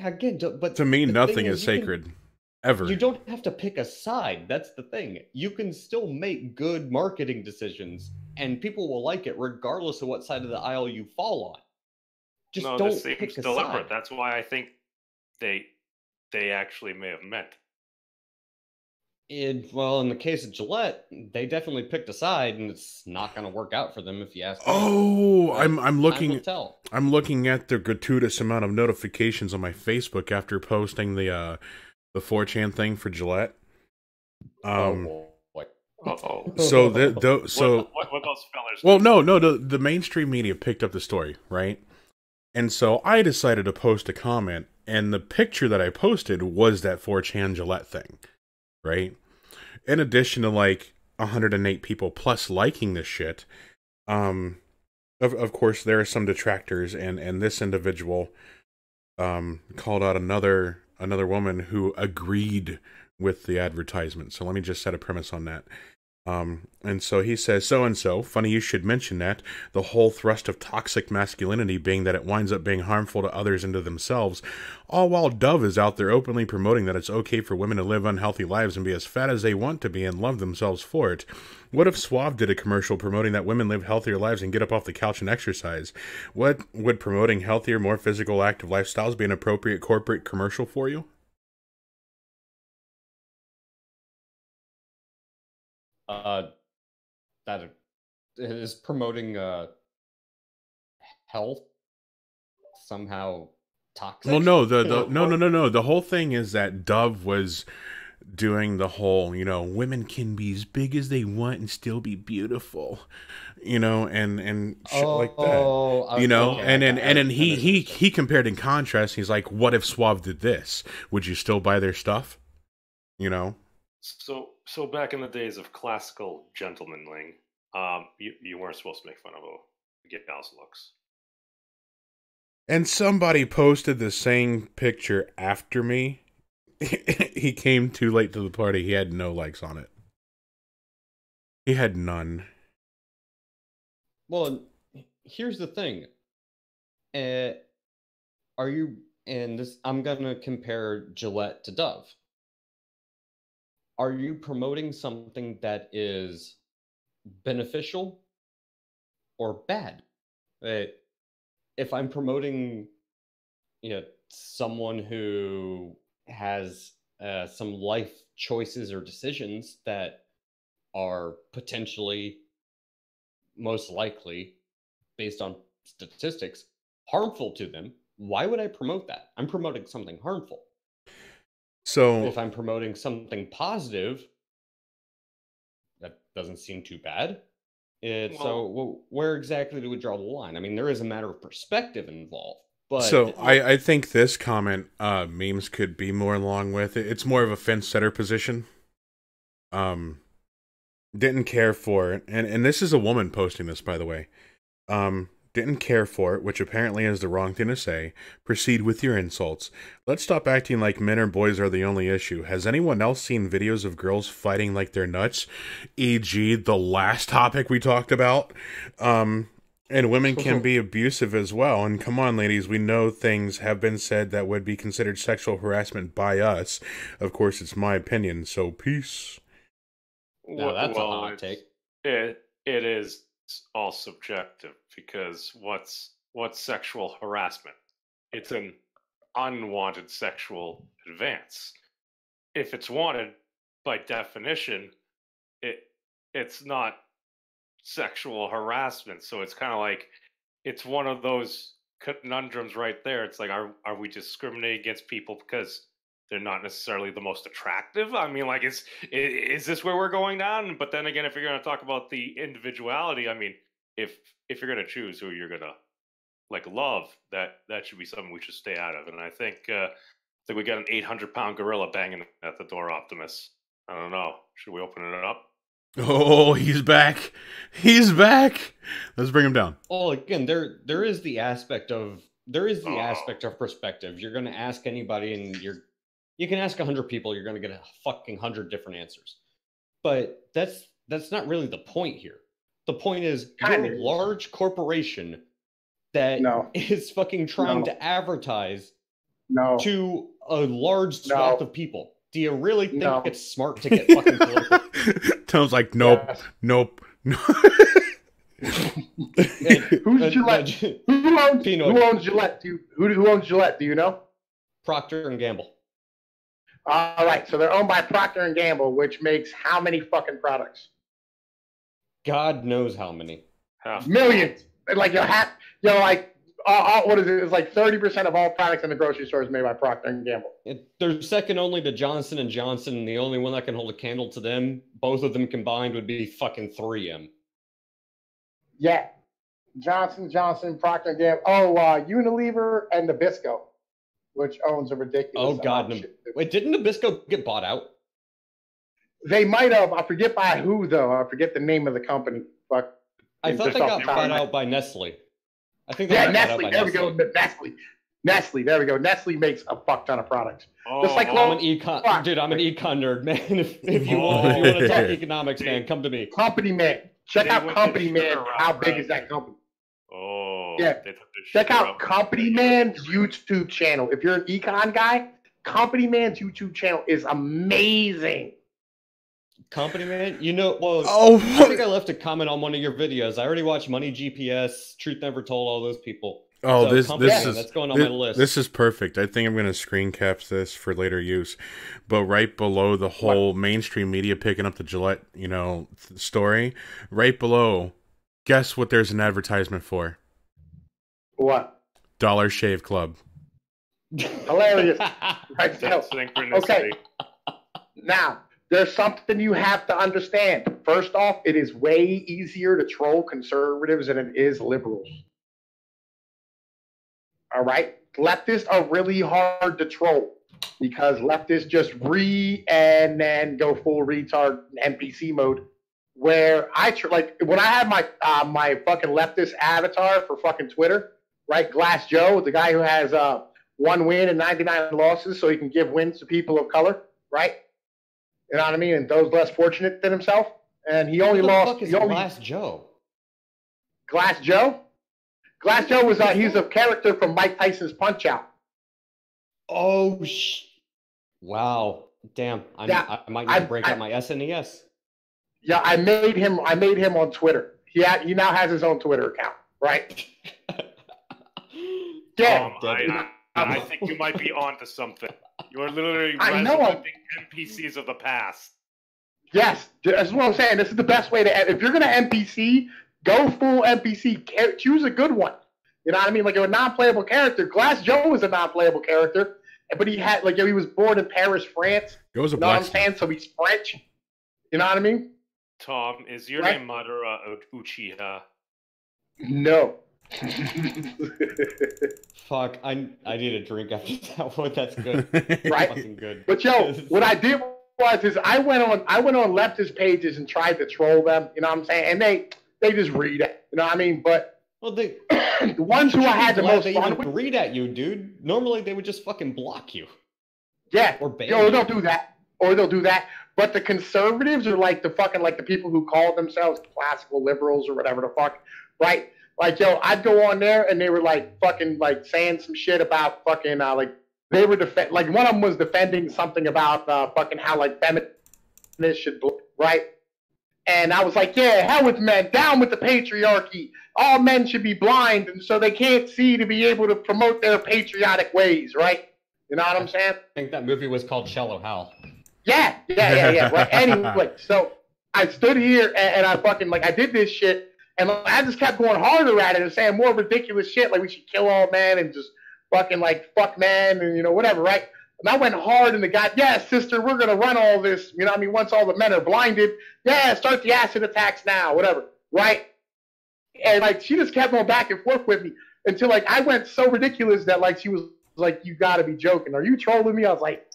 Again, but to me, nothing is sacred, ever. You don't have to pick a side. That's the thing. You can still make good marketing decisions, and people will like it regardless of what side of the aisle you fall on. Just don't pick a side. That's why I think they actually may have meant. Well, in the case of Gillette, they definitely picked a side, and it's not going to work out for them if you ask me. Oh, I'm looking at the gratuitous amount of notifications on my Facebook after posting the 4chan thing for Gillette. Uh-oh. So what those fellers? Well, no, the mainstream media picked up the story, right? And so I decided to post a comment, and the picture that I posted was that 4chan Gillette thing, right? In addition to like 108 people plus liking this shit, of course there are some detractors, and this individual called out another woman who agreed with the advertisement. So let me just set a premise on that. And so he says, so-and-so, funny you should mention that, the whole thrust of toxic masculinity being that it winds up being harmful to others and to themselves, all while Dove is out there openly promoting that it's okay for women to live unhealthy lives and be as fat as they want to be and love themselves for it. What if Suave did a commercial promoting that women live healthier lives and get up off the couch and exercise? What would promoting healthier, more physical, active lifestyles be an appropriate corporate commercial for you? That is promoting health somehow toxic. Well, no, no. The whole thing is that Dove was doing the whole, women can be as big as they want and still be beautiful, and shit like that. Okay, and then he compared in contrast. He's like, what if Suave did this? Would you still buy their stuff? So back in the days of classical gentlemanling, you weren't supposed to make fun of a gal's looks. And somebody posted the same picture after me. He came too late to the party. He had no likes on it. He had none. Well, here's the thing. I'm gonna compare Gillette to Dove. Are you promoting something that is beneficial or bad? If I'm promoting, someone who has some life choices or decisions that are potentially, most likely, based on statistics, harmful to them, why would I promote that? I'm promoting something harmful. So If I'm promoting something positive, that doesn't seem too bad. So where exactly do we draw the line? I mean, there is a matter of perspective involved. But So I think this comment memes could be more along with it. It's more of a fence setter position. Didn't care for it, and this is a woman posting this, by the way. Didn't care for it, which apparently is the wrong thing to say. Proceed with your insults. Let's stop acting like men or boys are the only issue. Has anyone else seen videos of girls fighting like they're nuts? E.g., the last topic we talked about. And women can be abusive as well. And come on, ladies, we know things have been said that would be considered sexual harassment by us. Of course, it's my opinion, so peace. No, that's a hot take. It is all subjective, because what's sexual harassment? It's an unwanted sexual advance. If it's wanted, by definition, it's not sexual harassment. So it's kind of like, it's one of those conundrums right there. It's like, are we discriminating against people because they're not necessarily the most attractive? I mean, like, is this where we're going down? But then again, if you're going to talk about the individuality, I mean, if you're going to choose who you're going to like love, that should be something we should stay out of. And I think we got an 800-pound gorilla banging at the door, Optimus. I don't know. Should we open it up? Oh, he's back. He's back. Let's bring him down. Oh, again, there is the aspect of perspective. You're going to ask anybody, and you can ask 100 people, you're going to get a fucking 100 different answers. But that's not really the point here. The point is, you're a large corporation that is fucking trying to advertise to a large swath of people. Do you really think it's smart to get fucking political? Tom's like, nope. Who's Gillette? Who owns Gillette? Who owns Gillette? Do you know? Procter and Gamble. All right, so they're owned by Procter and Gamble, which makes how many fucking products? God knows how many. Millions. Like what is it? It's like 30% of all products in the grocery store is made by Procter and Gamble. They're second only to Johnson and Johnson, and the only one that can hold a candle to them, both of them combined, would be fucking 3M. Yeah, Johnson, Procter and Gamble. Oh, Unilever and Nabisco, which owns a ridiculous. Oh God, wait, didn't Nabisco get bought out? They might have. I forget by who though. I forget the name of the company. Fuck. I thought they got bought out by Nestle. I think Nestle. There we go. Nestle. There we go. Nestle makes a fuck ton of products. Just like I'm an econ nerd, man. If you want to talk economics, man, come to me. Company Man. Check out Company Man. How big is that company? Oh, yeah. Check out Company Man's YouTube channel. If you're an econ guy, Company Man's YouTube channel is amazing. Company Man, I think I left a comment on one of your videos. I already watched Money GPS, Truth Never Told, all those people. Oh, so this is that's going on my list. This is perfect. I think I'm going to screen cap this for later use. But right below the whole mainstream media picking up the Gillette, story, right below, guess what? There's an advertisement for. What? Dollar Shave Club. Hilarious. Right now. Okay. Now. There's something you have to understand. First off, it is way easier to troll conservatives than it is liberals. All right? Leftists are really hard to troll because leftists just read and then go full retard NPC mode. Where when I have my fucking leftist avatar for fucking Twitter, right? Glass Joe, the guy who has 1 win and 99 losses, so he can give wins to people of color, right? You know what I mean? And those less fortunate than himself. And he only lost. Glass Joe? Glass Joe? Glass Joe was he's a character from Mike Tyson's Punch Out. Oh, wow. Damn. I might need to break out my SNES. Yeah, I made him on Twitter. He now has his own Twitter account, right? Yeah. I think you might be onto something. You are literally resurrecting NPCs of the past. Yes, that's what I'm saying. This is the best way to. If you're going to NPC, go full NPC. Choose a good one. You know what I mean? Like a non-playable character. Glass Joe was a non-playable character, but he had like he was born in Paris, France. It was a you know what I'm blacksmith. saying? So he's French. You know what I mean? Tom, is your Right. name Madara Uchiha? No. Fuck, I need a drink after that one. That's good. Right. Fucking good. But yo, what I did was I went on leftist pages and tried to troll them. You know what I'm saying? And they just read it. You know what I mean? But Well, they the ones who I had the most they fun even with, read at you, dude. Normally they would just fucking block you. yeah, Or ban yo, you. they'll do that. Or they'll do that. But the conservatives are like the fucking like the people who call themselves classical liberals or whatever the fuck, right? Like, yo, I'd go on there and they were like fucking like saying some shit about fucking like they were like one of them was defending something about fucking how like feminists should, right? And I was like, yeah, hell with men, down with the patriarchy. All men should be blind and so they can't see to be able to promote their patriotic ways, right? You know what I'm saying? I think that movie was called Shallow Hal. Yeah. Right. Anyway, so I stood here and I fucking like I did this shit and like, I just kept going harder at it and saying more ridiculous shit like we should kill all men and just fucking like fuck men and you know whatever, right? And I went hard and the guy, yeah, sister, we're gonna run all this. You know what I mean? Once all the men are blinded, yeah, start the acid attacks now, whatever, right? And like she just kept going back and forth with me until like I went so ridiculous that like she was like, you gotta be joking. Are you trolling me? I was like,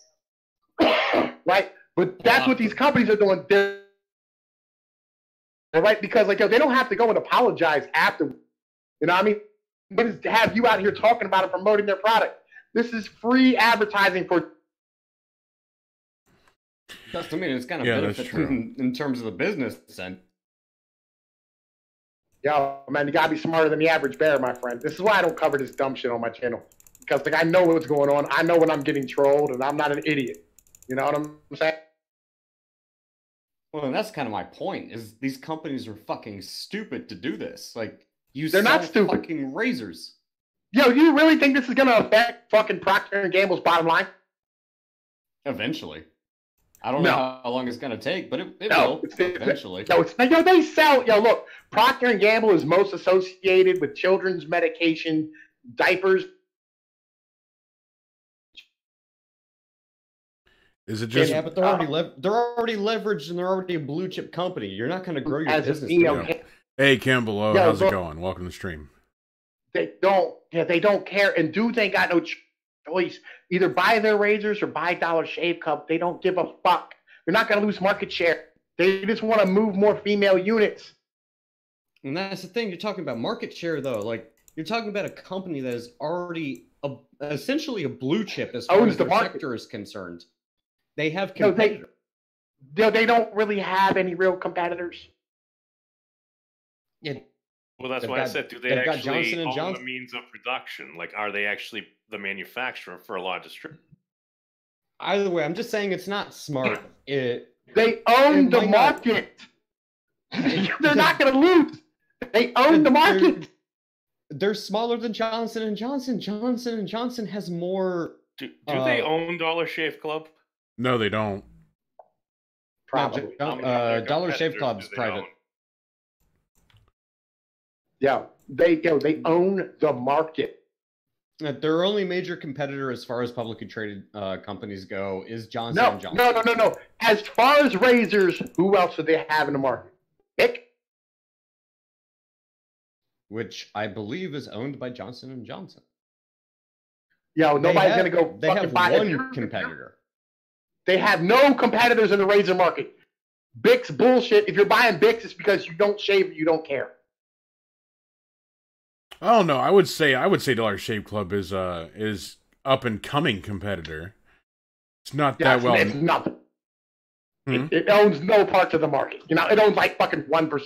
right? But that's what these companies are doing. They're right because like yo, they don't have to go and apologize afterwards. You know what I mean? They just have you out here talking about it, promoting their product. This is free advertising for. That's, I mean, it's kind of Yeah, that's benefit true. in terms of the business end. Yo, man, you gotta be smarter than the average bear, my friend. This is why I don't cover this dumb shit on my channel because like I know what's going on. I know when I'm getting trolled, and I'm not an idiot. You know what I'm saying? Well, and that's kind of my point. Is these companies are fucking stupid to do this? Like, They're not sell stupid. fucking razors. Yo, you really think this is gonna affect fucking Procter and Gamble's bottom line? Eventually. I don't No. know how long it's gonna take, but it No, will it's- eventually. Yo, they sell. Yo, look, Procter and Gamble is most associated with children's medication, diapers. Is it just Yeah, but they're already leveraged and they're already a blue chip company. You're not gonna grow your As a business. female, Yeah. Hey Kim below, Yo, how's it bro. going? Welcome to the stream. they don't. Yeah, they don't care. And dudes ain't got no choice. Either buy their razors or buy Dollar Shave Club. They don't give a fuck. They're not gonna lose market share. They just want to move more female units. And that's the thing. You're talking about market share, though. Like, you're talking about a company that is already essentially a blue chip as far Owns as the their market. sector is concerned. They have No, competitors. they don't really have any real competitors. Yeah, Well, that's They've why I got- said, do they they've got actually Johnson & own the Johnson. means of production? Like, are they actually the manufacturer for a lot of distributors? either way, I'm just saying it's not smart. They own It the might not- market. They're not gonna lose. They own the market. They're smaller than Johnson & Johnson. Johnson & Johnson has more... Do they own Dollar Shave Club? No, they don't. Probably. How many other Dollar Shave competitors Club's do they private. own? They own the market. Their only major competitor as far as publicly traded companies go is Johnson & Johnson. No. As far as razors, who else do they have in the market? Bic? Which I believe is owned by Johnson & Johnson. Yo, nobody's gonna go They fucking have buy one competitor. They have no competitors in the razor market. Bic's bullshit. If you're buying Bic's, it's because you don't shave or you don't care. I don't know. I would say Dollar Shave Club is up and coming competitor. It's not that well. It's nothing. Hmm? It owns no parts of the market. You know, it owns like fucking 1%,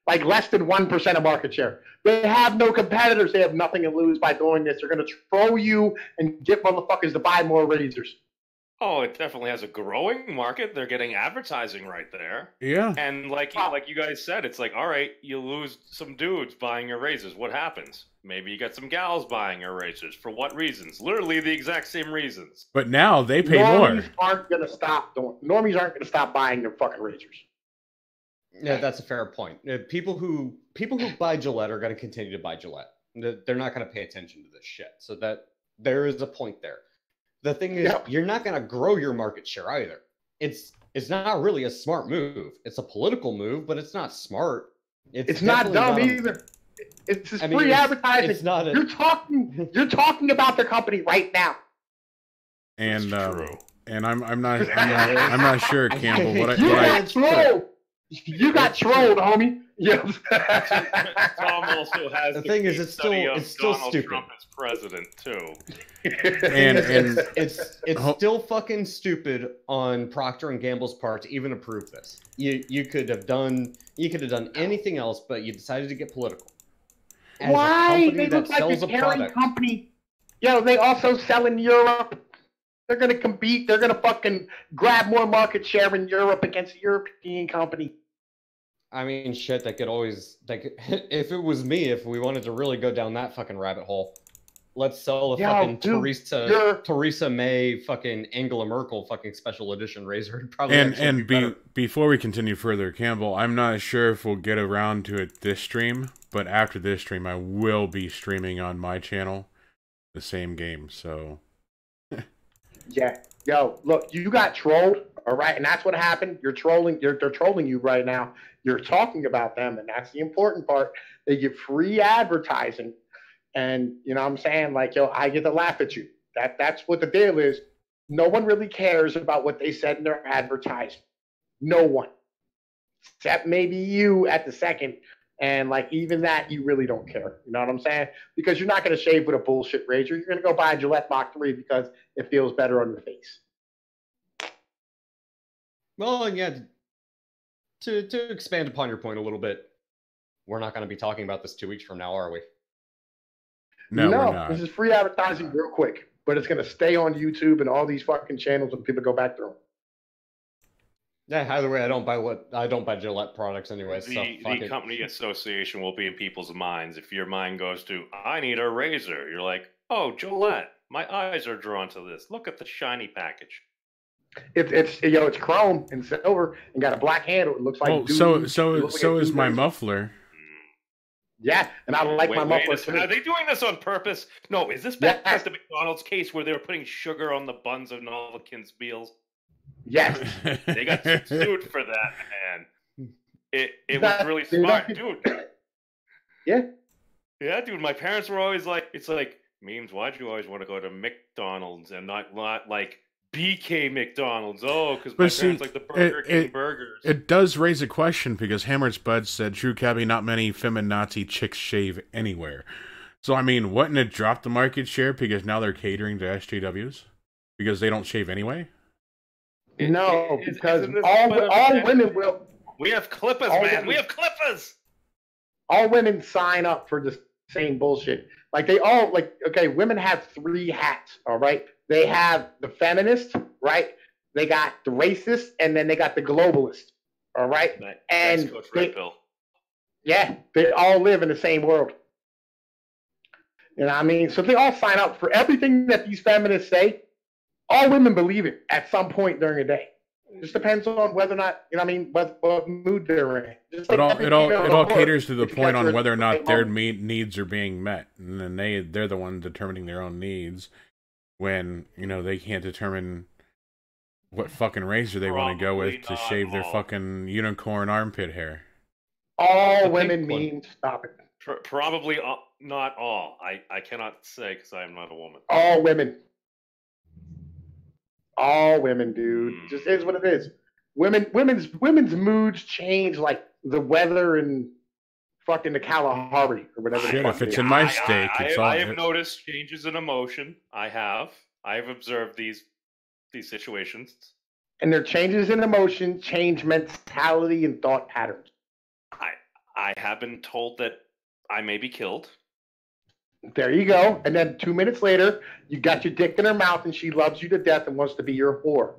like less than 1% of market share. They have no competitors. They have nothing to lose by doing this. They're going to troll you and get motherfuckers to buy more razors. Oh, it definitely has a growing market. They're getting advertising right there. Yeah. And like you guys said, it's like, all right, you lose some dudes buying your razors. What happens? Maybe you get some gals buying your razors. For what reasons? Literally the exact same reasons. But now they pay more. Normies aren't going to stop buying their fucking razors. Yeah, that's a fair point. People who buy Gillette are going to continue to buy Gillette. They're not going to pay attention to this shit. So that there is a point there. The thing is, you're not going to grow your market share either. It's not really a smart move. It's a political move, but it's not smart. It's not dumb either. It's just free advertising. It's not you're talking about the company right now. And I'm not sure, Campbell. You got trolled, homie. Tom also has the thing is, it's still stupid. Trump as president too. and it's still fucking stupid on Procter and Gamble's part to even approve this. You could have done anything else, but you decided to get political. As Why? They look like a carrying company. They also sell in Europe. They're going to compete. They're going to fucking grab more market share in Europe against a European company. I mean, shit, if it was me, if we wanted to really go down that fucking rabbit hole, let's sell Theresa May fucking Angela Merkel fucking special edition razor. Before we continue further, Campbell, I'm not sure if we'll get around to it this stream, but after this stream, I will be streaming on my channel the same game, so... Yeah. Yo, look, you got trolled, all right? And that's what happened. They're trolling you right now. You're talking about them, and that's the important part. They get free advertising, and you know what I'm saying? Like, I get to laugh at you. That's what the deal is. No one really cares about what they said in their advertising. No one. Except maybe you at the second. And like even that, you really don't care. You know what I'm saying? Because you're not going to shave with a bullshit razor. You're going to go buy a Gillette Mach 3 because it feels better on your face. Well, and yeah, to expand upon your point a little bit, we're not going to be talking about this 2 weeks from now, are we? No, we're not. This is free advertising real quick, but it's going to stay on YouTube and all these fucking channels when people go back through them. Yeah, either way, I don't buy Gillette products anyway. The company association will be in people's minds. If your mind goes to, I need a razor, you're like, oh, Gillette, my eyes are drawn to this. Look at the shiny package. It's chrome and silver and got a black handle. It looks like. Oh, so is my muffler. Yeah, and I like my muffler too. Are they doing this on purpose? No, is this back at the McDonald's case where they were putting sugar on the buns of Novikins meals? Yes. They got sued for that, man. It was really smart, dude. Yeah. Yeah, dude, my parents were always like, it's like, Memes, why'd you always want to go to McDonald's and not like BK McDonald's? Oh, because my parents like the Burger King burgers. It does raise a question because Hammer's Bud said, True Cabby, not many feminazi chicks shave anywhere. So, I mean, wouldn't it drop the market share because now they're catering to SJWs? Because they don't shave anyway? No, because all women will. We have clippers, man. We have clippers. All women sign up for the same bullshit. Like they all okay. Women have 3 hats. All right. They have the feminist, right? They got the racist, and then they got the globalist. All right. And Coach Red Pill. Yeah, they all live in the same world. You know what I mean? So they all sign up for everything that these feminists say. All women believe it at some point during the day. It just depends on whether or not, you know what I mean, what mood they're in. It all caters to the point on whether or not their needs are being met. And then they're the ones determining their own needs when, you know, they can't determine what fucking razor they want to go with to shave their fucking unicorn armpit hair. All women mean stop it. Probably not all. I cannot say because I am not a woman. All women. All women, dude. It just is what it is. Women's moods change like the weather in fucking the Kalahari or whatever. Shit, if it's in my steak, I have noticed changes in emotion. I have observed these situations. And their changes in emotion change mentality and thought patterns. I have been told that I may be killed. There you go. And then 2 minutes later, you got your dick in her mouth and she loves you to death and wants to be your whore.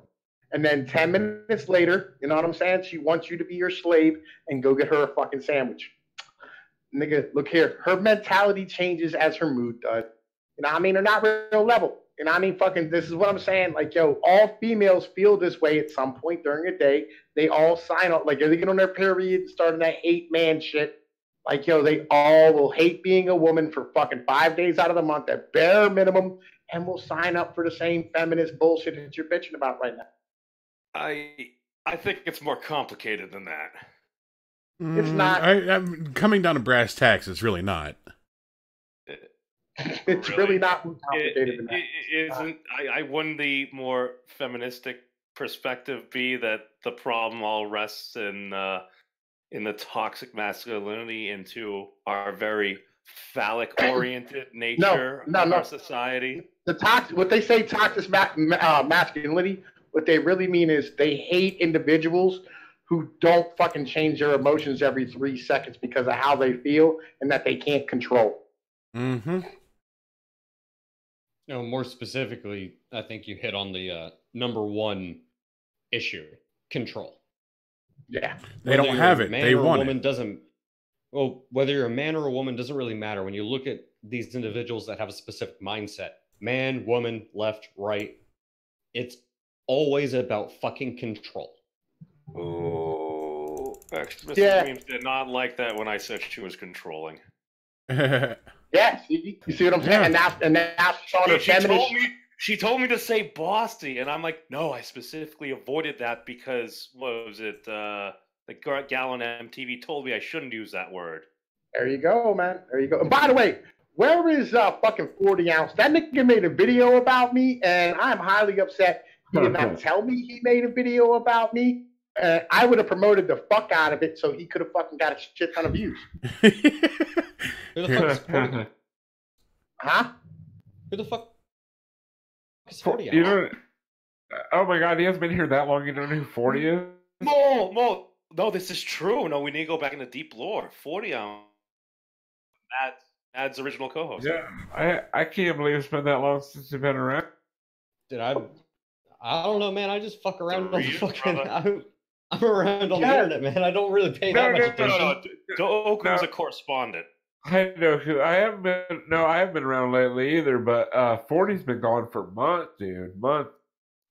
And then 10 minutes later, you know what I'm saying? She wants you to be your slave and go get her a fucking sandwich. Nigga, look here. Her mentality changes as her mood does. You know what I mean? They're not real level. You know what I mean? Fucking, this is what I'm saying. Like, yo, all females feel this way at some point during the day. They all sign up. Like, they get on their period, starting that 8-man shit. Like, yo, they all will hate being a woman for fucking 5 days out of the month at bare minimum and will sign up for the same feminist bullshit that you're bitching about right now. I think it's more complicated than that. It's not. I'm coming down to brass tacks. It's really not. It's really not more complicated than that. It isn't. I wouldn't the more feministic perspective be that the problem all rests in the toxic masculinity into our very phallic-oriented nature of our society? What they say toxic masculinity, what they really mean is they hate individuals who don't fucking change their emotions every 3 seconds because of how they feel and that they can't control. Mm-hmm. No, more specifically, I think you hit on the number one issue: control. Yeah, they don't have it. They want it. Well, whether you're a man or a woman doesn't really matter. When you look at these individuals that have a specific mindset, man, woman, left, right, it's always about fucking control. Oh, Mrs. Weems did not like that when I said she was controlling. Yeah, you see what I'm saying? Yeah. And now she told me to say bossy, and I'm like, no, I specifically avoided that because, what was it, the gal on MTV told me I shouldn't use that word. There you go, man. There you go. And by the way, where is fucking 40 ounce? That nigga made a video about me, and I'm highly upset. He did not tell me he made a video about me. I would have promoted the fuck out of it so he could have fucking got a shit ton of views. Who the fuck is 40? Huh? Who the fuck is 40? You know, oh my god, he hasn't been here that long. You don't know who 40 is? Mo, no, this is true. No, we need to go back into deep lore. 40 on MADDS' original co-host. Yeah, I can't believe it's been that long since you've been around. Did I don't know, man. I just fuck around on the fucking. I'm around on the internet, man. I don't really pay that much attention. Oakland's a correspondent. I know, because I haven't been around lately either, but 40's been gone for months, dude. Months.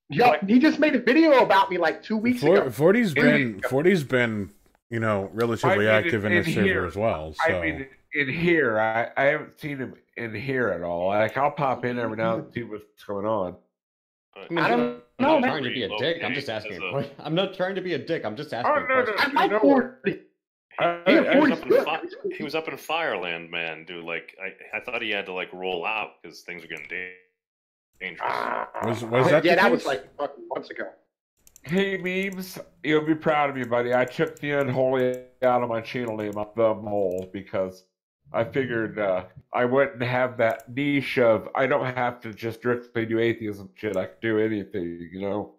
Yo, he just made a video about me like 2 weeks ago. 40's been, relatively active in his server as well. So. I mean, in here, I haven't seen him in here at all. Like, I'll pop in every now and see what's going on. I'm not trying to be a dick. I'm just asking. I'm not trying to be a dick. I'm just asking. He was up in Fireland, man, dude. Like, I thought he had to roll out because things were getting dangerous. Was that? Yeah, that was like fucking months ago. Hey, Memes, you'll be proud of me, buddy. I took the unholy out of my channel name, up the mole, because I figured I wouldn't have that niche of I don't have to just strictly do atheism shit. I can do anything,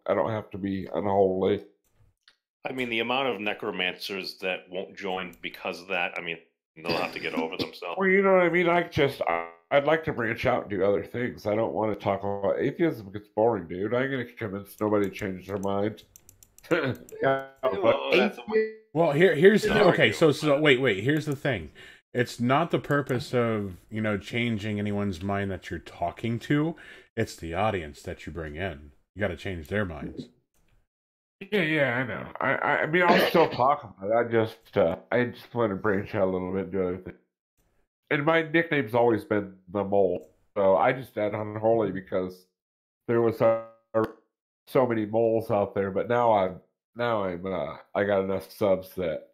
I don't have to be unholy. I mean, the amount of necromancers that won't join because of that, I mean, they'll have to get over themselves. Well, you know what I mean? I'd like to branch out and do other things. I don't want to talk about atheism. It gets boring, dude. I ain't going to convince nobody to change their mind. Well, here's the okay. So wait. Here's the thing. It's not the purpose of changing anyone's mind that you're talking to. It's the audience that you bring in. You got to change their minds. Yeah, I know. I mean, I'll still talk about it. I just want to branch out a little bit and do other things. And my nickname's always been the Mole, so I just add unholy because there was so many moles out there. But now I got enough subs that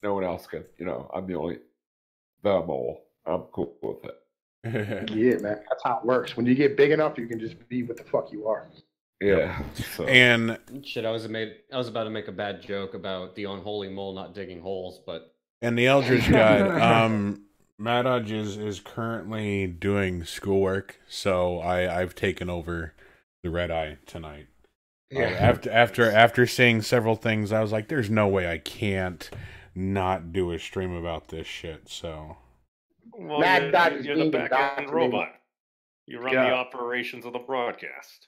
no one else can. I'm the Mole. I'm cool with it. Yeah, man, that's how it works. When you get big enough, you can just be what the fuck you are. Yeah. So. And shit, I was about to make a bad joke about the unholy mole not digging holes, but the Eldritch God, MADDS is currently doing schoolwork, so I've taken over the Redeye tonight. Yeah. After seeing several things, I was like, "There's no way I can't not do a stream about this shit." So, well, you're the back-end robot. You run the operations of the broadcast.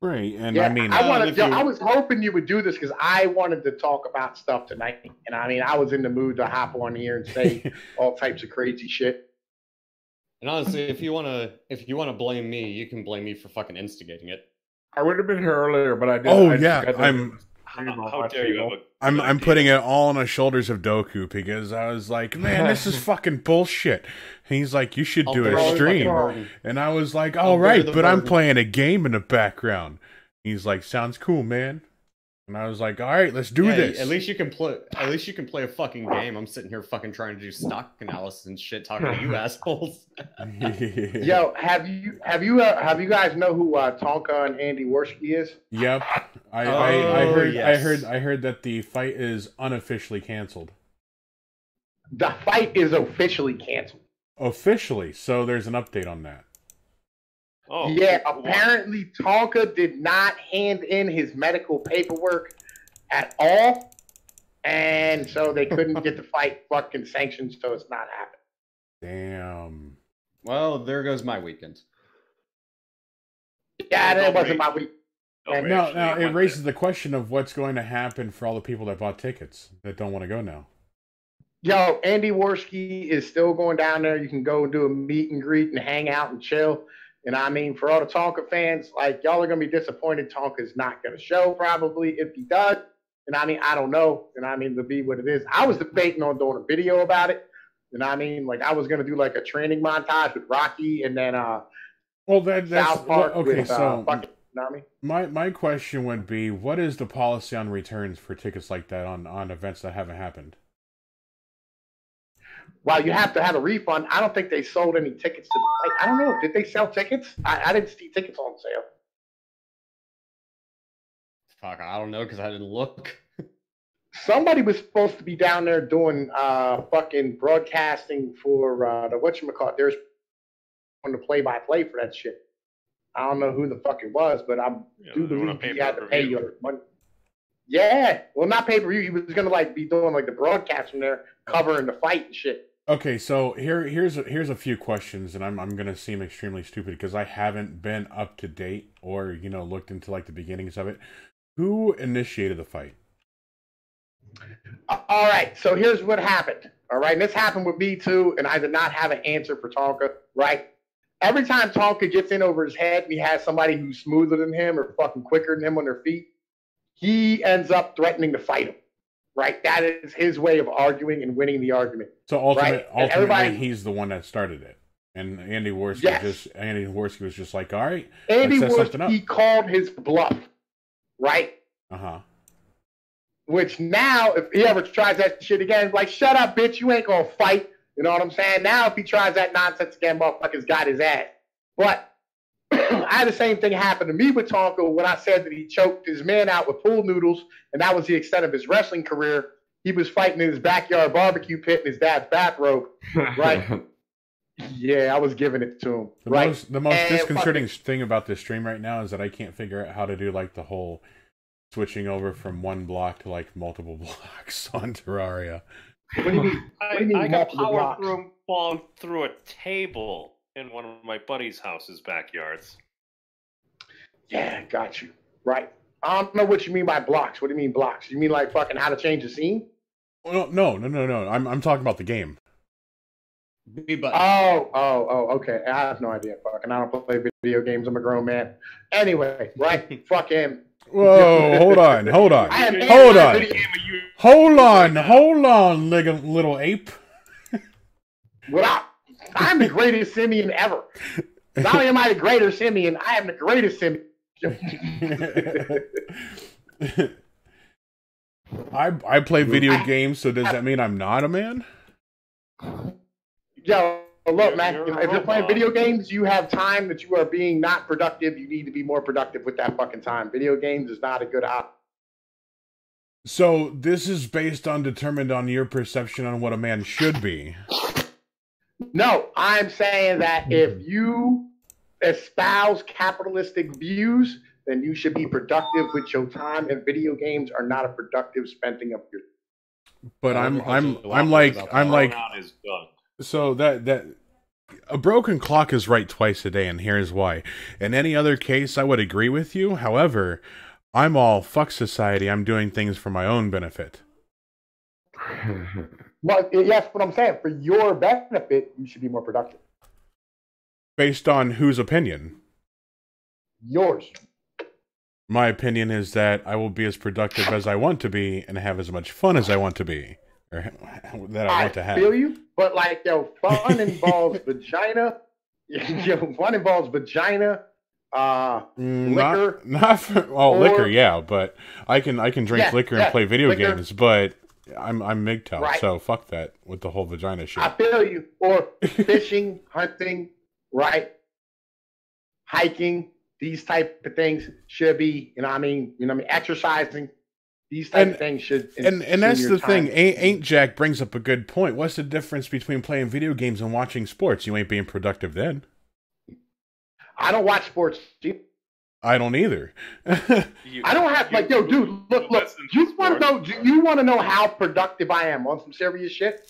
Right, and yeah, I mean, I was hoping you would do this because I wanted to talk about stuff tonight, and I mean, I was in the mood to hop on here and say all types of crazy shit. And honestly, if you wanna blame me, you can blame me for fucking instigating it. I would have been here earlier, but I did. how dare you have a I'm putting it all on the shoulders of Doku because I was like, man, this is fucking bullshit. And he's like, you should do a stream. And I was like, all right, but I'm playing a game in the background. He's like, sounds cool, man. And I was like, all right, let's do this. At least you can play. At least you can play a fucking game. I'm sitting here fucking trying to do stock analysis and shit, talking to you assholes. Yo, have you guys know who Tonka and Andy Worski is? Yep, I heard that the fight is unofficially canceled. The fight is officially canceled. Officially, so there's an update on that. Oh, yeah, apparently Tonka did not hand in his medical paperwork at all, and so they couldn't get the fight fucking sanctioned, so it's not happening. Damn. Well, there goes my weekend. Yeah, that wasn't my week. Now it raises the question of what's going to happen for all the people that bought tickets that don't want to go now. Yo, Andy Worski is still going down there. You can go and do a meet and greet and hang out and chill. And I mean, for all the Tonka fans, like, y'all are going to be disappointed Tonka's not going to show, probably, if he does. And I mean, I don't know. And I mean, it'll be what it is. I was debating on doing a video about it. And I mean, like, I was going to do, like, a training montage with Rocky and then that's South Park okay, with so fucking, you know what I mean? My question would be, what is the policy on returns for tickets like that on events that haven't happened? Well, you have to have a refund. I don't think they sold any tickets to the fight. I don't know. Did they sell tickets? I didn't see tickets on sale. Fuck, I don't know because I didn't look. Somebody was supposed to be down there doing fucking broadcasting for the whatchamacallit. There's on the play-by-play for that shit. I don't know who the fuck it was, but I do believe he had to pay your money. Yeah, well, not pay-per-view. He was gonna like be doing like the broadcast from there, covering the fight and shit. Okay, so here's a few questions, and I'm gonna seem extremely stupid because I haven't been up to date or looked into like the beginnings of it. Who initiated the fight? All right, so here's what happened. All right, and this happened with me too, and I did not have an answer for Tonka. Right, every time Tonka gets in over his head, and he has somebody who's smoother than him or fucking quicker than him on their feet, he ends up threatening to fight him. Right, that is his way of arguing and winning the argument. So ultimately, he's the one that started it, and Andy Worski was just like, all right, Andy Worski called his bluff, right? Which now, if he ever tries that shit again, like, shut up, bitch, you ain't gonna fight. You know what I'm saying? Now, if he tries that nonsense again, motherfucker's got his ass. But I had the same thing happen to me with Tonka when I said that he choked his man out with pool noodles, and that was the extent of his wrestling career. He was fighting in his backyard barbecue pit in his dad's bathrobe, right? Yeah, I was giving it to him. The most disconcerting thing about this stream right now is that I can't figure out how to do like the whole switching over from one block to like multiple blocks on Terraria. What do you mean? I got power through a table in one of my buddy's house's backyards. Yeah, got you. Right. I don't know what you mean by blocks. What do you mean blocks? You mean like fucking how to change the scene? Well, no. I'm talking about the game. Oh, okay. I have no idea. Fucking, I don't play video games. I'm a grown man. Anyway, right? Fucking. Whoa, hold on, little ape. Well, I'm the greatest simian ever. Not only am I the greatest simian, I am the greatest simian. I play video games, so does that mean I'm not a man? Yo, look, man, if you're playing video games, you have time that you are being not productive. You need to be more productive with that fucking time. Video games is not a good option. So this is determined on your perception on what a man should be. No, I'm saying that if you espouse capitalistic views, then you should be productive with your time, and video games are not a productive spending of your. But I'm like so that a broken clock is right twice a day, and here's why. In any other case, I would agree with you. However, I'm all fuck society. I'm doing things for my own benefit. Well, yes, what I'm saying, for your benefit, you should be more productive. Based on whose opinion? Yours. My opinion is that I will be as productive as I want to be and have as much fun as I want to be, or that I want to have. I feel you, but like, yo, fun involves vagina. Yo, fun involves vagina, liquor. Not for, liquor, yeah, but I can drink liquor and play video liquor. games, but I'm MGTOW, Right. so fuck that with the whole vagina shit. I feel you. Or fishing, hunting, right? Hiking, these type of things should be, exercising. These type of things should. And that's the thing. Ain't Jack brings up a good point. What's the difference between playing video games and watching sports? You ain't being productive then. I don't watch sports. I don't either. I don't have dude. Look. You want to know how productive I am on some serious shit?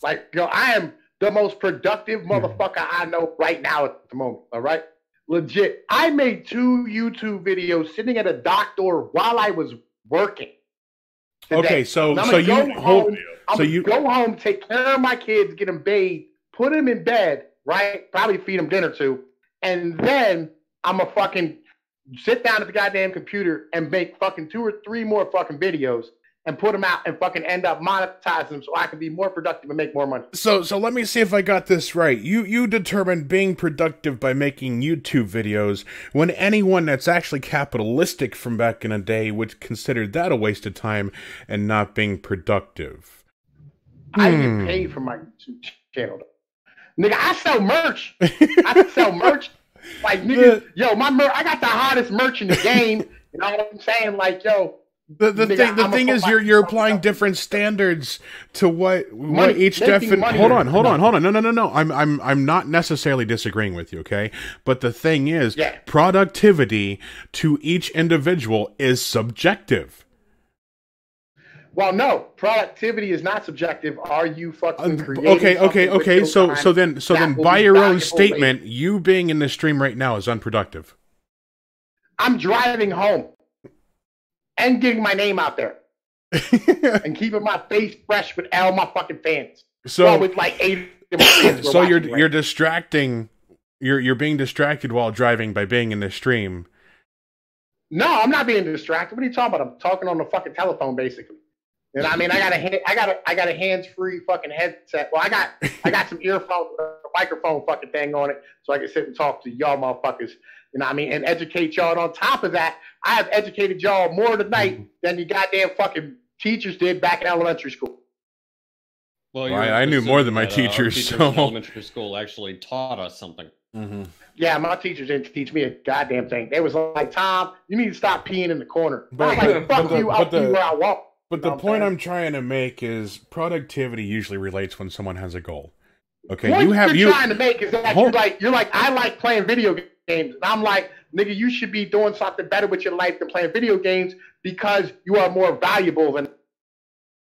Like, I am the most productive motherfucker I know right now at the moment. All right, legit. I made 2 YouTube videos sitting at a dock door while I was working. Today. Okay, so you go home, take care of my kids, get them bathed, put them in bed, right? Probably feed them dinner too, and then I'm a fucking sit down at the goddamn computer and make fucking 2 or 3 more fucking videos and put them out and fucking end up monetizing them so I can be more productive and make more money. So let me see if I got this right. You determined being productive by making YouTube videos when anyone that's actually capitalistic from back in the day would consider that a waste of time and not being productive. I get paid for my YouTube channel. Nigga, I sell merch. I sell merch. Like, nigga, my merch, I got the hottest merch in the game. You know what I'm saying? Like, The thing is you're applying different standards to what each definition. Hold on. No. I'm not necessarily disagreeing with you, okay? But the thing is, productivity to each individual is subjective. Well, no, productivity is not subjective. Are you fucking creating? Okay. So then, by your own statement, you being in the stream right now is unproductive. I'm driving home. And getting my name out there. And keeping my face fresh with all my fucking fans. So with like 8 of my fans. So you're distracting. You're being distracted while driving by being in the stream. No, I'm not being distracted. What are you talking about? I'm talking on the fucking telephone, basically. You know what I mean? I got a hands-free fucking headset. Well, I got some earphones, a microphone fucking thing on it, so I can sit and talk to y'all motherfuckers. You know what I mean? And educate y'all. And on top of that, I have educated y'all more tonight than you goddamn fucking teachers did back in elementary school. Well, I knew more than my teachers. In elementary school actually taught us something. Mm-hmm. Yeah, my teachers didn't teach me a goddamn thing. They was like, Tom, you need to stop peeing in the corner. But, I'm like, fuck you, I'll pee where I want. But the point I'm trying to make is productivity usually relates when someone has a goal. Okay, what you're trying to make is that you're like, I like playing video games. And I'm like, nigga, you should be doing something better with your life than playing video games because you are more valuable than.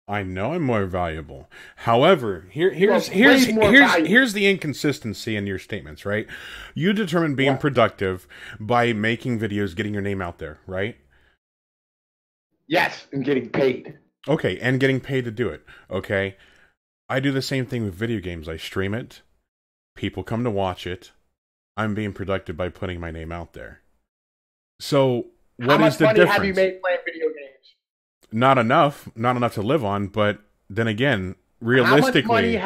I know I'm more valuable. However, here's the inconsistency in your statements, right? You determine being productive by making videos, getting your name out there, right? Yes, and getting paid. Okay, and getting paid to do it. Okay. I do the same thing with video games. I stream it. People come to watch it. I'm being productive by putting my name out there. So, what is the difference? How much money have you made playing video games? Not enough to live on, but then again, realistically,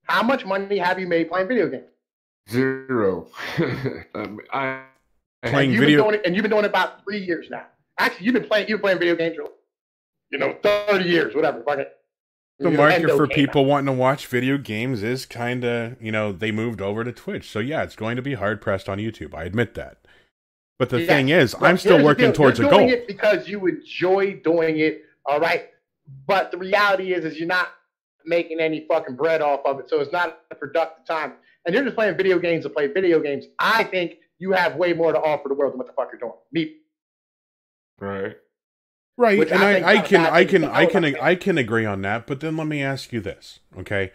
how much money have you made playing video games? 0. Playing video, and you've been doing it about 3 years now. Actually, you've been playing video games for 30 years, whatever. The market for people wanting to watch video games is kind of, they moved over to Twitch. So yeah, it's going to be hard pressed on YouTube. I admit that. But the thing is, I'm still working towards a goal. You're doing it because you enjoy doing it, all right? But the reality is you're not making any fucking bread off of it, so it's not a productive time. And you're just playing video games to play video games. I think you have way more to offer the world than what the fuck you're doing. Me. Right. Right, and I can agree on that, but then let me ask you this, okay?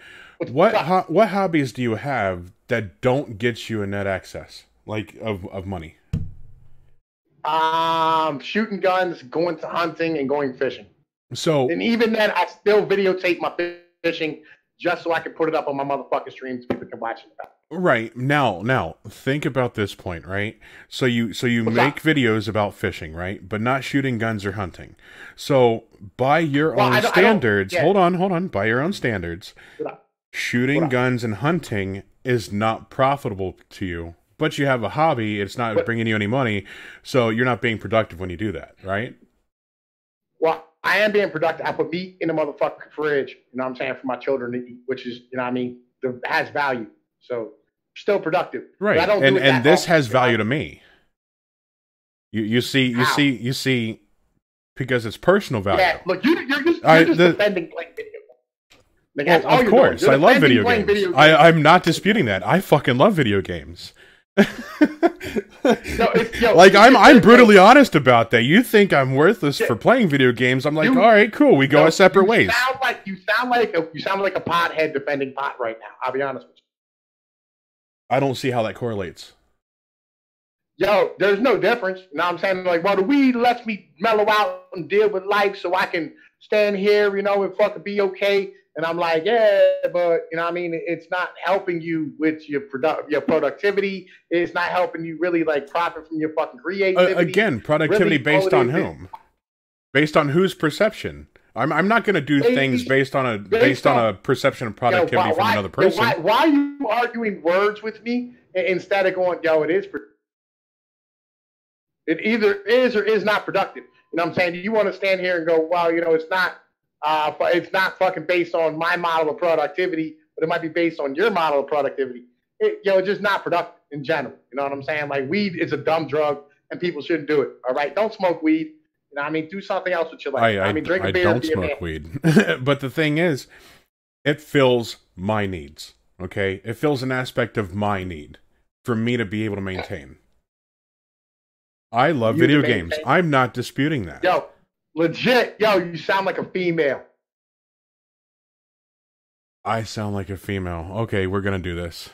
What hobbies do you have that don't get you a net access, like of money? Shooting guns, going to hunting, and going fishing. So, and even then, I still videotape my fishing just so I can put it up on my motherfucking streams so people can watch it. Right. Now, think about this point, right? So you make videos about fishing, right? But not shooting guns or hunting. So by your own standards, hold on, by your own standards, shooting guns and hunting is not profitable to you. But you have a hobby, it's not bringing you any money, so you're not being productive when you do that, right? Well, I am being productive. I put meat in the motherfucking fridge, you know what I'm saying, for my children to eat, which is, you know what I mean, has value. So still productive. Right. And this has value to me. You see, because it's personal value. Yeah, look, you're just defending playing video games. Well, of course, I love video games. I'm not disputing that. I fucking love video games. I'm brutally honest about that. You think I'm worthless for playing video games? I'm like, all right, cool. We go our separate ways. You sound like a pothead defending pot right now. I'll be honest with you. I don't see how that correlates. Yo, there's no difference. You know what I'm saying? Like, well, the weed lets me mellow out and deal with life so I can stand here, you know, and fucking be okay. And I'm like, yeah, but, you know what I mean? It's not helping you with your productivity. It's not helping you really, like, profit from your fucking creativity. Again, productivity really, based on whom? Based on whose perception? I'm not going to do things based on a perception of productivity from another person. Why are you arguing words with me instead of going, yo, it either is or is not productive. You know what I'm saying? You want to stand here and go, well, you know, it's not fucking based on my model of productivity, but it might be based on your model of productivity. It's just not productive in general. You know what I'm saying? Like, weed is a dumb drug and people shouldn't do it. All right? Don't smoke weed. You know what I mean? Do something else with your life. Drink a beer. I don't smoke weed. But the thing is, it fills my needs, okay? It fills an aspect of my need for me to be able to maintain. I love video games. I'm not disputing that. Yo, legit. Yo, you sound like a female. I sound like a female. Okay, we're going to do this.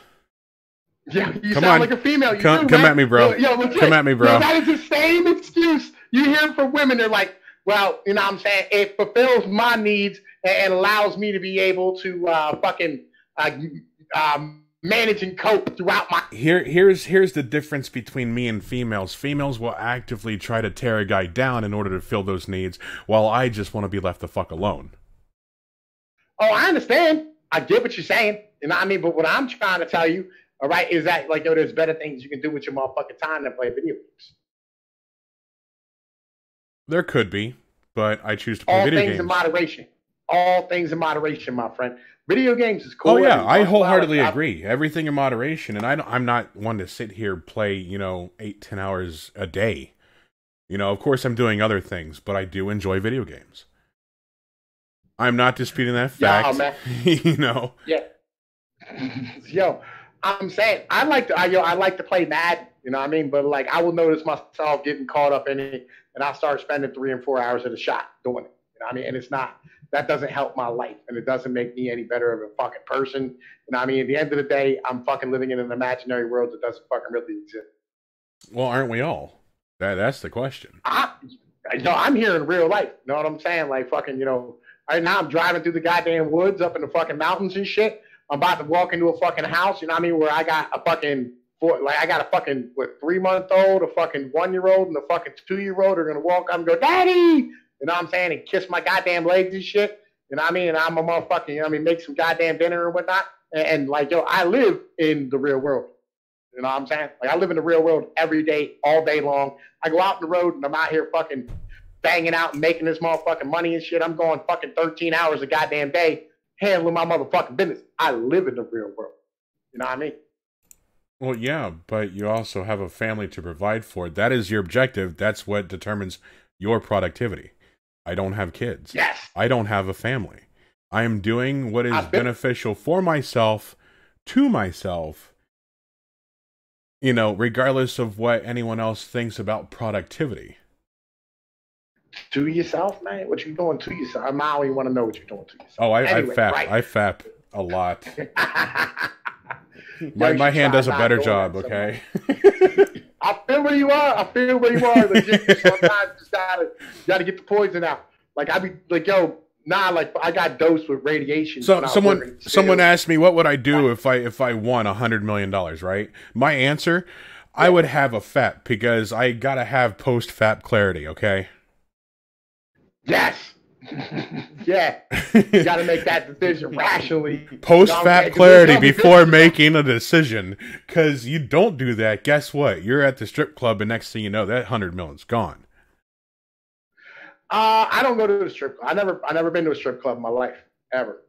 Yeah, you sound like a female. Come at me, bro. Yo, come at me, bro. Yo, that is the same excuse you hear from women. They're like, well, you know what I'm saying? It fulfills my needs and allows me to be able to manage and cope throughout my... Here's the difference between me and females. Females will actively try to tear a guy down in order to fill those needs, while I just want to be left the fuck alone. Oh, I understand. I get what you're saying. You know what I mean? But what I'm trying to tell you, all right, is that, like, yo, there's better things you can do with your motherfucking time than play video games. There could be, but I choose to play video games. All things in moderation. All things in moderation, my friend. Video games is cool. Oh, yeah, I wholeheartedly agree. Everything in moderation, and I'm not one to sit here play, 8-10 hours a day. Of course I'm doing other things, but I do enjoy video games. I'm not disputing that fact. Yeah, man. Yeah. Yo, I'm saying I like to play MADDS, you know what I mean? But like, I will notice myself getting caught up in it, and I'll start spending 3 and 4 hours at a shot doing it. You know what I mean? And that doesn't help my life, and it doesn't make me any better of a fucking person. You know what I mean? At the end of the day, I'm fucking living in an imaginary world that doesn't fucking really exist. Well, aren't we all? That's the question. I'm here in real life. You know what I'm saying? Like, fucking, right now I'm driving through the goddamn woods up in the fucking mountains and shit. I'm about to walk into a fucking house, you know what I mean, where I got a fucking 3-month-old, a fucking 1-year-old, and a fucking 2-year-old are gonna walk up and go, Daddy! You know what I'm saying? And kiss my goddamn legs and shit. You know what I mean? And I'm a motherfucking, you know what I mean, make some goddamn dinner and whatnot. And like, yo, I live in the real world. You know what I'm saying? Like, I live in the real world every day, all day long. I go out on the road and I'm out here fucking banging out and making this motherfucking money and shit. I'm going fucking 13 hours a goddamn day handling my motherfucking business. I live in the real world. You know what I mean? Well, yeah, but you also have a family to provide for. That is your objective. That's what determines your productivity. I don't have kids. Yes. I don't have a family. I am doing what is beneficial for myself, to myself, regardless of what anyone else thinks about productivity. To yourself, man? What you doing to yourself? I only want to know what you're doing to yourself. Oh, I fap a lot. my hand does a better job, okay? I feel where you are. Legit. Sometimes you just gotta get the poison out. Like, I be like, yo, Nah, like I got dosed with radiation. So someone asked me what would I do if I won $100 million, right? My answer, I would have a FAP because I gotta have post FAP clarity, okay? Yes. Yeah. You gotta make that decision rationally. Post FAP clarity before making a decision. Cause you don't do that, guess what? You're at the strip club and next thing you know, that 100 million's gone. I don't go to the strip club. I never been to a strip club in my life. Ever.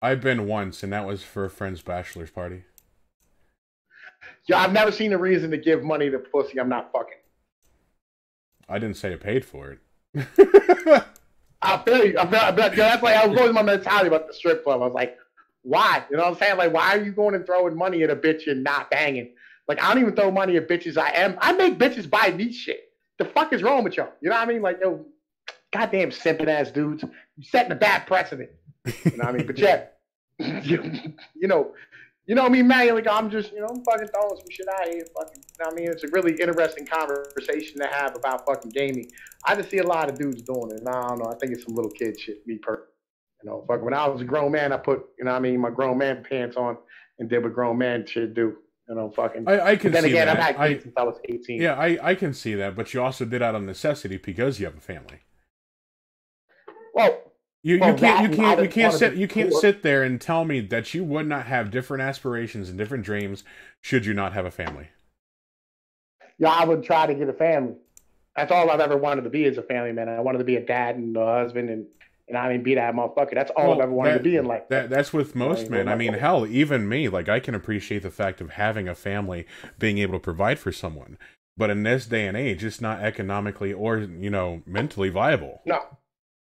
I've been once, and that was for a friend's bachelor's party. Yeah, I've never seen a reason to give money to pussy I'm not fucking. I didn't say I paid for it. I feel you. That's like, I was always my mentality about the strip club. I was like, why? You know what I'm saying? Like, why are you going and throwing money at a bitch and not banging? Like, I don't even throw money at bitches. I make bitches buy me shit. The fuck is wrong with y'all? You know what I mean? Like, yo, goddamn simping ass dudes. You setting a bad precedent. You know what I mean? But yeah, you know me, man. Like, I'm just, I'm fucking throwing some shit out here. Fucking, you know what I mean? It's a really interesting conversation to have about fucking gaming. I just see a lot of dudes doing it. And I don't know. I think it's some little kid shit, me personally. Fucking when I was a grown man, I put, my grown man pants on and did what grown man shit do. Fucking. I can see that. I've had kids since I was 18. Yeah, I can see that, but you also did out of necessity because you have a family. Well, you can't sit there and tell me that you would not have different aspirations and different dreams should you not have a family. Yeah, I would try to get a family. That's all I've ever wanted to be is a family man. I wanted to be a dad and a husband and be that motherfucker. That's all I've ever wanted to be in life. That's with most men. I mean, hell, even me. Like, I can appreciate the fact of having a family, being able to provide for someone. But in this day and age, it's not economically or, mentally viable. No,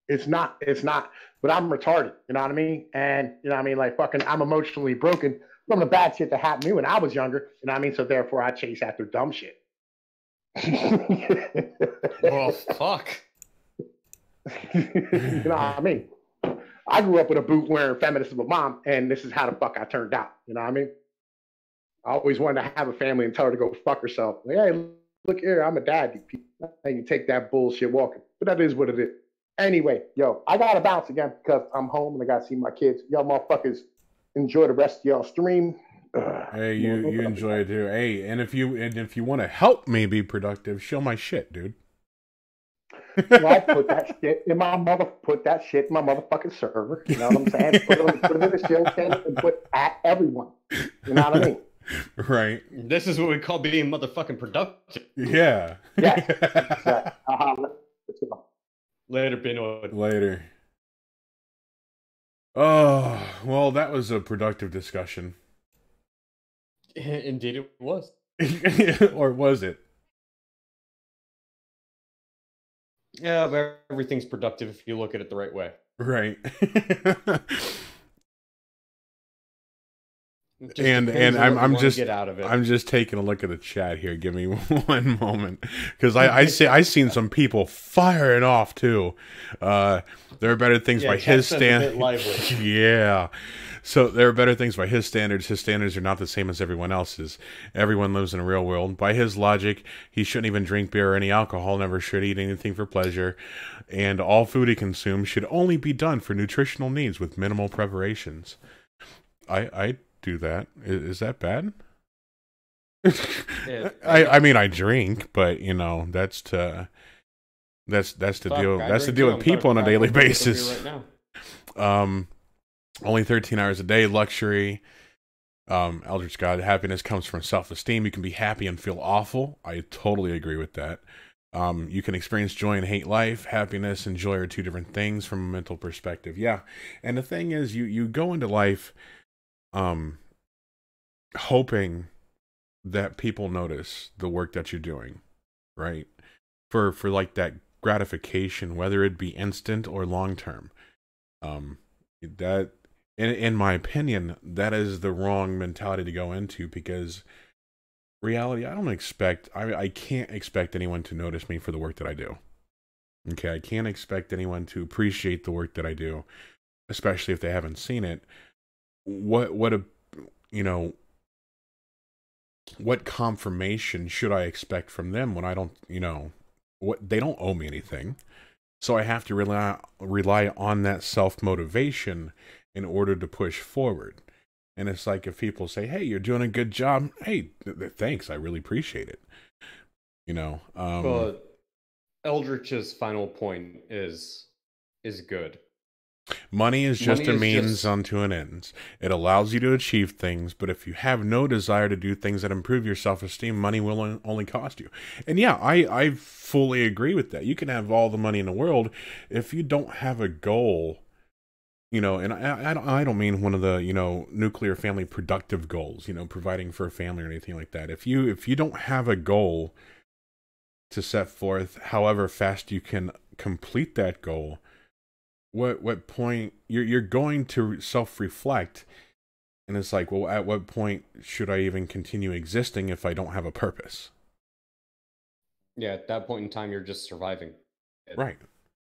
it's not. It's not. But I'm retarded. You know what I mean? And, like, fucking, I'm emotionally broken from the bad shit that happened to me when I was younger. You know what I mean? So, therefore, I chase after dumb shit. Well, fuck. You know what I mean? I grew up with a boot-wearing feminist of a mom, and this is how the fuck I turned out. You know what I mean? I always wanted to have a family and tell her to go fuck herself. Like, hey, look here, I'm a dad. You can take that bullshit walking. But that is what it is. Anyway, yo, I got to bounce again because I'm home and I got to see my kids. Y'all motherfuckers enjoy the rest of y'all stream. Hey, you enjoy it too. Hey, and if you want to help me be productive, show my shit, dude. Well, I put that shit in my motherfucking server. You know what I'm saying? Put it in the show channel and put at everyone. You know what I mean? Right. This is what we call being motherfucking productive. Yeah. Yes. Exactly. Later, Benoit. Later. Oh, well, that was a productive discussion. Indeed it was. Or was it? Yeah, but everything's productive if you look at it the right way. Right. And I'm just taking a look at the chat here. Give me one moment, because I seen some people firing off too. There are better things by his standards. Yeah. So there are better things by his standards. His standards are not the same as everyone else's. Everyone lives in a real world. By his logic, he shouldn't even drink beer or any alcohol, never should eat anything for pleasure, and all food he consumes should only be done for nutritional needs with minimal preparations. I do that. Is that bad? Yeah. I mean, I drink, but that's to deal with people on a daily basis. Right now. Only 13 hours a day, luxury. Eldritch God, happiness comes from self-esteem. You can be happy and feel awful. I totally agree with that. You can experience joy and hate life. Happiness and joy are two different things from a mental perspective. Yeah. And the thing is, you go into life hoping that people notice the work that you're doing, right? For like that gratification, whether it be instant or long term. That in my opinion, that is the wrong mentality to go into, because reality, I can't expect anyone to notice me for the work that I do. Okay, I can't expect anyone to appreciate the work that I do, especially if they haven't seen it. What confirmation should I expect from them when I don't, they don't owe me anything. So I have to rely on that self-motivation in order to push forward. And it's like if people say, hey, you're doing a good job. Hey, thanks. I really appreciate it. You know? But Eldritch's final point is good. Money is just a means unto an end. It allows you to achieve things, but if you have no desire to do things that improve your self-esteem, money will only cost you. And yeah, I fully agree with that. You can have all the money in the world if you don't have a goal, you know, and I don't mean one of the, you know, nuclear family productive goals, you know, providing for a family or anything like that. If you don't have a goal to set forth, however fast you can complete that goal, what point you're going to self-reflect, and it's like, well, at what point should I even continue existing if I don't have a purpose? Yeah, at that point in time, you're just surviving. Right.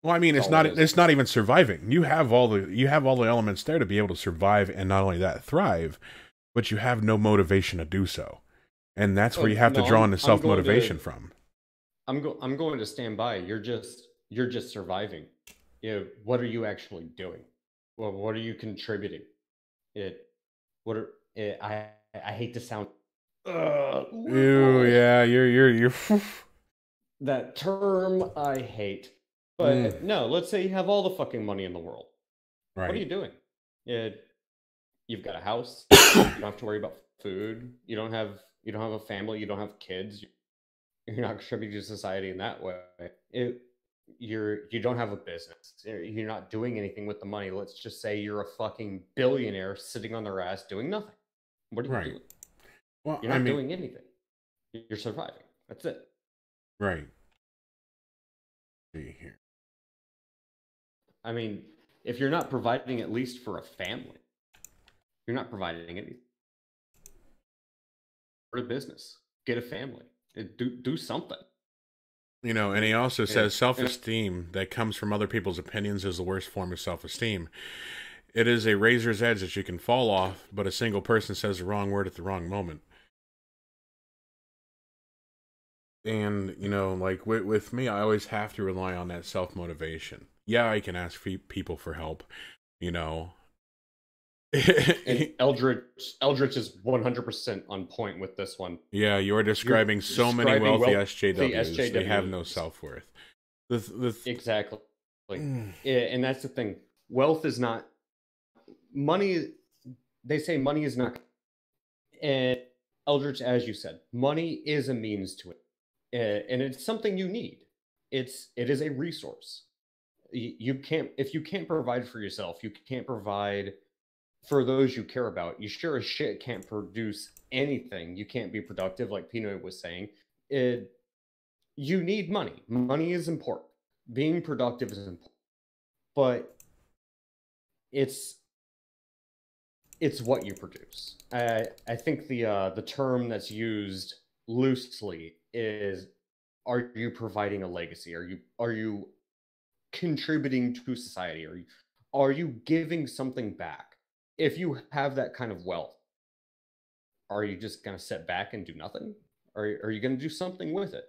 Well, I mean, it's not even surviving. You have all the elements there to be able to survive, and not only that, thrive, but you have no motivation to do so, and that's where you have to draw in the self-motivation from. I'm going to stand by. You're just surviving. You know, what are you actually doing? Well, what are you contributing? I hate to sound. Ew, yeah, you're. That term I hate. But no, let's say you have all the fucking money in the world. Right. What are you doing? You've got a house. You don't have to worry about food. You don't have a family. You don't have kids. You're not contributing to society in that way. You don't have a business. You're not doing anything with the money. Let's just say you're a fucking billionaire sitting on their ass doing nothing. What are you doing? Well, you're not doing anything. You're surviving. That's it. Right. See here. I mean, if you're not providing at least for a family, you're not providing anything. Start a business. Get a family. Do something. You know, and he also says self-esteem that comes from other people's opinions is the worst form of self-esteem. It is a razor's edge that you can fall off, but a single person says the wrong word at the wrong moment. And, you know, like with me, I always have to rely on that self-motivation. Yeah, I can ask people for help, you know. And Eldritch is 100% on point with this one. Yeah, you're describing so many wealthy SJWs. They have no self-worth. Exactly. And that's the thing. Wealth is not money. They say money is not. And Eldritch, as you said, money is a means to it. And it's something you need. It is a resource. If you can't provide for yourself, you can't provide for those you care about. You sure as shit can't produce anything. You can't be productive, like Pino was saying. You need money. Money is important. Being productive is important. But it's what you produce. I think the term that's used loosely is, are you providing a legacy? Are you contributing to society? Are you giving something back? If you have that kind of wealth, are you just going to sit back and do nothing? Or are you going to do something with it?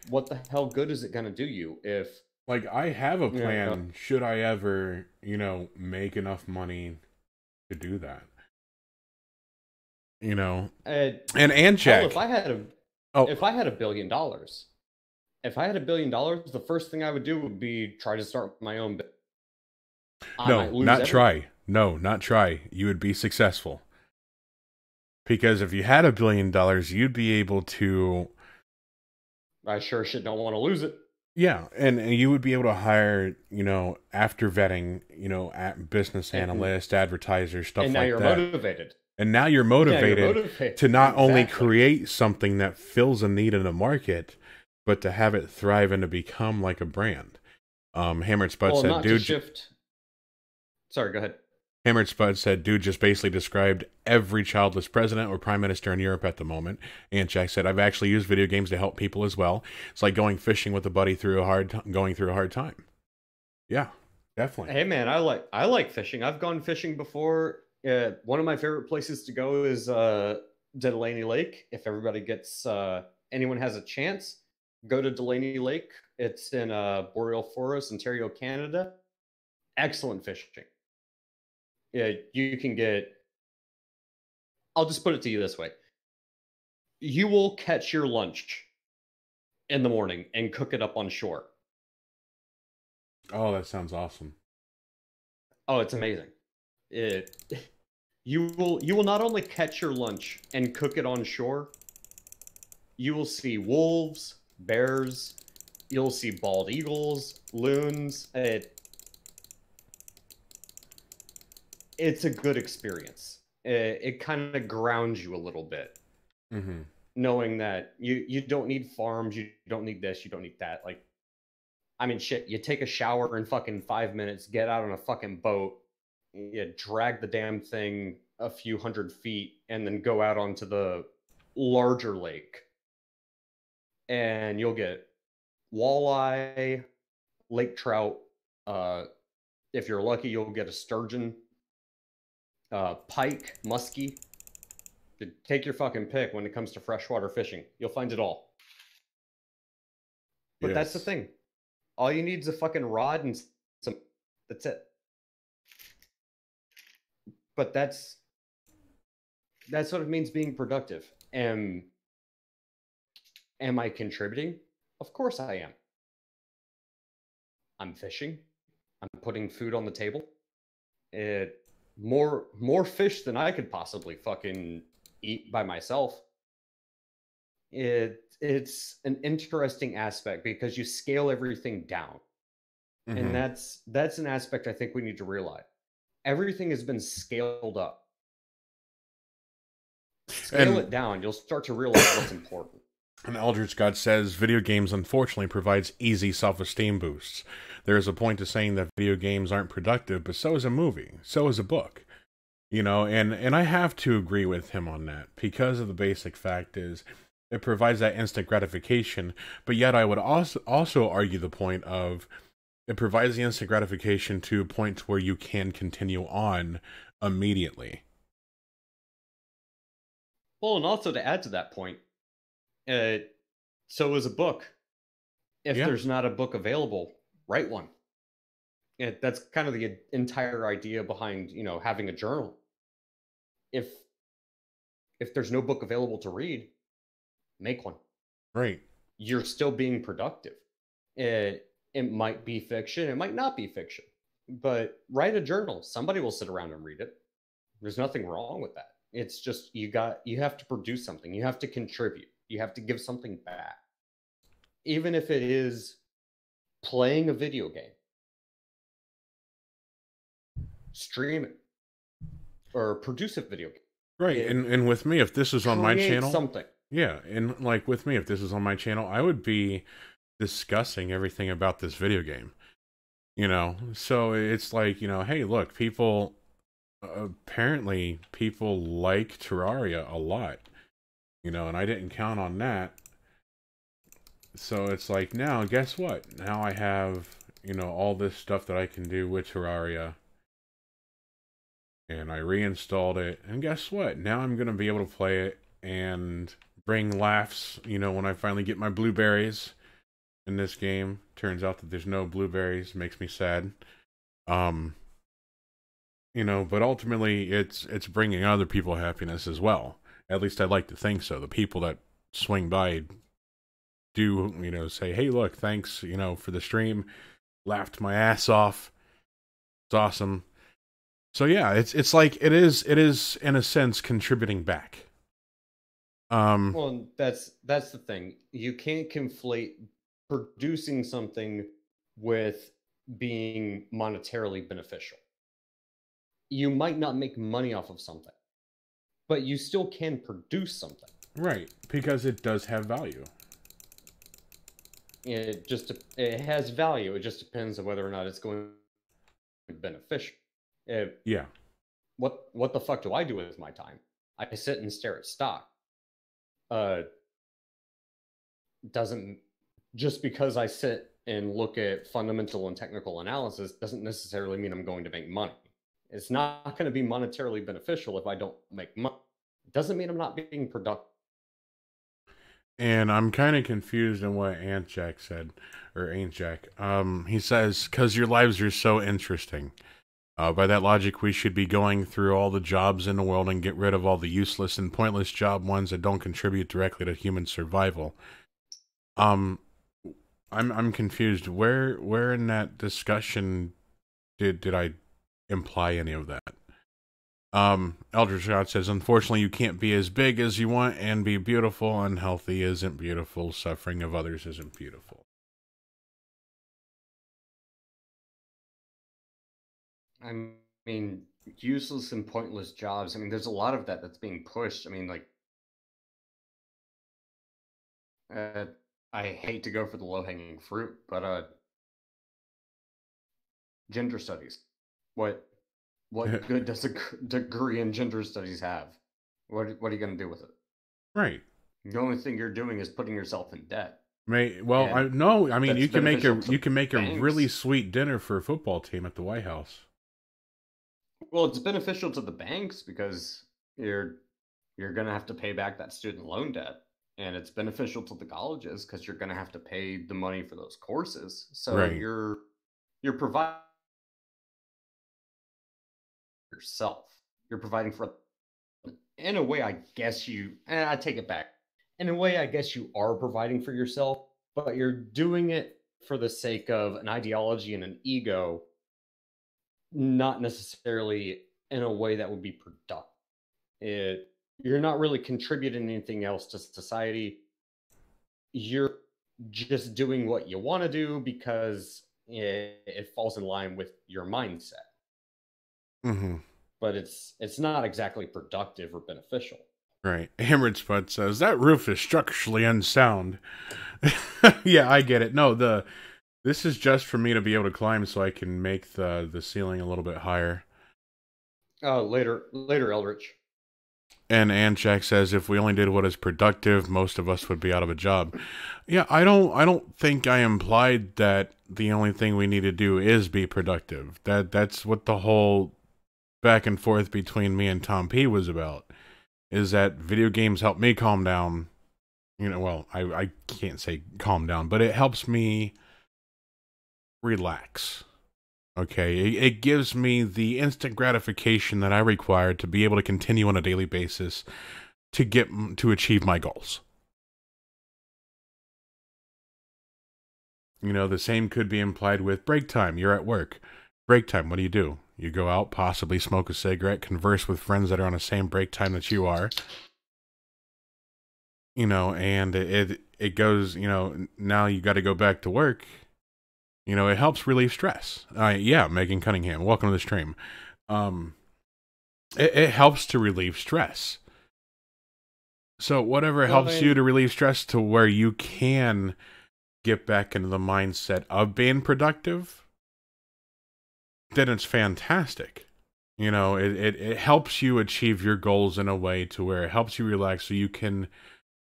What the hell good is it going to do you if... Like, I have a plan should I ever, you know, make enough money to do that. You know? And check. If I had $1 billion, the first thing I would do would be try to start my own business. No, not try. No, not try. You would be successful. Because if you had $1 billion, you'd be able to... I sure shit don't want to lose it. Yeah, and you would be able to hire, you know, after vetting, you know, business analysts, advertisers, stuff like that. And now you're motivated. And now you're motivated to not only create something that fills a need in the market, but to have it thrive and to become like a brand. Hammered Spud said, dude... Sorry, go ahead. Hammered Spud said, dude just basically described every childless president or prime minister in Europe at the moment. And Jack said, I've actually used video games to help people as well. It's like going fishing with a buddy going through a hard time. Yeah, definitely. Hey man, I like fishing. I've gone fishing before. One of my favorite places to go is Delaney Lake. If everybody anyone has a chance, go to Delaney Lake. It's in Boreal Forest, Ontario, Canada. Excellent fishing. Yeah, you can get... I'll just put it to you this way. You will catch your lunch in the morning and cook it up on shore. Oh, that sounds awesome. Oh, it's amazing. You will not only catch your lunch and cook it on shore, you will see wolves, bears, you'll see bald eagles, loons. It's a good experience. It kind of grounds you a little bit. Mm-hmm. Knowing that you don't need farms, you don't need this, you don't need that. Like, I mean, shit, you take a shower in fucking 5 minutes, get out on a fucking boat, you drag the damn thing a few 100 feet, and then go out onto the larger lake. And you'll get walleye, lake trout. If you're lucky, you'll get a sturgeon, pike, muskie. Take your fucking pick when it comes to freshwater fishing. You'll find it all. But that's the thing. All you need is a fucking rod and some... That's it. But that's what it means being productive. Am I contributing? Of course I am. I'm fishing. I'm putting food on the table. More fish than I could possibly fucking eat by myself. It's an interesting aspect because you scale everything down. Mm-hmm. And that's an aspect I think we need to realize. Everything has been scaled up. Scale it down, you'll start to realize what's important. And Eldritch Gods says, video games unfortunately provides easy self-esteem boosts. There is a point to saying that video games aren't productive, but so is a movie, so is a book. You know, and I have to agree with him on that, because of the basic fact is, it provides that instant gratification, but yet I would also argue the point of, it provides the instant gratification to a point where you can continue on immediately. Well, and also to add to that point, so is a book. If there's not a book available, write one. That's kind of the entire idea behind, you know, having a journal. If there's no book available to read, make one. Right. You're still being productive. It might be fiction, it might not be fiction, but write a journal. Somebody will sit around and read it. There's nothing wrong with that. It's just you have to produce something. You have to contribute. You have to give something back. Even if it is playing a video game. Stream it. Or produce a video game. Right, and with me, if this is on my channel... something. Yeah, and like with me, if this is on my channel, I would be discussing everything about this video game. You know, so it's like, you know, hey, look, people... apparently, people like Terraria a lot. You know, and I didn't count on that. So it's like, now, guess what? Now I have, you know, all this stuff that I can do with Terraria. And I reinstalled it. And guess what? Now I'm going to be able to play it and bring laughs, you know, when I finally get my blueberries in this game. Turns out that there's no blueberries. Makes me sad. You know, but ultimately it's bringing other people happiness as well. At least I'd like to think so. The people that swing by do, you know, say, hey, look, thanks, you know, for the stream. Laughed my ass off. It's awesome. So yeah, it's like it is in a sense contributing back. Well, that's the thing. You can't conflate producing something with being monetarily beneficial. You might not make money off of something, but you still can produce something. Right, because it does have value. It has value. It just depends on whether or not it's going to be beneficial. Yeah. What the fuck do I do with my time? I sit and stare at stock. Doesn't just because I sit and look at fundamental and technical analysis doesn't necessarily mean I'm going to make money. It's not going to be monetarily beneficial if I don't make money. It doesn't mean I'm not being productive. And I'm kind of confused in what Aunt Jack said, or Aunt Jack. He says, "'Cause your lives are so interesting. By that logic, we should be going through all the jobs in the world and get rid of all the useless and pointless job ones that don't contribute directly to human survival." I'm confused. Where in that discussion did I imply any of that? Eldritch Gods says, "Unfortunately, you can't be as big as you want and be beautiful. Unhealthy isn't beautiful. Suffering of others isn't beautiful." I mean, useless and pointless jobs. I mean, there's a lot of that's being pushed. I mean, like, I hate to go for the low-hanging fruit, but gender studies. What good does a degree in gender studies have? What are you going to do with it? Right. The only thing you're doing is putting yourself in debt. Well, I mean, you can make a really banks. sweet dinner for a football team at the White House. Well, it's beneficial to the banks because you're going to have to pay back that student loan debt, and it's beneficial to the colleges because you're going to have to pay the money for those courses. So Right. you're providing yourself. You're providing for, in a way, I guess I take it back. In a way, I guess you are providing for yourself, but you're doing it for the sake of an ideology and an ego, not necessarily in a way that would be productive. You're not really contributing anything else to society. You're just doing what you want to do because it falls in line with your mindset. Mm-hmm. But it's not exactly productive or beneficial. Right. Hammered Spud says, "That roof is structurally unsound." Yeah, I get it. No, this is just for me to be able to climb so I can make the ceiling a little bit higher. Later, Eldritch. And Aunt Jack says, "If we only did what is productive, most of us would be out of a job." Yeah, I don't think I implied that the only thing we need to do is be productive. That's what the whole back and forth between me and Tom P was about. Is that video games help me calm down. Well, I can't say calm down, but it helps me relax. Okay, it gives me the instant gratification that I require to be able to continue on a daily basis to achieve my goals. The same could be implied with break time. You're at work. Break time, what do? You go out, possibly smoke a cigarette, converse with friends that are on the same break time that you are. And it goes, now you got to go back to work. It helps relieve stress. Yeah, Megan Cunningham, welcome to the stream. It helps to relieve stress. So whatever helps you to relieve stress to where you can get back into the mindset of being productive, then it's fantastic. It helps you achieve your goals in a way to where it helps you relax so you can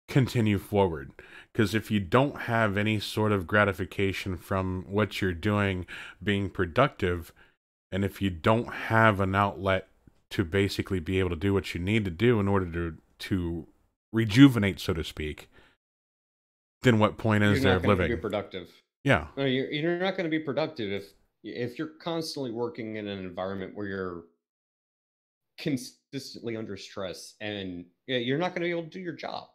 continue forward. Because if you don't have any sort of gratification from what you're doing being productive, and if you don't have an outlet to basically be able to do what you need to do in order to rejuvenate, so to speak, then what point is there of living? You're not going to be productive. Yeah. No, you're not going to be productive if you're constantly working in an environment where you're consistently under stress, and you're not going to be able to do your job.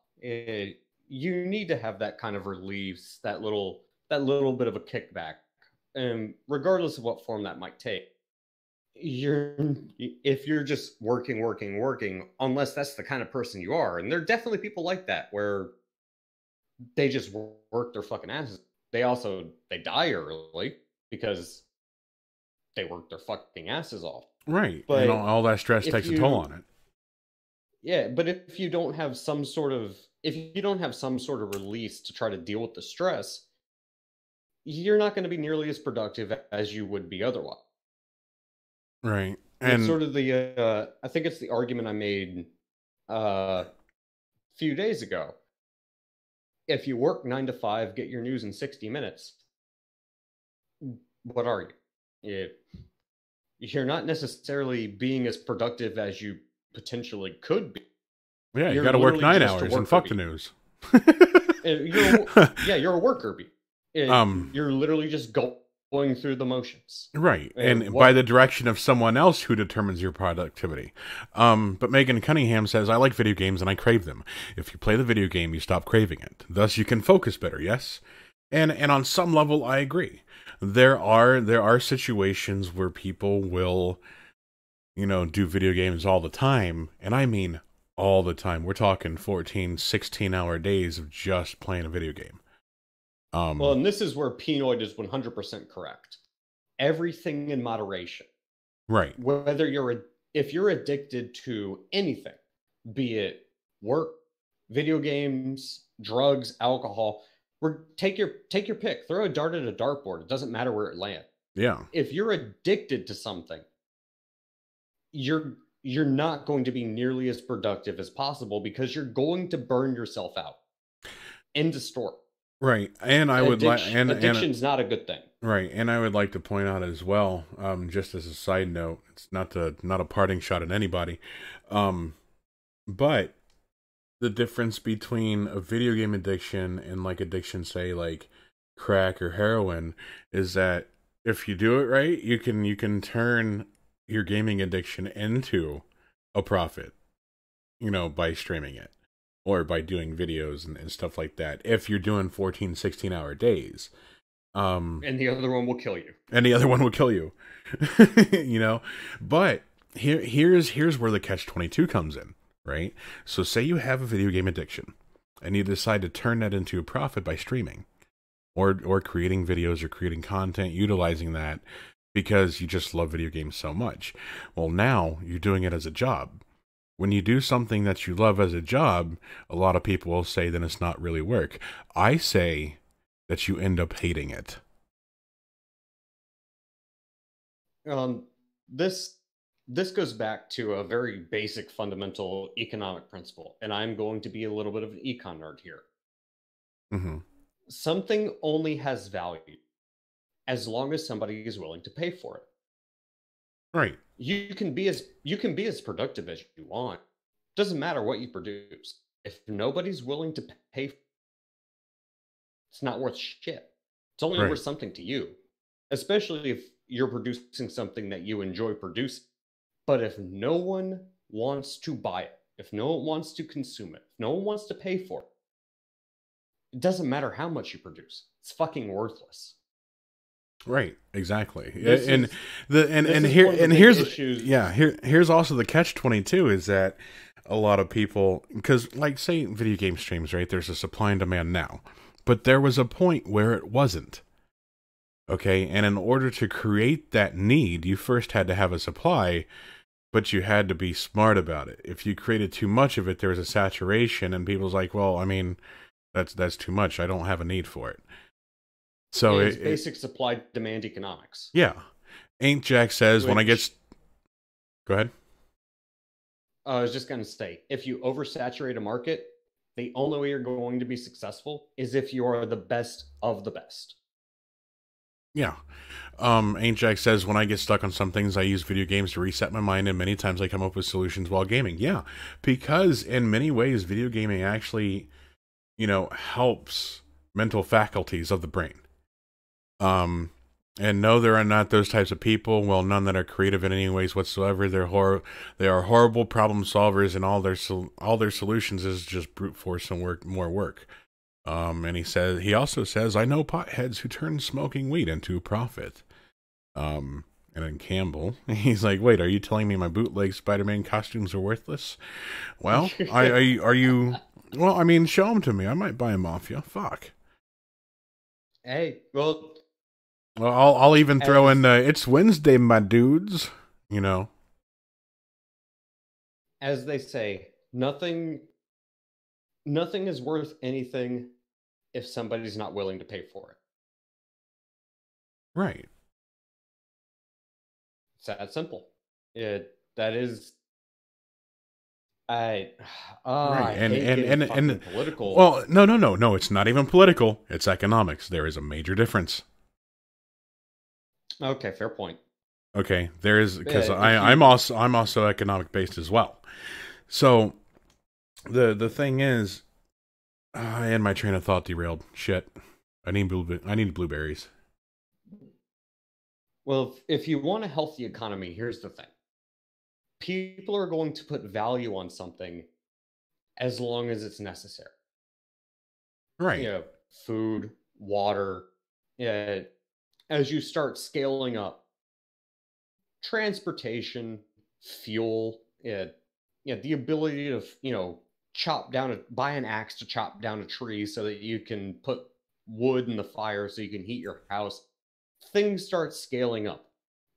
You need to have that kind of release, that little bit of a kickback, and regardless of what form that might take. If you're just working, unless that's the kind of person you are, and there are definitely people like that where they just work their fucking asses. They die early because they work their fucking asses off. Right. But and all that stress takes a toll on it. Yeah, but if you don't have some sort of release to try to deal with the stress, you're not going to be nearly as productive as you would be otherwise. Right. And it's sort of I think it's the argument I made a few days ago. If you work 9 to 5, get your news in 60 minutes, what are you? You're not necessarily being as productive as you potentially could be. Yeah, you got to work 9 hours and fuck the news. You're a worker bee. You're literally just going through the motions. Right. And by the direction of someone else who determines your productivity. But Megan Cunningham says, I like video games and I crave them. If you play the video game, you stop craving it. Thus, you can focus better, yes? And on some level, I agree. There are situations where people will, do video games all the time. And I mean all the time. We're talking 14, 16-hour days of just playing a video game. Well, and this is where Pinoid is 100% correct. Everything in moderation. Right. If you're addicted to anything, be it work, video games, drugs, alcohol, take your pick. Throw a dart at a dartboard. It doesn't matter where it lands. Yeah. If you're addicted to something, you're not going to be nearly as productive as possible because you're going to burn yourself out. End of story. Right, and I would like addiction's not a good thing. Right, and I would like to point out as well, just as a side note, it's not a parting shot at anybody, but the difference between a video game addiction and like addiction, say like crack or heroin, is that if you do it right, you can turn your gaming addiction into a profit, by streaming it. Or by doing videos and stuff like that. If you're doing 14, 16-hour days. And the other one will kill you. But here's where the catch-22 comes in, right? So say you have a video game addiction, and you decide to turn that into a profit by streaming. Or creating videos or creating content, utilizing that because you just love video games so much. Well, now you're doing it as a job. When you do something that you love as a job, a lot of people will say then it's not really work. I say that you end up hating it. This goes back to a very basic fundamental economic principle, and I'm going to be a little bit of an econ nerd here. Mm-hmm. Something only has value as long as somebody is willing to pay for it. Right. You can be as productive as you want. Doesn't matter what you produce. If nobody's willing to pay, it's not worth shit. It's only worth something to you, especially if you're producing something that you enjoy producing. But if no one wants to buy it, if no one wants to consume it, if no one wants to pay for it, it doesn't matter how much you produce. It's fucking worthless. Right, exactly. Here's also the catch-22 is that a lot of people, because like say video game streams, right? There's a supply and demand now, but there was a point where it wasn't. Okay, and in order to create that need, you first had to have a supply, but you had to be smart about it. If you created too much of it, there was a saturation, and people's like, well, I mean, that's too much. I don't have a need for it. So it's basic supply demand economics. Yeah. Ain't Jack says when I get... Go ahead. I was just going to say, if you oversaturate a market, the only way you're going to be successful is if you are the best of the best. Yeah. Ain't Jack says, when I get stuck on some things, I use video games to reset my mind, and many times I come up with solutions while gaming. Yeah, because in many ways, video gaming actually, helps mental faculties of the brain. And no, there are not those types of people. Well, none that are creative in any ways whatsoever. They are horrible problem solvers, and all their solutions is just brute force and more work. And he also says, I know potheads who turn smoking weed into profit. And then Campbell, he's like, wait, are you telling me my bootleg Spider-Man costumes are worthless? Well, are you? Well, I mean, show them to me. I might buy them off you. Fuck. Hey, well, I'll even throw in it's Wednesday, my dudes. As they say, nothing is worth anything if somebody's not willing to pay for it. Right. It's that simple. That is. Right. And political. Well, no. It's not even political. It's economics. There is a major difference. Okay, fair point. Okay, there is, because I'm also economic based as well. So the thing is, And my train of thought derailed. Shit. I need blueberries. Well, if you want a healthy economy, here's the thing. People are going to put value on something as long as it's necessary. Right. You know, food, water. As you start scaling up, transportation, fuel, the ability to, buy an axe to chop down a tree so that you can put wood in the fire so you can heat your house. Things start scaling up,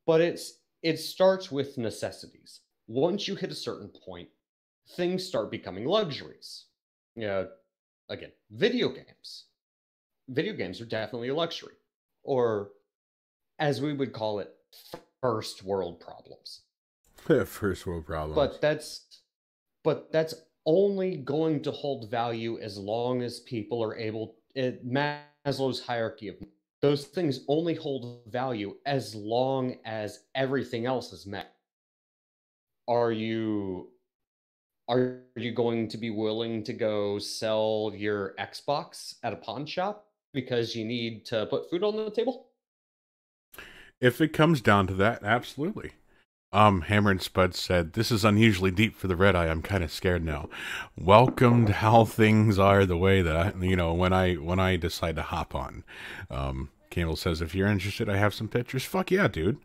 but it starts with necessities. Once you hit a certain point, things start becoming luxuries. Again, video games. Video games are definitely a luxury, or as we would call it, first world problems. First world problems. But that's only going to hold value as long as people are able. Maslow's hierarchy of those things only hold value as long as everything else is met. Are you going to be willing to go sell your Xbox at a pawn shop because you need to put food on the table? If it comes down to that, absolutely. Hammer and Spud said, "This is unusually deep for the Redeye. I'm kind of scared now. Welcome to how things are the way that when I decide to hop on." Campbell says, "If you're interested, I have some pictures." Fuck yeah, dude.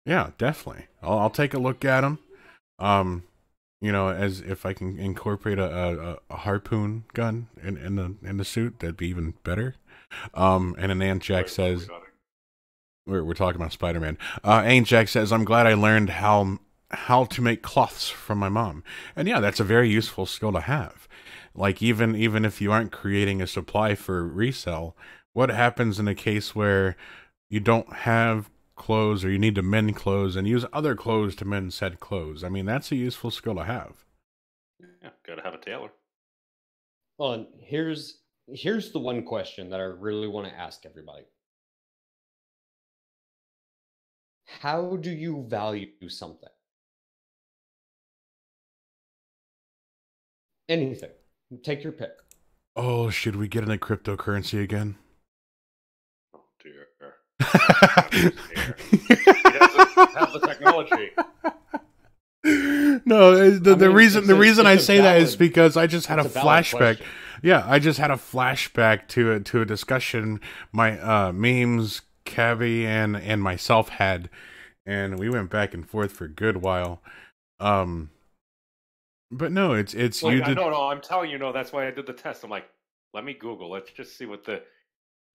Yeah, definitely. I'll take a look at them. As if I can incorporate a harpoon gun in the suit, that'd be even better. And an Aunt Jack says, we're talking about Spider-Man. Aunt Jack says, "I'm glad I learned how to make cloths from my mom." And yeah, that's a very useful skill to have. Like even if you aren't creating a supply for resale, what happens in a case where you don't have clothes or you need to mend clothes and use other clothes to mend said clothes? I mean, that's a useful skill to have. Yeah, gotta have a tailor. Well, here's the one question that I really want to ask everybody. How do you value something? Anything. Take your pick. Oh, should we get into cryptocurrency again? Oh, dear. He doesn't have the technology. No, the reason I say that is because I just had a flashback. Question. Yeah, I just had a flashback to a discussion my memes, Cabby, and myself had, and we went back and forth for a good while. But no, it's like, you did. No, I'm telling you, no. That's why I did the test. I'm like, let me Google. Let's just see what the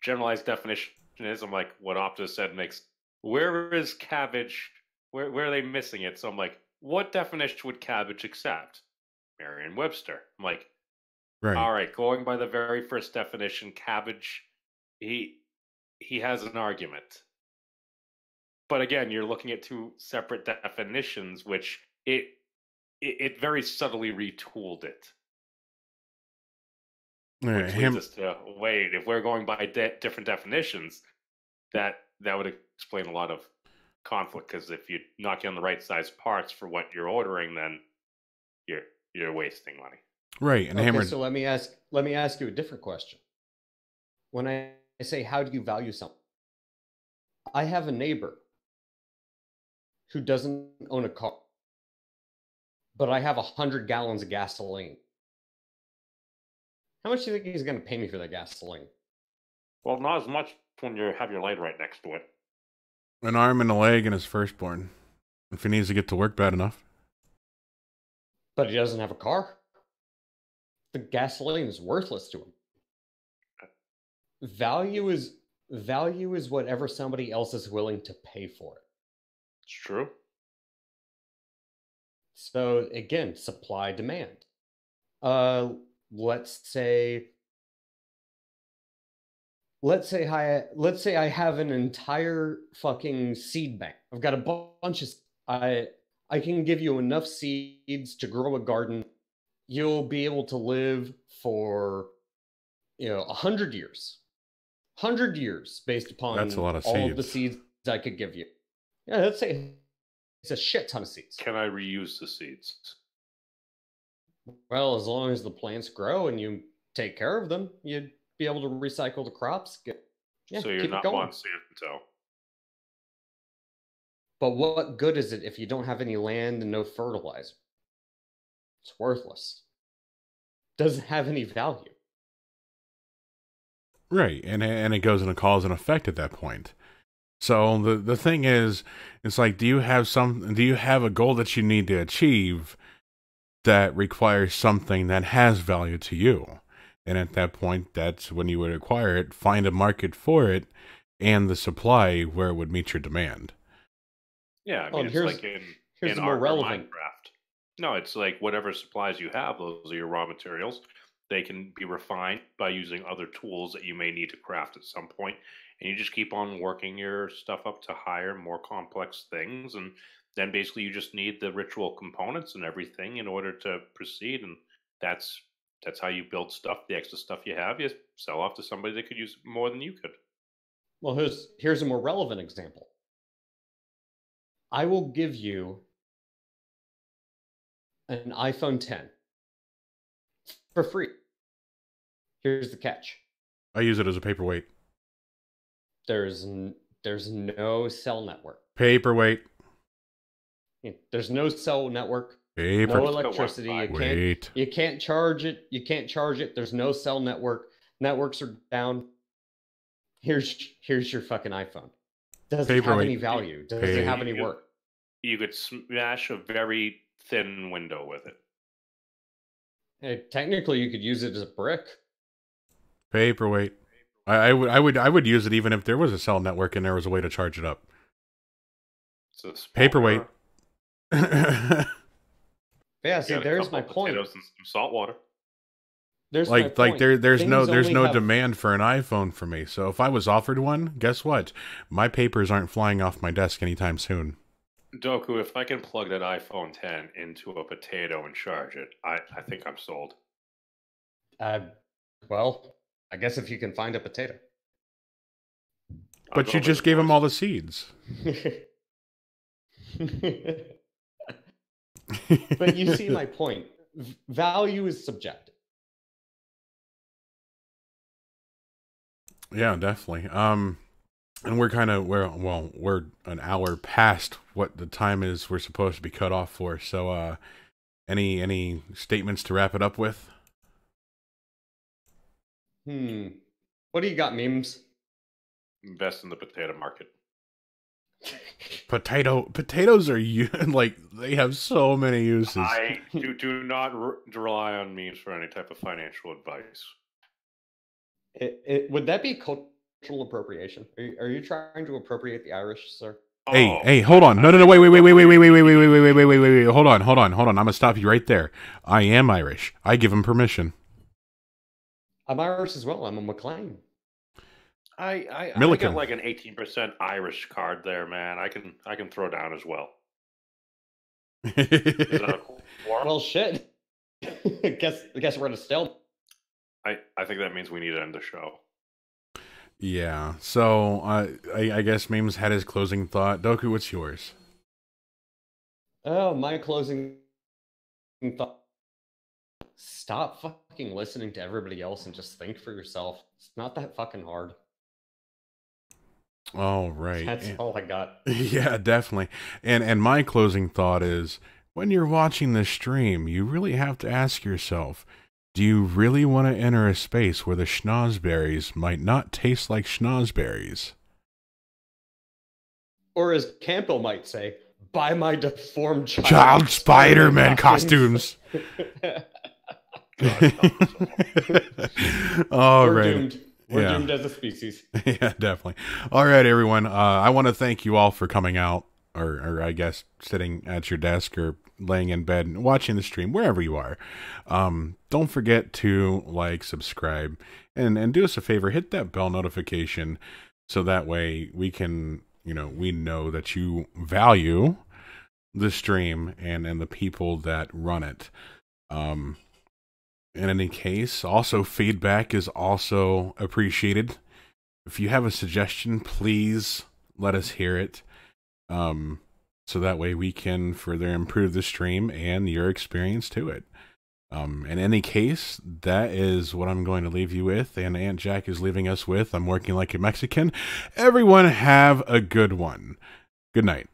generalized definition is. I'm like, what Optus said makes. Where is cabbage? Where are they missing it? So I'm like, what definition would cabbage accept? Merriam-Webster. I'm like, Right. All right, going by the very first definition, cabbage, he has an argument. But again, you're looking at two separate definitions, which it very subtly retooled it. Which leads us to, wait, if we're going by different definitions, that would explain a lot of conflict, because if you're not getting the right size parts for what you're ordering, then you're wasting money. Right, and okay, so let me ask you a different question. When I say, how do you value something? I have a neighbor who doesn't own a car, but I have 100 gallons of gasoline. How much do you think he's going to pay me for that gasoline? Well, not as much when you have your light right next to it. An arm and a leg and his firstborn. If he needs to get to work bad enough. But he doesn't have a car. The gasoline is worthless to him. Value is whatever somebody else is willing to pay for it. It's true. So again, supply demand. Let's say I have an entire fucking seed bank. I've got a bunch of I can give you enough seeds to grow a garden. You'll be able to live for 100 years. 100 years based upon That's a lot of all seeds. of the seeds I could give you. Yeah, let's say it's a shit ton of seeds. Can I reuse the seeds? Well, as long as the plants grow and you take care of them, you'd be able to recycle the crops. So you're keep it not going. Monsanto. But what good is it if you don't have any land and no fertilizer? It's worthless. Doesn't have any value. Right, and it goes into cause and effect at that point. So the thing is, it's like, do you have a goal that you need to achieve that requires something that has value to you? And at that point, that's when you would acquire it, find a market for it, and the supply where it would meet your demand. Yeah, I mean, it's like in more art or relevant. Minecraft. No, it's like whatever supplies you have, those are your raw materials. They can be refined by using other tools that you may need to craft at some point, and you just keep on working your stuff up to higher, more complex things, and then basically you just need the ritual components and everything in order to proceed, and that's how you build stuff. The extra stuff you have, you sell off to somebody that could use more than you could. Well, here's a more relevant example. I will give you an iPhone 10 for free. Here's the catch. I use it as a paperweight. There's no cell network. Paperweight. There's no cell network. Paper. No electricity. You can't charge it. You can't charge it. There's no cell network. Networks are down. Here's your fucking iPhone. Does it have any value? Does it have any work? You could smash a very thin window with it. Hey, technically, you could use it as a brick. Paperweight. I would use it even if there was a cell network and there was a way to charge it up. Paperweight. Yeah, see, there's my point. Potatoes and some salt water. There's no demand for an iPhone for me. So if I was offered one, guess what? My papers aren't flying off my desk anytime soon. Doku, if I can plug that iPhone 10 into a potato and charge it, I think I'm sold. Well, I guess if you can find a potato. But you just gave him all the seeds. But you see my point. Value is subjective. Yeah, definitely. And we're an hour past what the time is we're supposed to be cut off for. So, any statements to wrap it up with? What do you got, memes? Invest in the potato market. Potatoes are like, they have so many uses. I do not rely on memes for any type of financial advice. Would that be cultural appropriation? Are you trying to appropriate the Irish, sir? Hey, hold on. No, wait. Hold on. I'm gonna stop you right there. I am Irish. I give him permission. I'm Irish as well. I'm a McLean. I got like an 18% Irish card there, man. I can throw down as well. Is that a quorum? Well, shit. guess we're at a stalemate. I think that means we need to end the show. Yeah. So I guess Memes had his closing thought. Doku, what's yours? Oh, my closing thought. Stop fucking listening to everybody else and just think for yourself. It's not that fucking hard. All right. That's all I got. Yeah, definitely. And my closing thought is, when you're watching this stream, you really have to ask yourself, do you really want to enter a space where the schnozberries might not taste like schnozberries? Or as Campbell might say, buy my deformed child Spider-Man costumes. All We're right. doomed. We're doomed as a species. Yeah, definitely. All right, everyone. I want to thank you all for coming out, or I guess sitting at your desk or laying in bed and watching the stream, wherever you are. Don't forget to like, subscribe, and do us a favor, hit that bell notification so that way we can, we know that you value the stream and the people that run it. In any case, also feedback is also appreciated. If you have a suggestion, please let us hear it. So that way we can further improve the stream and your experience to it. In any case, that is what I'm going to leave you with, and Aunt Jack is leaving us with, I'm working like a Mexican. Everyone have a good one. Good night.